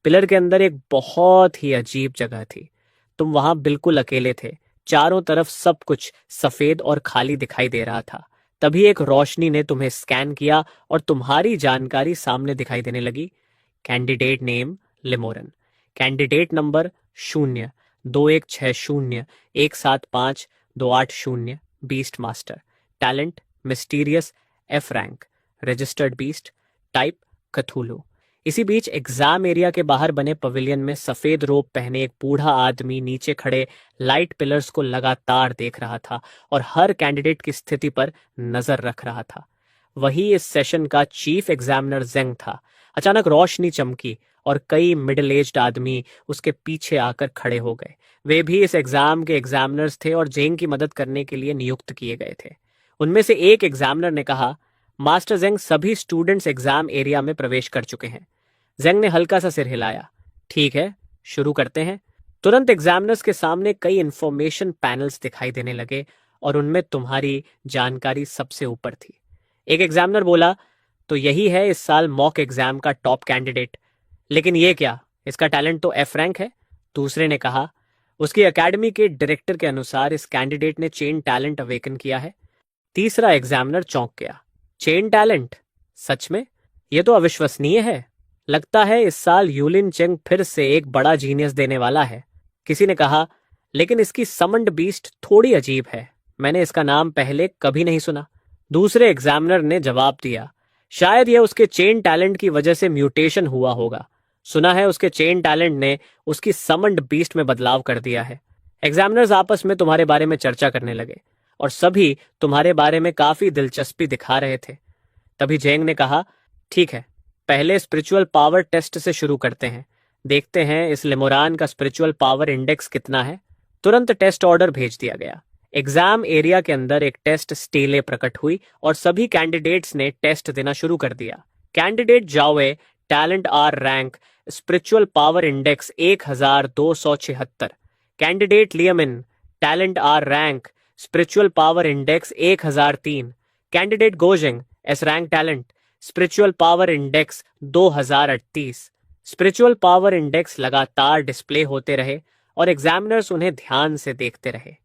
पिलर के अंदर एक बहुत ही अजीब जगह थी। तुम वहां बिल्कुल अकेले थे। चारों तरफ सब कुछ सफेद और खाली दिखाई दे रहा था। तभी एक रोशनी ने तुम्हें स्कैन किया और तुम्हारी जानकारी सामने दिखाई देने लगी। कैंडिडेट नेम लिमोरन, candidate number 02160175280, beast master, talent mysterious, F rank, registered beast, type Cthulhu. इसी बीच एग्जाम एरिया के बाहर बने पवेलियन में सफेद रोब पहने एक बूढ़ा आदमी नीचे खड़े लाइट पिलर्स को लगातार देख रहा था और हर कैंडिडेट की स्थिति पर नजर रख रहा था। वही इस सेशन का चीफ एग्जामिनर जेंग था। अचानक रोशनी चमकी और कई मिडिल एज्ड आदमी उसके पीछे आकर खड़े हो गए। वे भी इस एग्जाम के एग्जामिनर्स थे और जेंग की मदद करने के लिए नियुक्त किए गए थे। उनमें से एक एग्जामिनर ने कहा, मास्टर जेंग, सभी स्टूडेंट्स एग्जाम एरिया में प्रवेश कर चुके हैं। जेंग ने हल्का सा सिर हिलाया। ठीक है, शुरू करते हैं। तुरंत एग्जामिनर्स के सामने कई इंफॉर्मेशन पैनल्स दिखाई देने लगे और उनमें तुम्हारी जानकारी सबसे ऊपर थी। एक एग्जामिनर बोला, तो यही है इस साल मॉक एग्जाम का टॉप कैंडिडेट। लेकिन ये क्या, इसका टैलेंट तो एफ रैंक है। दूसरे ने कहा, उसकी एकेडमी के डायरेक्टर के अनुसार इस कैंडिडेट ने चेन टैलेंट अवेकन किया है। तीसरा एग्जामिनर चौंक गया। Chain talent? सच में? यह तो अविश्वसनीय है। लगता है इस साल यूलिन चेंग फिर से एक बड़ा जीनियस देने वाला है। किसी ने कहा, लेकिन इसकी समंड बीस्ट थोड़ी अजीब है। मैंने इसका नाम पहले कभी नहीं सुना। दूसरे एग्जामिनर ने जवाब दिया, शायद यह उसके चेन टैलेंट की वजह से म्यूटेशन हुआ होगा। सुना है उसके चेन टैलेंट ने उसकी समंड बीस्ट में बदलाव कर दिया है। एग्जामिनर्स आपस में तुम्हारे बारे में चर्चा करने लगे और सभी तुम्हारे बारे में काफी दिलचस्पी दिखा रहे थे। तभी जेंग ने कहा, ठीक है, पहले स्पिरिचुअल पावर टेस्ट से शुरू करते हैं। देखते हैं इस लिमोरान का स्पिरिचुअल पावर इंडेक्स कितना है। तुरंत टेस्ट ऑर्डर भेज दिया गया। एग्जाम एरिया के अंदर एक टेस्ट स्टेले प्रकट हुई और सभी कैंडिडेट्स ने टेस्ट देना शुरू कर दिया। कैंडिडेट जावे talent R rank spiritual power index 1276। Candidate लियमिन talent R rank spiritual power index 1003। Candidate गोजिंग S rank talent spiritual power index 2038। Spiritual power index लगातार डिस्प्ले होते रहे और एग्जामिनर्स उन्हें ध्यान से देखते रहे।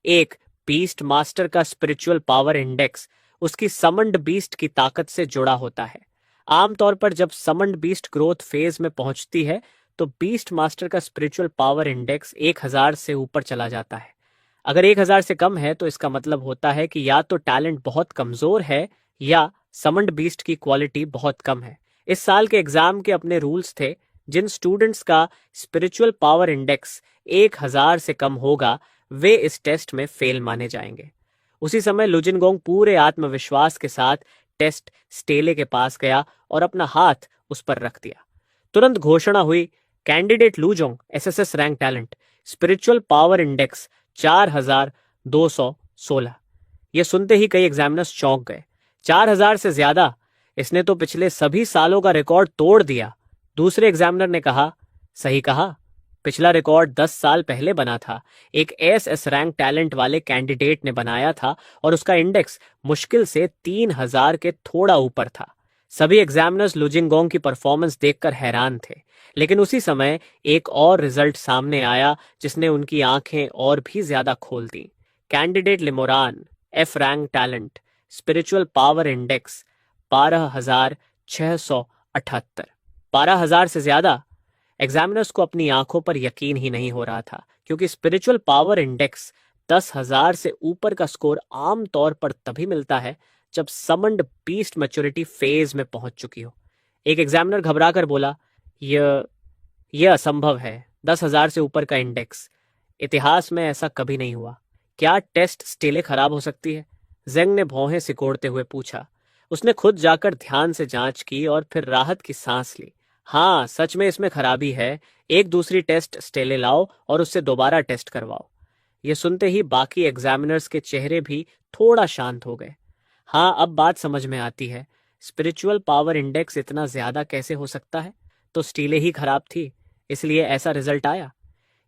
एक बीस्ट मास्टर का स्पिरिचुअल पावर इंडेक्स उसकी समंड बीस्ट की ताकत से जुड़ा होता है। आमतौर पर जब समंड बीस्ट ग्रोथ फेज में पहुंचती है तो बीस्ट मास्टर का स्पिरिचुअल पावर इंडेक्स 1000 से ऊपर चला जाता है। अगर 1000 से कम है तो इसका मतलब होता है कि या तो टैलेंट बहुत कमजोर है या समंड बीस्ट की क्वालिटी बहुत कम है। इस साल के एग्जाम के अपने रूल्स थे। जिन स्टूडेंट्स का स्पिरिचुअल पावर इंडेक्स 1000 से कम होगा वे इस टेस्ट में फेल माने जाएंगे। उसी समय लुजिनगोंग पूरे आत्मविश्वास के साथ टेस्ट स्टेले के पास गया और अपना हाथ उस पर रख दिया। तुरंत घोषणा हुई, कैंडिडेट लुजोंग SSS rank talent spiritual power index 4216। यह सुनते ही कई एग्जामिनर्स चौंक गए। 4000 से ज्यादा? इसने तो पिछले सभी सालों का रिकॉर्ड तोड़ दिया। दूसरे एग्जामिनर ने कहा, सही कहा, पिछला रिकॉर्ड 10 साल पहले बना था। एक एसएस रैंक टैलेंट वाले कैंडिडेट ने बनाया था और उसका इंडेक्स मुश्किल से 3000 के थोड़ा ऊपर था। सभी एग्जामिनर्स लुजिंगोंग की परफॉर्मेंस देखकर हैरान थे, लेकिन उसी समय एक और रिजल्ट सामने आया जिसने उनकी आंखें और भी ज्यादा खोल दी। कैंडिडेट लिमोरान F rank talent spiritual power index 12678। 12000 से ज्यादा? एग्जामिनर्स को अपनी आंखों पर यकीन ही नहीं हो रहा था, क्योंकि स्पिरिचुअल पावर इंडेक्स 10,000 से ऊपर का स्कोर आमतौर पर तभी मिलता है जब समंड बीस्ट मैच्योरिटी फेज में पहुंच चुकी हो। एक एग्जामिनर घबराकर बोला, यह असंभव है। 10,000 से ऊपर का इंडेक्स, इतिहास में ऐसा कभी नहीं हुआ। क्या टेस्ट स्टेले खराब हो सकती है? जेंग ने भौहें सिकोड़ते हुए पूछा। उसने खुद जाकर ध्यान से जांच की और फिर राहत की सांस ली। हाँ, सच में इसमें खराबी है। एक दूसरी टेस्ट स्टेले लाओ और उससे दोबारा टेस्ट करवाओ। यह सुनते ही बाकी एग्जामिनर्स के चेहरे भी थोड़ा शांत हो गए। हाँ, अब बात समझ में आती है। स्पिरिचुअल पावर इंडेक्स इतना ज्यादा कैसे हो सकता है? तो स्टीले ही खराब थी, इसलिए ऐसा रिजल्ट आया।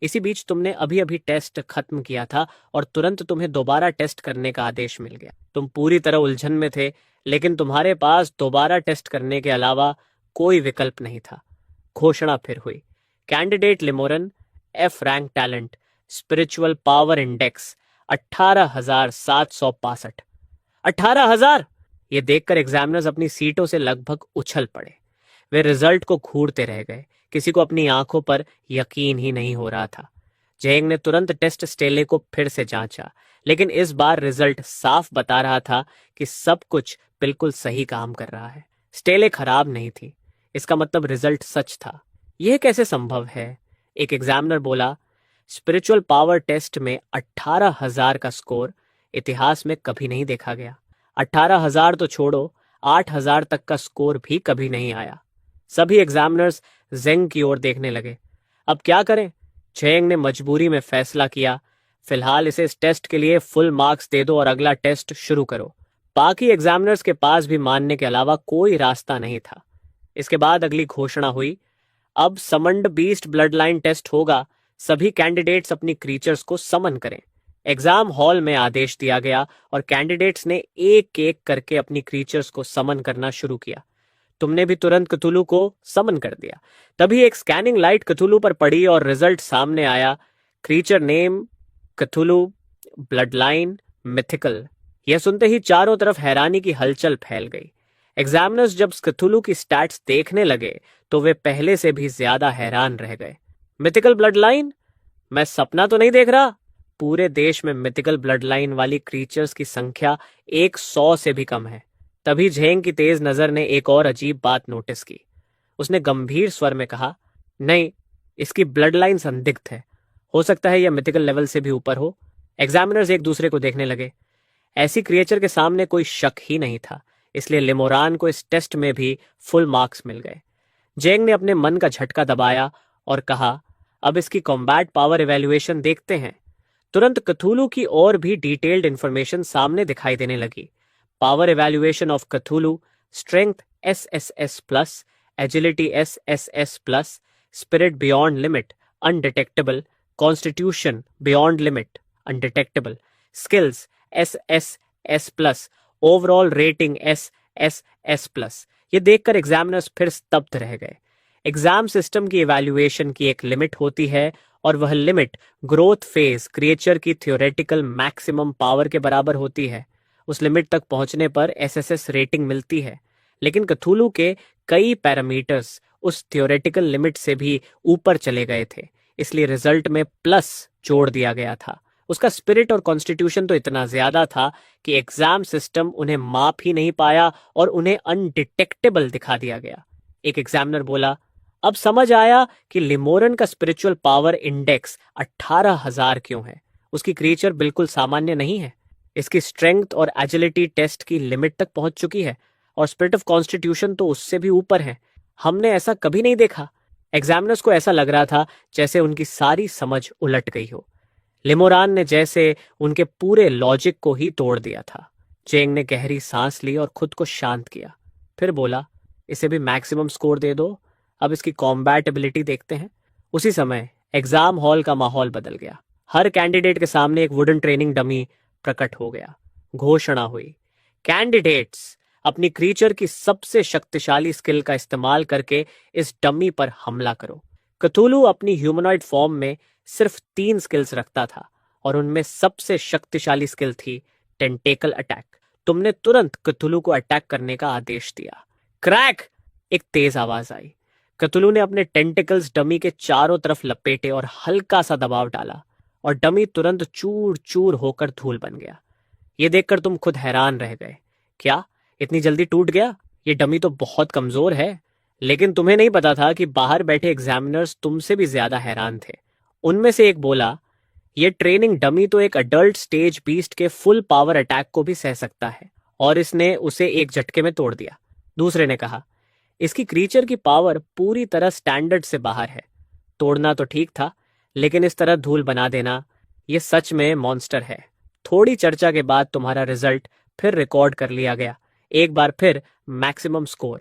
इसी बीच तुमने अभी अभी टेस्ट खत्म किया था और तुरंत तुम्हें दोबारा टेस्ट करने का आदेश मिल गया। तुम पूरी तरह उलझन में थे, लेकिन तुम्हारे पास दोबारा टेस्ट करने के अलावा कोई विकल्प नहीं था। घोषणा फिर हुई, कैंडिडेट लिमोरन F rank talent spiritual power index 18,765। 18,000! ये देखकर एग्जामिनर्स अपनी सीटों से लगभग उछल पड़े। वे रिजल्ट को घूरते रह गए। किसी को अपनी आंखों पर यकीन ही नहीं हो रहा था। जेंग ने तुरंत टेस्ट स्टेले को फिर से जांचा, लेकिन इस बार रिजल्ट साफ बता रहा था कि सब कुछ बिल्कुल सही काम कर रहा है। स्टेले खराब नहीं थी, इसका मतलब रिजल्ट सच था। यह कैसे संभव है? एक एग्जामिनर बोला, स्पिरिचुअल पावर टेस्ट में 18,000 का स्कोर इतिहास में कभी नहीं देखा गया। 18,000 तो छोड़ो, 8,000 तक का स्कोर भी कभी नहीं आया। सभी एग्जामिनर्स जेंग की ओर देखने लगे। अब क्या करें? जेंग ने मजबूरी में फैसला किया, फिलहाल इसे इस टेस्ट के लिए फुल मार्क्स दे दो और अगला टेस्ट शुरू करो। बाकी एग्जामिनर्स के पास भी मानने के अलावा कोई रास्ता नहीं था। इसके बाद अगली घोषणा हुई, अब summoned beast blood line test होगा। सभी कैंडिडेट्स अपनी क्रीचर्स को समन करें। एग्जाम हॉल में आदेश दिया गया और कैंडिडेट्स ने एक एक करके अपनी क्रीचर्स को समन करना शुरू किया। तुमने भी तुरंत कथुलू को समन कर दिया। तभी एक स्कैनिंग लाइट कथुलू पर पड़ी और रिजल्ट सामने आया। Creature name Cthulhu, blood line mythical. यह सुनते ही चारों तरफ हैरानी की हलचल फैल गई। एग्जामिनर्स जब कथुलू की स्टैट्स देखने लगे तो वे पहले से भी ज्यादा हैरान रह गए। Mythical blood line? मैं सपना तो नहीं देख रहा? पूरे देश में मिथिकल ब्लड लाइन वाली क्रीचर्स की संख्या 100 से भी कम है। तभी झेंग की तेज नजर ने एक और अजीब बात नोटिस की। उसने गंभीर स्वर में कहा, नहीं, इसकी ब्लड लाइन संदिग्ध है। हो सकता है यह मिथिकल लेवल से भी ऊपर हो। एग्जामिनर्स एक दूसरे को देखने लगे। ऐसी क्रिएचर के सामने कोई शक ही नहीं था, इसलिए लिमोरान को इस टेस्ट में भी फुल मार्क्स मिल गए। जेंग ने अपने मन का झटका दबाया और कहा, अब इसकी कॉम्बैट पावर इवैल्यूएशन देखते हैं। तुरंत कथूलू की और भी डिटेल्ड इंफॉर्मेशन सामने दिखाई देने लगी। Power evaluation of Cthulhu, strength SSS plus, agility SSS plus, spirit beyond limit undetectable, constitution beyond limit undetectable, skills SSS plus, overall rating SSS plus. ये देखकर एग्जामिनर्स फिर स्तब्ध रह गए। एग्जाम सिस्टम की इवैल्यूएशन की एक लिमिट होती है और वह लिमिट ग्रोथ फेज क्रिएचर की थ्योरेटिकल मैक्सिमम पावर के बराबर होती है। उस लिमिट तक पहुंचने पर SSS रेटिंग मिलती है, लेकिन कथूलू के कई पैरामीटर्स उस थ्योरेटिकल लिमिट से भी ऊपर चले गए थे, इसलिए रिजल्ट में प्लस जोड़ दिया गया था। उसका स्पिरिट और कॉन्स्टिट्यूशन तो इतना ज्यादा था कि एग्जाम सिस्टम उन्हें माप ही नहीं पाया और उन्हें अनडिटेक्टेबल दिखा दिया गया। एक एग्जामिनर बोला, अब समझ आया कि लिमोरन का स्पिरिचुअल पावर इंडेक्स 18,000 क्यों है। उसकी क्रिएचर बिल्कुल सामान्य नहीं है। इसकी स्ट्रेंथ और एजिलिटी टेस्ट की लिमिट तक पहुंच चुकी है और स्पिरिट ऑफ कॉन्स्टिट्यूशन तो उससे भी ऊपर है। हमने ऐसा कभी नहीं देखा। एग्जामिनर्स को ऐसा लग रहा था जैसे उनकी सारी समझ उलट गई हो। लिमोरान ने जैसे उनके पूरे लॉजिक को ही तोड़ दिया था। जेंग ने गहरी सांस ली और खुद को शांत किया। फिर बोला, इसे भी मैक्सिमम स्कोर दे दो, अब इसकी कॉम्बैट एबिलिटी देखते हैं। उसी समय एग्जाम हॉल का माहौल बदल गया। हर कैंडिडेट के सामने एक वुडन ट्रेनिंग डमी प्रकट हो गया। घोषणा हुई, कैंडिडेट्स अपनी क्रीचर की सबसे शक्तिशाली स्किल का इस्तेमाल करके इस डमी पर हमला करो। कथूलू अपनी ह्यूमनॉइड फॉर्म में सिर्फ 3 स्किल्स रखता था और उनमें सबसे शक्तिशाली स्किल थी टेंटेकल अटैक। तुमने तुरंत कथूलू को अटैक करने का आदेश दिया। क्रैक! एक तेज आवाज आई। कथूलू ने अपने टेंटिकल्स डमी के चारों तरफ लपेटे और हल्का सा दबाव डाला और डमी तुरंत चूर चूर होकर धूल बन गया। ये देखकर तुम खुद हैरान रह गए। क्या इतनी जल्दी टूट गया? ये डमी तो बहुत कमजोर है। लेकिन तुम्हें नहीं पता था कि बाहर बैठे एग्जामिनर्स तुमसे भी ज्यादा हैरान थे। उनमें से एक बोला, ये ट्रेनिंग डमी तो एक अडल्ट स्टेज बीस्ट के फुल पावर अटैक को भी सह सकता है और इसने उसे एक झटके में तोड़ दिया। दूसरे ने कहा, इसकी क्रीचर की पावर पूरी तरह स्टैंडर्ड से बाहर है। तोड़ना तो ठीक था, लेकिन इस तरह धूल बना देना, ये सच में मॉन्स्टर है। थोड़ी चर्चा के बाद तुम्हारा रिजल्ट फिर रिकॉर्ड कर लिया गया, एक बार फिर मैक्सिमम स्कोर।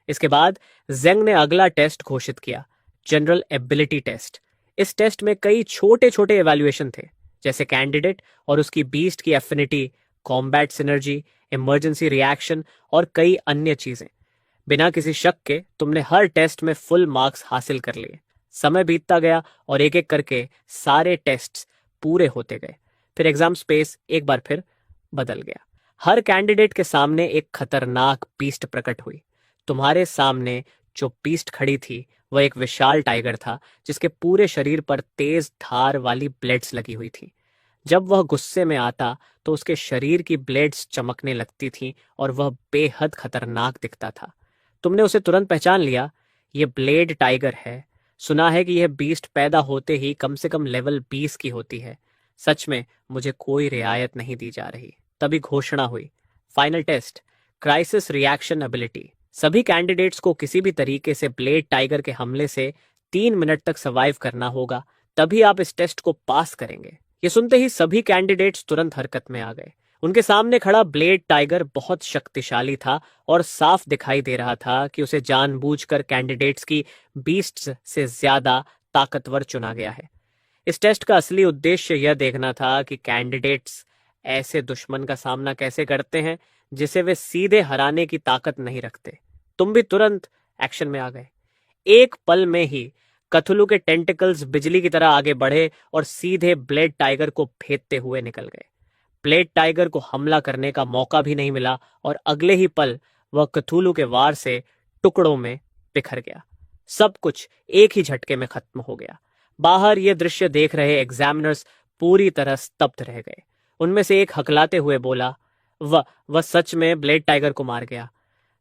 इसके बाद जेंग ने अगला टेस्ट घोषित किया, जनरल एबिलिटी टेस्ट। इस टेस्ट में कई छोटे छोटे इवैल्यूएशन थे, जैसे कैंडिडेट और उसकी बीस्ट की affinity, combat synergy, emergency reaction और कई अन्य चीजें। बिना किसी शक के तुमने हर टेस्ट में फुल मार्क्स हासिल कर लिए। समय बीतता गया और एक एक करके सारे टेस्ट्स पूरे होते गए। फिर एग्जाम स्पेस एक बार फिर बदल गया। हर कैंडिडेट के सामने एक खतरनाक बीस्ट प्रकट हुई। तुम्हारे सामने जो बीस्ट खड़ी थी वह एक विशाल टाइगर था, जिसके पूरे शरीर पर तेज धार वाली ब्लेड्स लगी हुई थी। जब वह गुस्से में आता तो उसके शरीर की ब्लेड्स चमकने लगती थीं और वह बेहद खतरनाक दिखता था। तुमने उसे तुरंत पहचान लिया, यह ब्लेड टाइगर है। सुना है कि यह बीस्ट पैदा होते ही कम से कम लेवल 20 की होती है। सच में मुझे कोई रियायत नहीं दी जा रही। तभी घोषणा हुई, final test, crisis reaction ability. सभी कैंडिडेट्स को किसी भी तरीके से ब्लेड टाइगर के हमले से 3 मिनट तक सर्वाइव करना होगा, तभी आप इस टेस्ट को पास करेंगे। ये सुनते ही सभी कैंडिडेट्स तुरंत हरकत में आ गए। उनके सामने खड़ा ब्लेड टाइगर बहुत शक्तिशाली था और साफ दिखाई दे रहा था कि उसे जानबूझकर कैंडिडेट्स की बीस्ट्स से ज्यादा ताकतवर चुना गया है। इस टेस्ट का असली उद्देश्य यह देखना था कि कैंडिडेट्स ऐसे दुश्मन का सामना कैसे करते हैं जिसे वे सीधे हराने की ताकत नहीं रखते। तुम भी तुरंत एक्शन में आ गए। एक पल में ही कथुलू के टेंटिकल्स बिजली की तरह आगे बढ़े और सीधे ब्लेड टाइगर को भेदते हुए निकल गए। ब्लेड टाइगर को हमला करने का मौका भी नहीं मिला और अगले ही पल वह कथुलू के वार से टुकड़ों में बिखर गया। सब कुछ एक ही झटके में खत्म हो गया। बाहर ये दृश्य देख रहे एग्जामिनर्स पूरी तरह स्तब्ध रह गए। उनमें से एक हकलाते हुए बोला, वह सच में ब्लेड टाइगर को मार गया।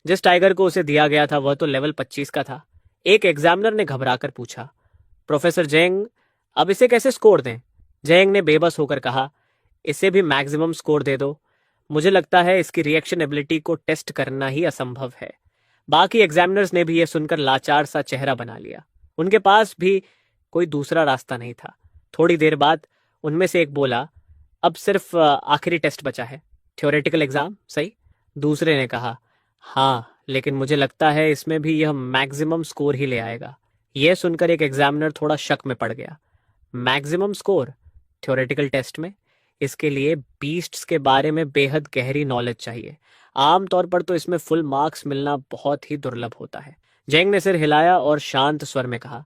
जिस टाइगर को उसे दिया गया था वह तो लेवल 25 का था। एक एग्जामिनर ने घबराकर पूछा, प्रोफेसर जेंग, अब इसे कैसे स्कोर दें? जेंग ने बेबस होकर कहा, इसे भी मैक्सिमम स्कोर दे दो। मुझे लगता है इसकी रिएक्शन एबिलिटी को टेस्ट करना ही असंभव है। बाकी एग्जामिनर्स ने भी यह सुनकर लाचार सा चेहरा बना लिया। उनके पास भी कोई दूसरा रास्ता नहीं था। थोड़ी देर बाद उनमें से एक बोला, अब सिर्फ आखिरी टेस्ट बचा है, थ्योरेटिकल एग्जाम, सही? दूसरे ने कहा, हाँ, लेकिन मुझे लगता है इसमें भी यह मैक्सिमम स्कोर ही ले आएगा। यह सुनकर एक एग्जामिनर थोड़ा शक में पड़ गया। मैक्सिमम स्कोर थ्योरेटिकल टेस्ट में? इसके लिए बीस्ट्स के बारे में बेहद गहरी नॉलेज चाहिए। आमतौर पर तो इसमें फुल मार्क्स मिलना बहुत ही दुर्लभ होता है। जेंग ने सिर हिलाया और शांत स्वर में कहा,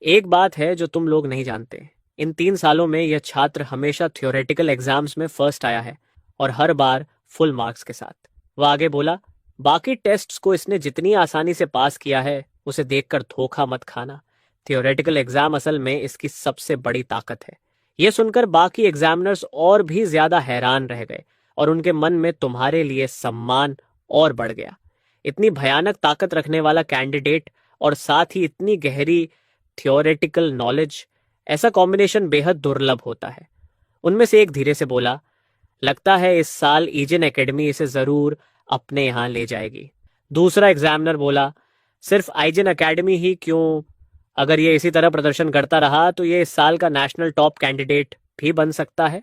एक बात है जो तुम लोग नहीं जानते, इन 3 सालों में यह छात्र हमेशा थ्योरेटिकल एग्जाम्स में फर्स्ट आया है, और हर बार फुल मार्क्स के साथ। वह आगे बोला, बाकी टेस्ट्स को इसने जितनी आसानी से पास किया है, उसे देखकर धोखा मत खाना। थ्योरेटिकल एग्जाम असल में इसकी सबसे बड़ी ताकत है। यह सुनकर बाकी एग्जामिनर्स और भी ज्यादा हैरान रह गए, और उनके मन में तुम्हारे लिए सम्मान और बढ़ गया। इतनी भयानक ताकत रखने वाला कैंडिडेट और साथ ही इतनी गहरी थ्योरेटिकल नॉलेज, ऐसा कॉम्बिनेशन बेहद दुर्लभ होता है। उनमें से एक धीरे से बोला, लगता है इस साल ईजन एकेडमी इसे जरूर अपने यहाँ ले जाएगी। दूसरा एग्जामिनर बोला, सिर्फ आइजन एकेडमी ही क्यों, अगर ये इसी तरह प्रदर्शन करता रहा तो ये इस साल का नेशनल टॉप कैंडिडेट भी बन सकता है।